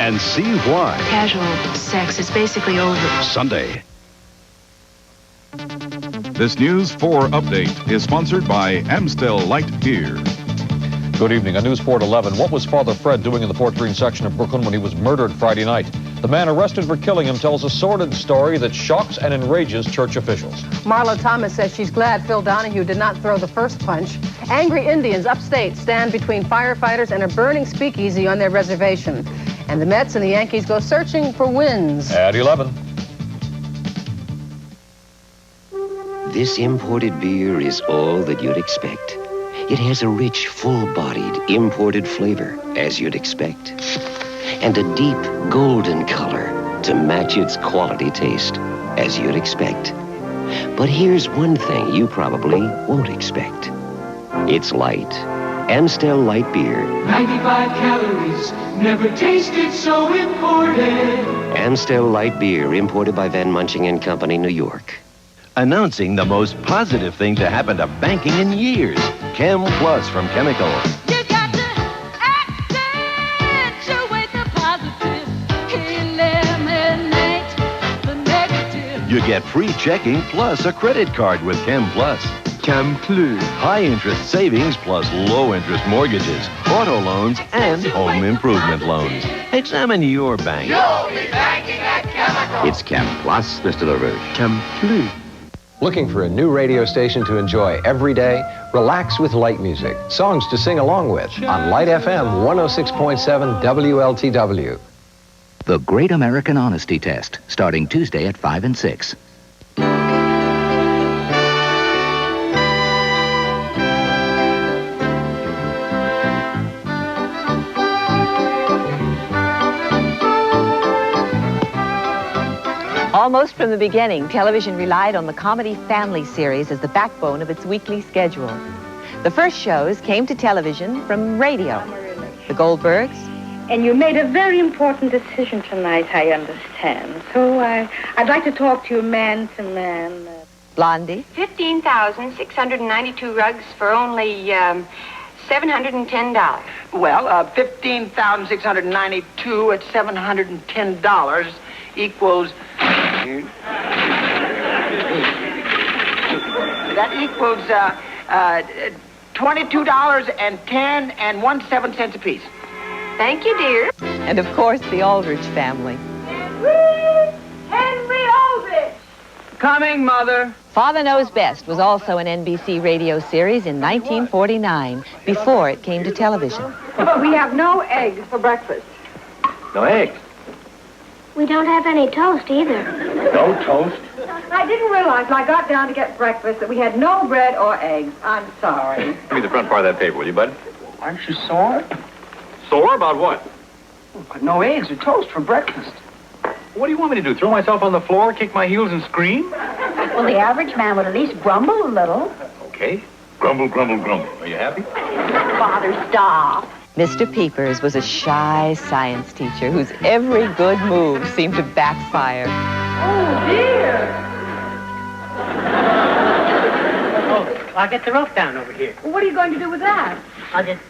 and see why. Casual sex is basically over. Sunday. This News 4 update is sponsored by Amstel Light Beer. Good evening. On News 4 at 11, what was Father Fred doing in the Fort Greene section of Brooklyn when he was murdered Friday night? The man arrested for killing him tells a sordid story that shocks and enrages church officials. Marlo Thomas says she's glad Phil Donahue did not throw the first punch. Angry Indians upstate stand between firefighters and a burning speakeasy on their reservation. And the Mets and the Yankees go searching for wins. At 11. This imported beer is all that you'd expect. It has a rich, full-bodied, imported flavor, as you'd expect. And a deep, golden color to match its quality taste, as you'd expect. But here's one thing you probably won't expect. It's light. Amstel Light Beer. 95 calories, never tasted so imported. Amstel Light Beer, imported by Van Munching and Company, New York. Announcing the most positive thing to happen to banking in years. Chem Plus from Chemical. You got to accentuate the positive, eliminate the negative. You get free checking plus a credit card with Chem Plus. Chem Plus. High interest savings plus low interest mortgages, auto loans, and home improvement loans. Examine your bank. You'll be banking at Chemical. It's Chem Plus, Mr. LaRouche. Chem Plus. Looking for a new radio station to enjoy every day? Relax with light music. Songs to sing along with on Light FM 106.7 WLTW. The Great American Honesty Test, starting Tuesday at 5 and 6. Almost from the beginning, television relied on the comedy family series as the backbone of its weekly schedule. The first shows came to television from radio. The Goldbergs. And you made a very important decision tonight, I understand. So I'd like to talk to you man to man. Blondie. 15,692 rugs for only $710. Well, 15,692 at $710 equals... That equals $22.10 apiece. Thank you, dear. And of course, the Aldrich family. Henry Aldrich! Coming, Mother. Father Knows Best was also an NBC radio series in 1949, before it came to television. We have no eggs for breakfast. No eggs? We don't have any toast either. No toast? I didn't realize when I got down to get breakfast that we had no bread or eggs. I'm sorry. Give me the front part of that paper, will you, bud? Aren't you sore? Sore about what? No eggs or toast for breakfast. What do you want me to do? Throw myself on the floor, kick my heels, and scream? Well, the average man would at least grumble a little. Okay. Grumble, grumble, grumble. Are you happy? Father, stop. Mr. Peepers was a shy science teacher whose every good move seemed to backfire. Oh, dear. Oh, I'll get the rope down over here. Well, what are you going to do with that? I'll just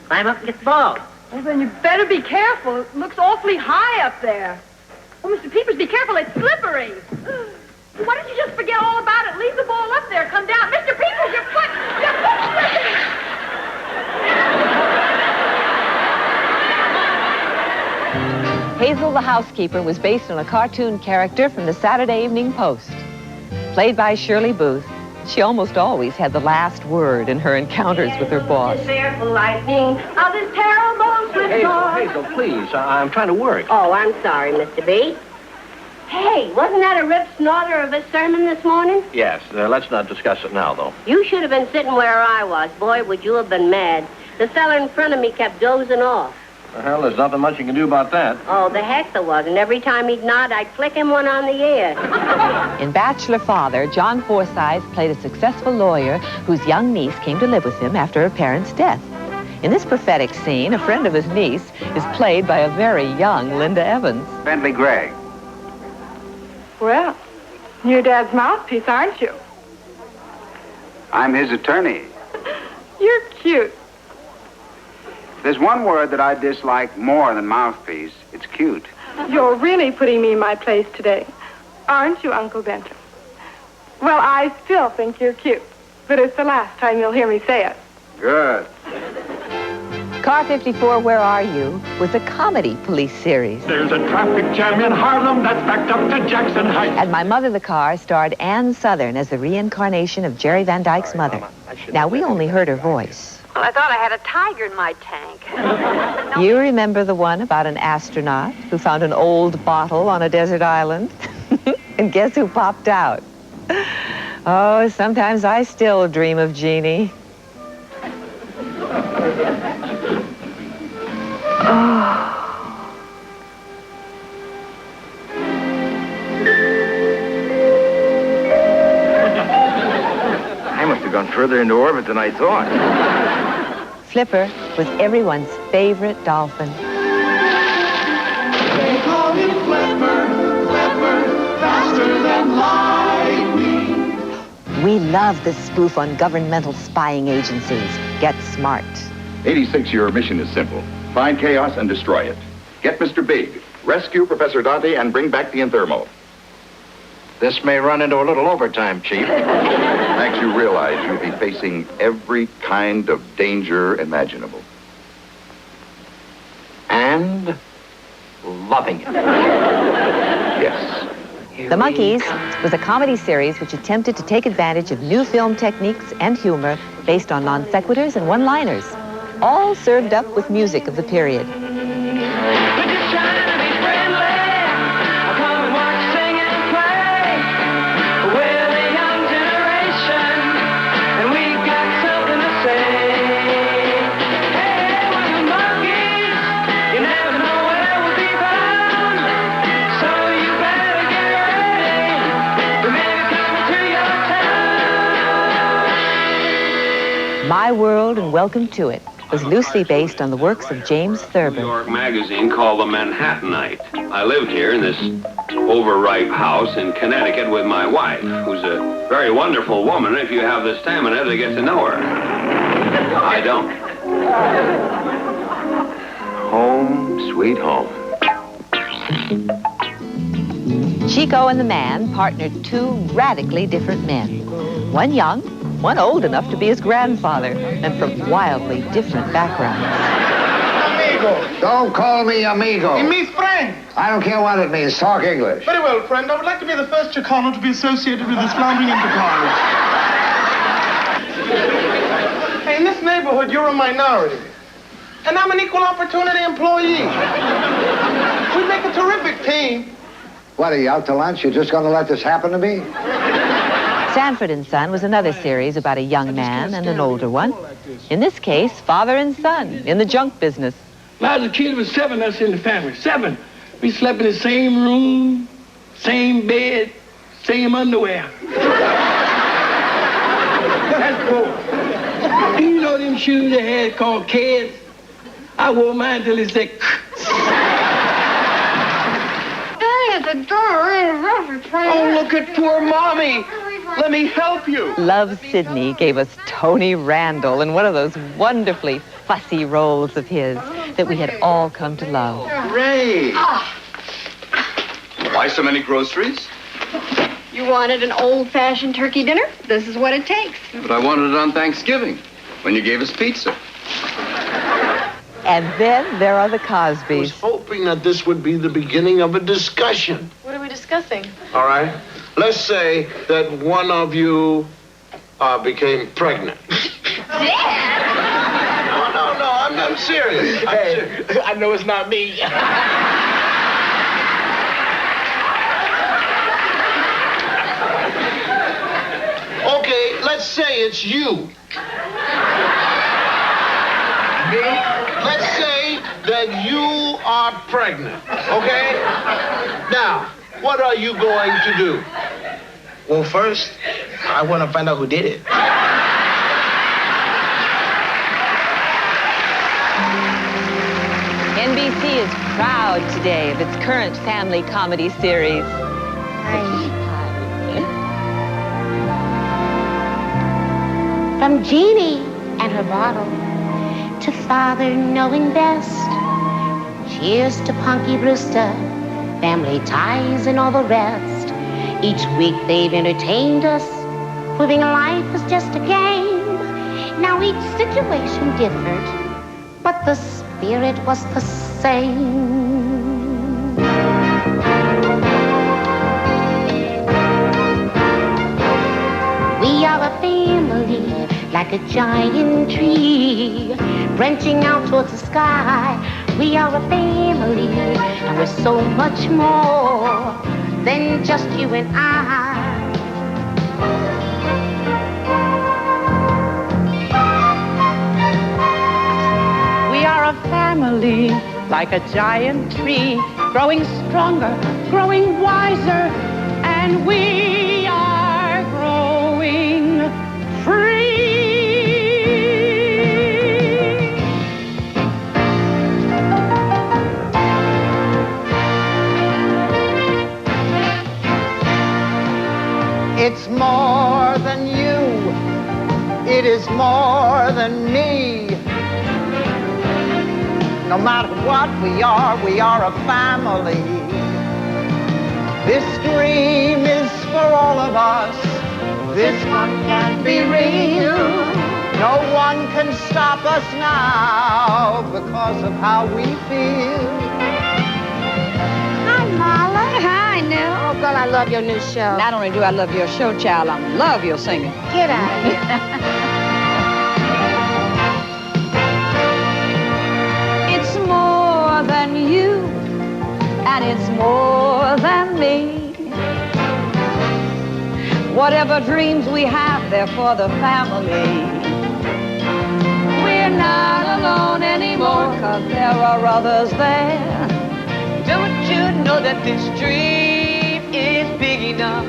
climb up and get the ball. Well, then you better be careful. It looks awfully high up there. Oh, Mr. Peepers, be careful. It's slippery. Why don't you just forget all Hazel the housekeeper was based on a cartoon character from the Saturday Evening Post. Played by Shirley Booth, she almost always had the last word in her encounters with her boss. Fearful lightning of this terrible switchboard. Hazel, please. I'm trying to work. Oh, I'm sorry, Mr. B. Hey, wasn't that a rip snorter of a sermon this morning? Yes, let's not discuss it now, though. You should have been sitting where I was. Boy, would you have been mad. The fella in front of me kept dozing off. Well, there's nothing much you can do about that. Oh, the heck there wasn't. Every time he'd nod, I'd flick him one on the ear. In Bachelor Father, John Forsythe played a successful lawyer whose young niece came to live with him after her parents' death. In this prophetic scene, a friend of his niece is played by a very young Linda Evans. Bentley Gregg. Well, you're Dad's mouthpiece, aren't you? I'm his attorney. You're cute. There's one word that I dislike more than mouthpiece. It's cute. You're really putting me in my place today, aren't you, Uncle Benton? Well, I still think you're cute, but it's the last time you'll hear me say it. Good. Car 54, Where Are You? was a comedy police series. There's a traffic jam in Harlem that's backed up to Jackson Heights. And My Mother the Car starred Ann Sothern as the reincarnation of Jerry Van Dyke's mother. Now, we only heard her voice. Well, I thought I had a tiger in my tank. You remember the one about an astronaut who found an old bottle on a desert island? And guess who popped out? Oh, sometimes I still dream of Jeannie. I must have gone further into orbit than I thought. Flipper was everyone's favorite dolphin. They call him Flipper, Flipper, faster than lightning. We love the spoof on governmental spying agencies. Get Smart. 86, your mission is simple. Find chaos and destroy it. Get Mr. Big, rescue Professor Dante, and bring back the Inthermo. This may run into a little overtime, Chief. Max, you realize you'll be facing every kind of danger imaginable. And loving it. Yes. The Monkees was a comedy series which attempted to take advantage of new film techniques and humor based on non sequiturs and one-liners, all served up with music of the period. My World and Welcome to It was loosely based on the works of James Thurber. New York magazine called the Manhattanite. I lived here in this overripe house in Connecticut with my wife, who's a very wonderful woman if you have the stamina to get to know her. I don't. Home, sweet home. Chico and the Man partnered two radically different men. One young, one old enough to be his grandfather, and from wildly different backgrounds. Amigo. Don't call me amigo. It means friend. I don't care what it means. Talk English. Very well, friend. I would like to be the first Chicano to be associated with this floundering enterprise. Hey, in this neighborhood, you're a minority. And I'm an equal opportunity employee. We make a terrific team. What, are you out to lunch? You're just going to let this happen to me? Sanford and Son was another series about a young man and an older one. In this case, father and son in the junk business. When I was a kid, it was 7 of us in the family. 7. We slept in the same room, same bed, same underwear. That's cool. Do you know them shoes they had called Keds? I wore mine till it said... Hey, the door is refrigerator. Oh, look at poor Mommy. Let me help you. Love Sidney gave us Tony Randall in one of those wonderfully fussy roles of his that we had all come to love. Ray! Why so many groceries? You wanted an old-fashioned turkey dinner? This is what it takes. But I wanted it on Thanksgiving, when you gave us pizza. And then there are the I was Cosbys. hoping that this would be the beginning of a discussion. What are we discussing? All right? Let's say that one of you became pregnant. No, I'm serious. I know it's not me. Okay, let's say it's you. Me? Let's say that you are pregnant, okay? Now, what are you going to do? Well, first, I want to find out who did it. NBC is proud today of its current family comedy series. From Jeannie and her bottle to Father knowing best. Cheers to Punky Brewster, family ties and all the rest. Each week they've entertained us, proving life is just a game. Now each situation differed, but the spirit was the same. We are a family, like a giant tree, branching out towards the sky. We are a family, and we're so much more than just you and I. We are a family, like a giant tree, growing stronger, growing wiser, and we are growing free. It's more than you. It is more than me. No matter what we are a family. This dream is for all of us. This one can be real. No one can stop us now because of how we feel. Hi, Marla. Hi, Nell. Oh, girl, I love your new show. Not only do I love your show, child, I love your singing. Get out of here. It's more than you, and it's more than me. Whatever dreams we have, they're for the family. We're not alone anymore, 'cause there are others there. Don't you know that this dream is big enough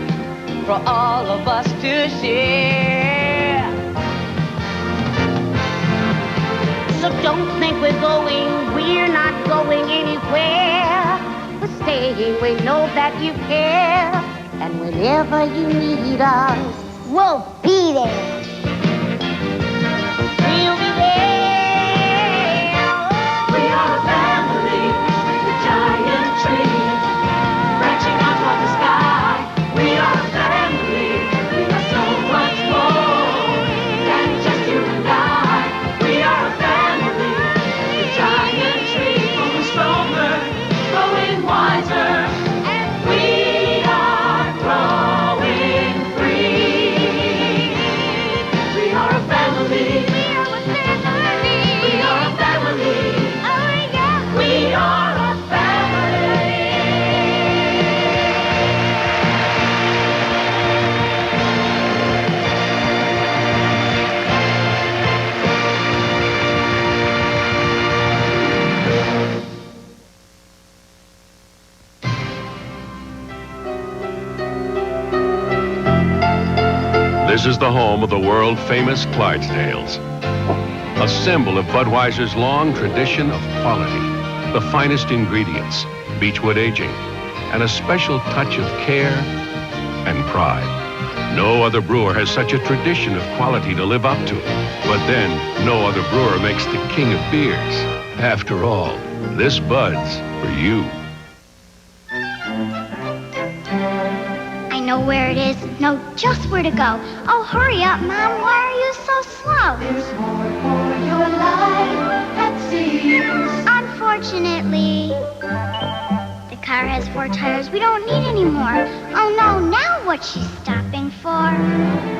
for all of us to share? So don't think we're not going anywhere. We're staying, we know that you care. And whenever you need us, we'll be there. We'll be there. We are a family, the giant tree, branching out toward the sky. We are a family, we are so much more than just you and I. We are a family, the giant tree, growing stronger, growing wiser, and we are growing free. We are a family. We are a family. Oh, yeah. We are a family. This is the home of the world-famous Clydesdales, a symbol of Budweiser's long tradition of quality, the finest ingredients, beechwood aging, and a special touch of care and pride. No other brewer has such a tradition of quality to live up to. But then, no other brewer makes the king of beers. After all, this Bud's for you. I know where it is, know just where to go. Oh, hurry up, Mom, why are you so slow? There's more for your life, that's Sears. Unfortunately, the car has 4 tires we don't need anymore. Oh no, now what's she stopping for?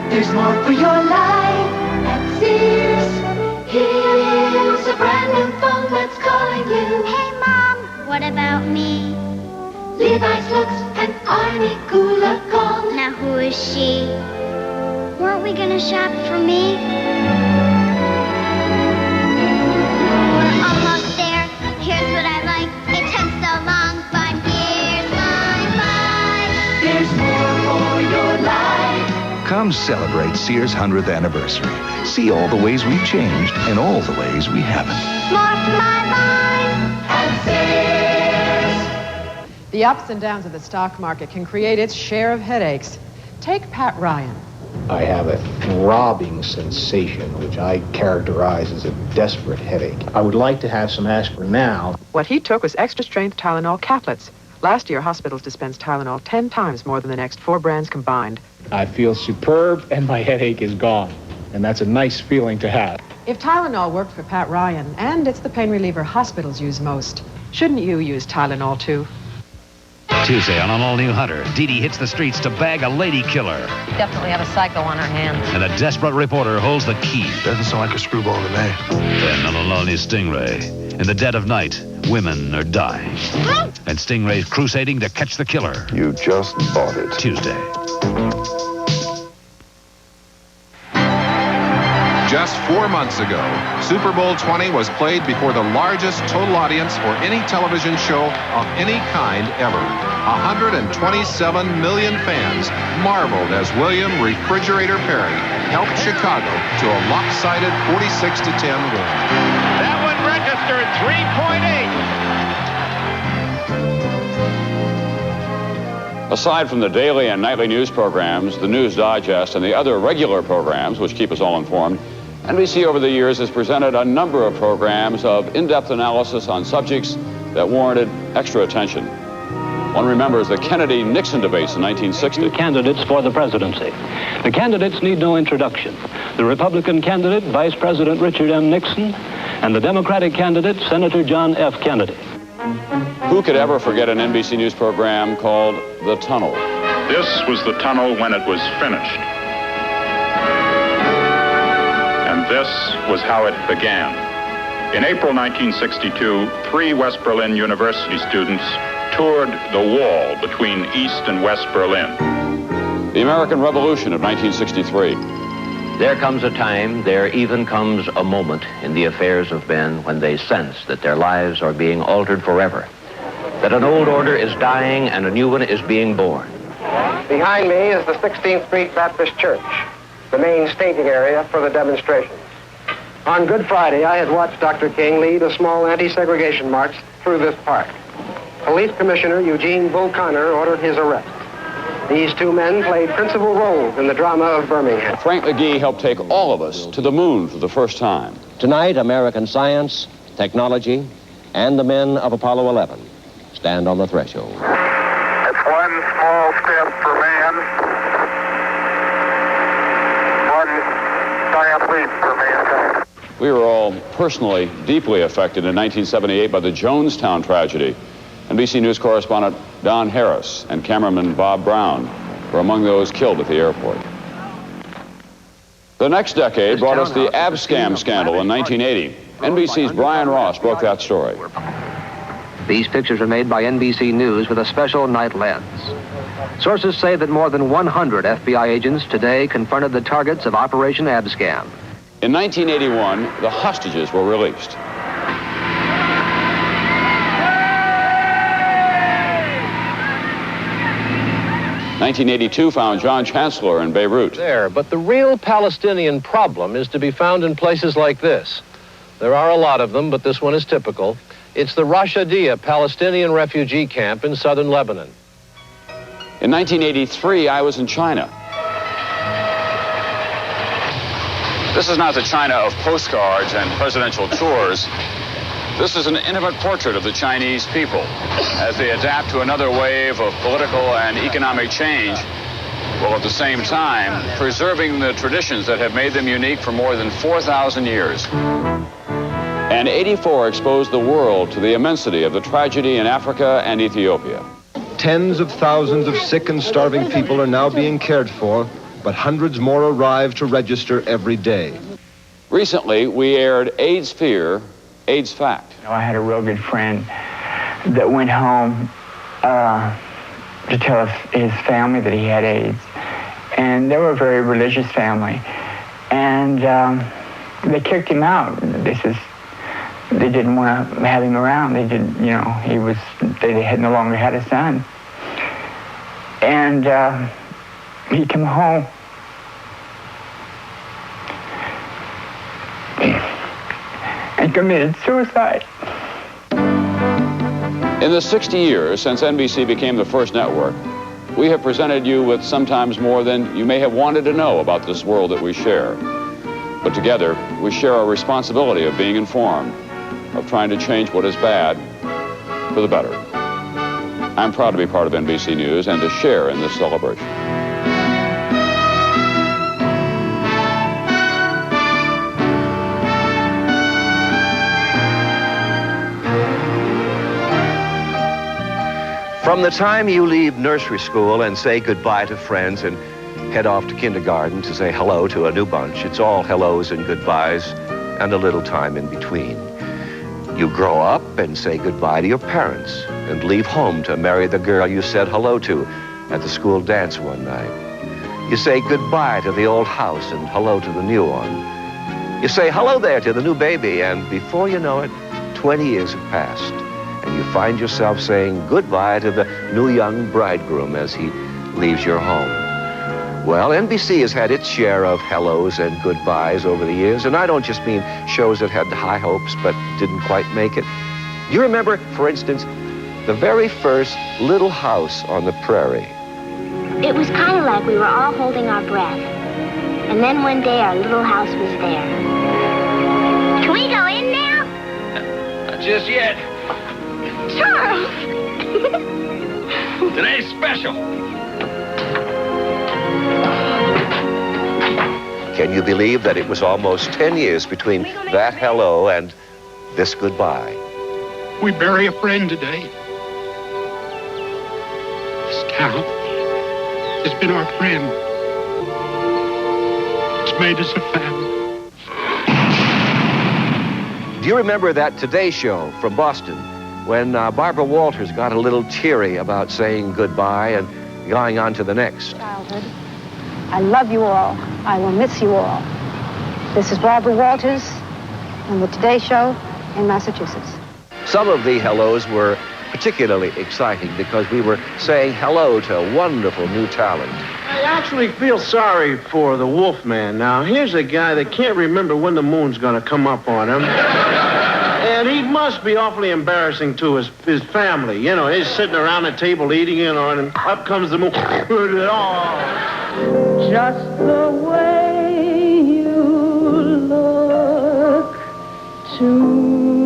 There's more for your life at Sears. Here's a brand new phone that's calling you. Hey Mom, what about me? Levi's looks and Arnie Kula call. Now who is she? Weren't we gonna shop for me? We're almost there. Here's what I like. It took so long. 5 years gone by. There's more for your life. Come celebrate Sears' 100th anniversary. See all the ways we've changed and all the ways we haven't. More for my life at Sears. The ups and downs of the stock market can create its share of headaches. Take Pat Ryan. I have a throbbing sensation, which I characterize as a desperate headache. I would like to have some aspirin now. What he took was extra-strength Tylenol caplets. Last year, hospitals dispensed Tylenol 10 times more than the next 4 brands combined. I feel superb, and my headache is gone. And that's a nice feeling to have. If Tylenol worked for Pat Ryan, and it's the pain reliever hospitals use most, shouldn't you use Tylenol too? Tuesday on an all-new Hunter, Dee Dee hits the streets to bag a lady killer. We definitely have a psycho on our hands. And a desperate reporter holds the key. Doesn't sound like a screwball to me. Then on an all-new Stingray, in the dead of night, women are dying. And Stingray's crusading to catch the killer. You just bought it. Tuesday. Just 4 months ago, Super Bowl 20 was played before the largest total audience for any television show of any kind ever. 127 million fans marveled as William Refrigerator Perry helped Chicago to a lopsided 46-10 win. That one registered 3.8. Aside from the daily and nightly news programs, the News Digest, and the other regular programs which keep us all informed, NBC over the years has presented a number of programs of in-depth analysis on subjects that warranted extra attention. One remembers the Kennedy-Nixon debates in 1960. Candidates for the presidency. The candidates need no introduction. The Republican candidate, Vice President Richard M. Nixon, and the Democratic candidate, Senator John F. Kennedy. Who could ever forget an NBC News program called The Tunnel? This was the tunnel when it was finished. And this was how it began. In April 1962, 3 West Berlin University students toured the wall between East and West Berlin. The American Revolution of 1963. There comes a time, there even comes a moment in the affairs of men when they sense that their lives are being altered forever, that an old order is dying and a new one is being born. Behind me is the 16th Street Baptist Church, the main staging area for the demonstration. On Good Friday, I had watched Dr. King lead a small anti-segregation march through this park. Police Commissioner Eugene Bull Connor ordered his arrest. These 2 men played principal roles in the drama of Birmingham. Frank McGee helped take all of us to the moon for the first time. Tonight, American science, technology, and the men of Apollo 11 stand on the threshold. It's 1 small step for man, 1 giant leap for mankind. We were all personally deeply affected in 1978 by the Jonestown tragedy. NBC News correspondent Don Harris and cameraman Bob Brown were among those killed at the airport. The next decade brought us the Abscam scandal in 1980. NBC's Brian Ross broke that story. These pictures are made by NBC News with a special night lens. Sources say that more than 100 FBI agents today confronted the targets of Operation Abscam. In 1981, the hostages were released. 1982 found John Chancellor in Beirut. There, but the real Palestinian problem is to be found in places like this. There are a lot of them, but this one is typical. It's the Rashidiyah Palestinian refugee camp in southern Lebanon. In 1983, I was in China. This is not the China of postcards and presidential tours. This is an intimate portrait of the Chinese people as they adapt to another wave of political and economic change, while at the same time preserving the traditions that have made them unique for more than 4,000 years. And 84 exposed the world to the immensity of the tragedy in Africa and Ethiopia. Tens of thousands of sick and starving people are now being cared for, but hundreds more arrive to register every day. Recently, we aired AIDS Fear, AIDS Fact. I had a real good friend that went home to tell his family that he had AIDS. And they were a very religious family. And they kicked him out. They didn't want to have him around. They didn't, you know, they had no longer had a son. And he came home. And committed suicide. In the 60 years since NBC became the first network, we have presented you with sometimes more than you may have wanted to know about this world that we share. But together, we share our responsibility of being informed, of trying to change what is bad for the better. I'm proud to be part of NBC News and to share in this celebration. From the time you leave nursery school and say goodbye to friends and head off to kindergarten to say hello to a new bunch, it's all hellos and goodbyes and a little time in between. You grow up and say goodbye to your parents and leave home to marry the girl you said hello to at the school dance one night. You say goodbye to the old house and hello to the new one. You say hello there to the new baby, and before you know it, 20 years have passed. And you find yourself saying goodbye to the new young bridegroom as he leaves your home. Well, NBC has had its share of hellos and goodbyes over the years, and I don't just mean shows that had high hopes but didn't quite make it. Do you remember, for instance, the very first Little House on the Prairie? It was kind of like we were all holding our breath. And then one day our little house was there. Can we go in now? Not just yet. Charles! Today's special. Can you believe that it was almost 10 years between that hello and this goodbye? We bury a friend today. This town has been our friend. It's made us a family. Do you remember that Today Show from Boston when Barbara Walters got a little teary about saying goodbye and going on to the next? Childhood. I love you all. I will miss you all. This is Barbara Walters on the Today Show in Massachusetts. Some of the hellos were particularly exciting because we were saying hello to wonderful new talent. I actually feel sorry for the Wolfman. Now, here's a guy that can't remember when the moon's going to come up on him. And he must be awfully embarrassing to his family. You know, he's sitting around the table eating, you know, and up comes the moon. Oh. Just the way you look tonight.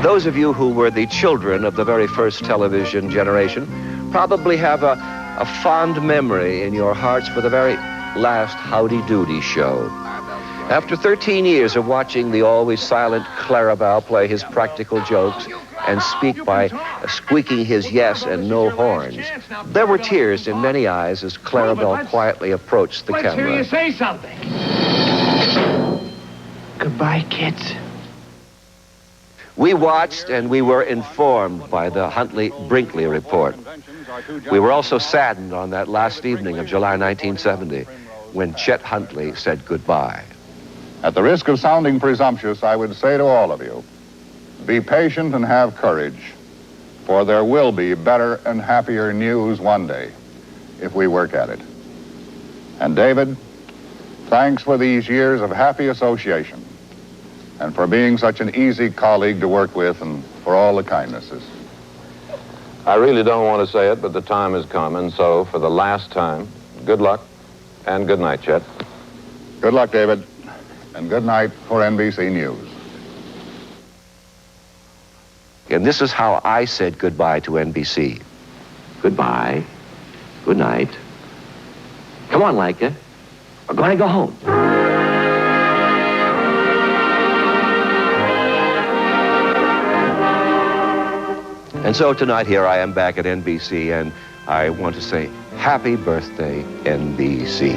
Those of you who were the children of the very first television generation probably have a fond memory in your hearts for the very last Howdy Doody show. After 13 years of watching the always silent Clarabelle play his practical jokes and speak by squeaking his yes and no horns, there were tears in many eyes as Clarabelle quietly approached the camera. Let's hear you say something. Goodbye, kids. We watched and we were informed by the Huntley-Brinkley report. We were also saddened on that last evening of July 1970 when Chet Huntley said goodbye. At the risk of sounding presumptuous, I would say to all of you, be patient and have courage, for there will be better and happier news one day if we work at it. And David, thanks for these years of happy association and for being such an easy colleague to work with and for all the kindnesses. I really don't want to say it, but the time has come, and so for the last time, good luck and good night, Chet. Good luck, David, and good night for NBC News. And this is how I said goodbye to NBC. Goodbye, good night, Come on, Leica. We're going to go home. And so tonight here I am back at NBC, and I want to say happy birthday, NBC.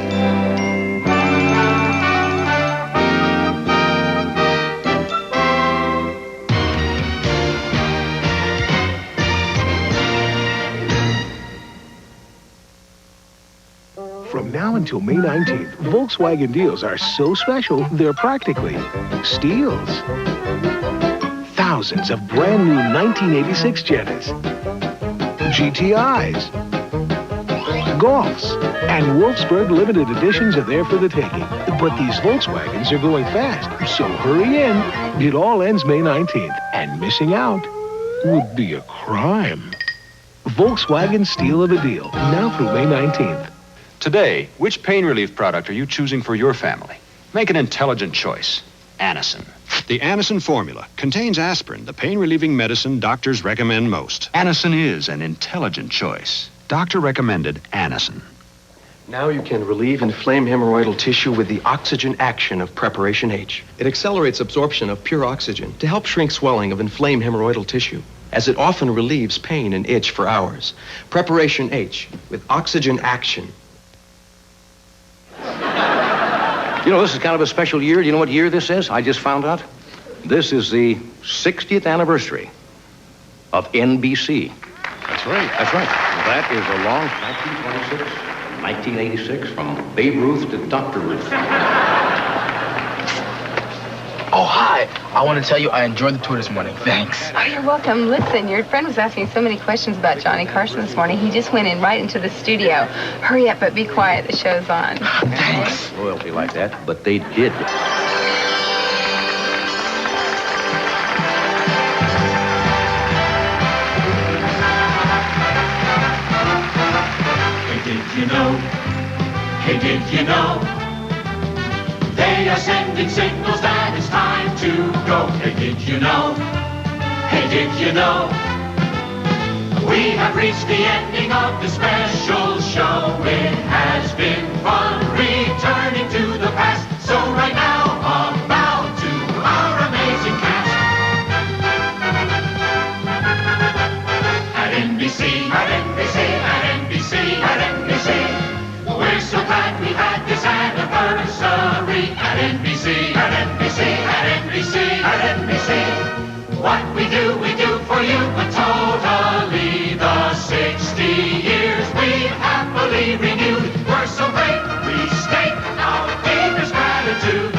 From now until May 19th, Volkswagen deals are so special, they're practically steals. Thousands of brand new 1986 Jettas, GTIs, Golfs, and Wolfsburg limited editions are there for the taking. But these Volkswagens are going fast, so hurry in. It all ends May 19th, and missing out would be a crime. Volkswagen steal of a deal, now through May 19th. Today, which pain relief product are you choosing for your family? Make an intelligent choice. Anacin. The Anacin formula contains aspirin, the pain-relieving medicine doctors recommend most. Anacin is an intelligent choice. Doctor-recommended Anacin. Now you can relieve inflamed hemorrhoidal tissue with the oxygen action of Preparation H. It accelerates absorption of pure oxygen to help shrink swelling of inflamed hemorrhoidal tissue, as it often relieves pain and itch for hours. Preparation H with oxygen action. You know, this is kind of a special year. Do you know what year this is? I just found out. This is the 60th anniversary of NBC. That's right. That's right. That is a long 1926, 1986, from Babe Ruth to Dr. Ruth. Oh, hi. I want to tell you I enjoyed the tour this morning. Thanks. Oh, you're welcome. Listen, your friend was asking so many questions about Johnny Carson this morning. He just went in right into the studio. Hurry up, but be quiet. The show's on. Thanks. Royalty like that, but they did. Hey, did you know? Hey, did you know? They are sending signals that it's time to go. Hey, did you know? Hey, did you know? We have reached the ending of the special show. It has been fun returning to the past. So right now, a bow to our amazing cast. At NBC, at NBC, at NBC, at NBC. We're so glad we had this anniversary. At NBC, at NBC, at NBC, at NBC. What we do for you, but totally the 60 years we've happily renewed. We're so great, we state our deepest gratitude.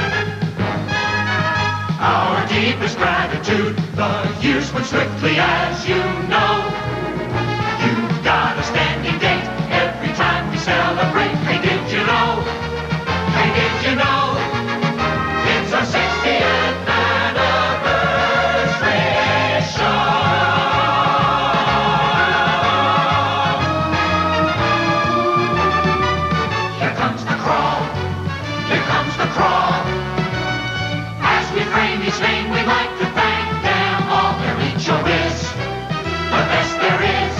Our deepest gratitude. The years went swiftly, as you know. You've got a standing date every time we celebrate. Hey, did you know? Hey, did you know? It's our 60th anniversary show. Here comes the crawl. Here comes the crawl. As we frame each name, we'd like to thank them all. They're each a whiz, the best there is.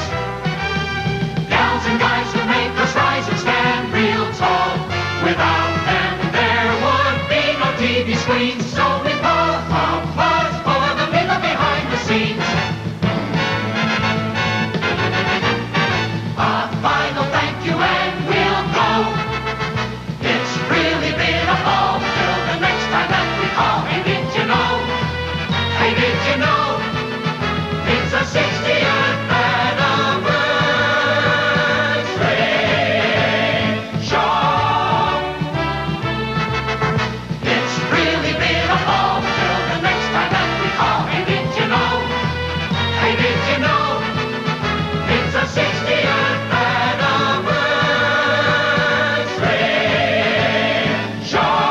Gals and guys who make us rise and stand real tall. Without them, there would be no TV screens. So we pour applause for the people behind the scenes. A final thank you and we'll go. It's really been a ball till the next time that we call. Hey, did you know? Hey, did you know? It's a 60th anniversary show. It's really been a ball till the next time that we call. Hey, did you know? Hey, did you know? It's a 60th anniversary show.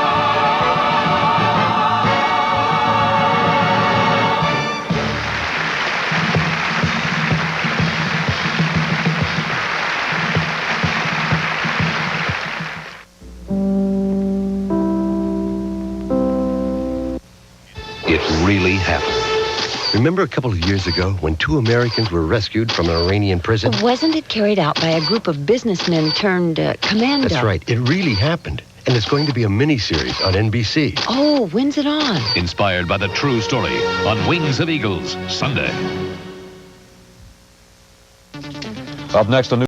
It really happened. Remember a couple of years ago when 2 Americans were rescued from an Iranian prison? Wasn't it carried out by a group of businessmen turned commando? That's right. It really happened. And it's going to be a mini-series on NBC. Oh, when's it on? Inspired by the true story on Wings of Eagles, Sunday. Up next, a new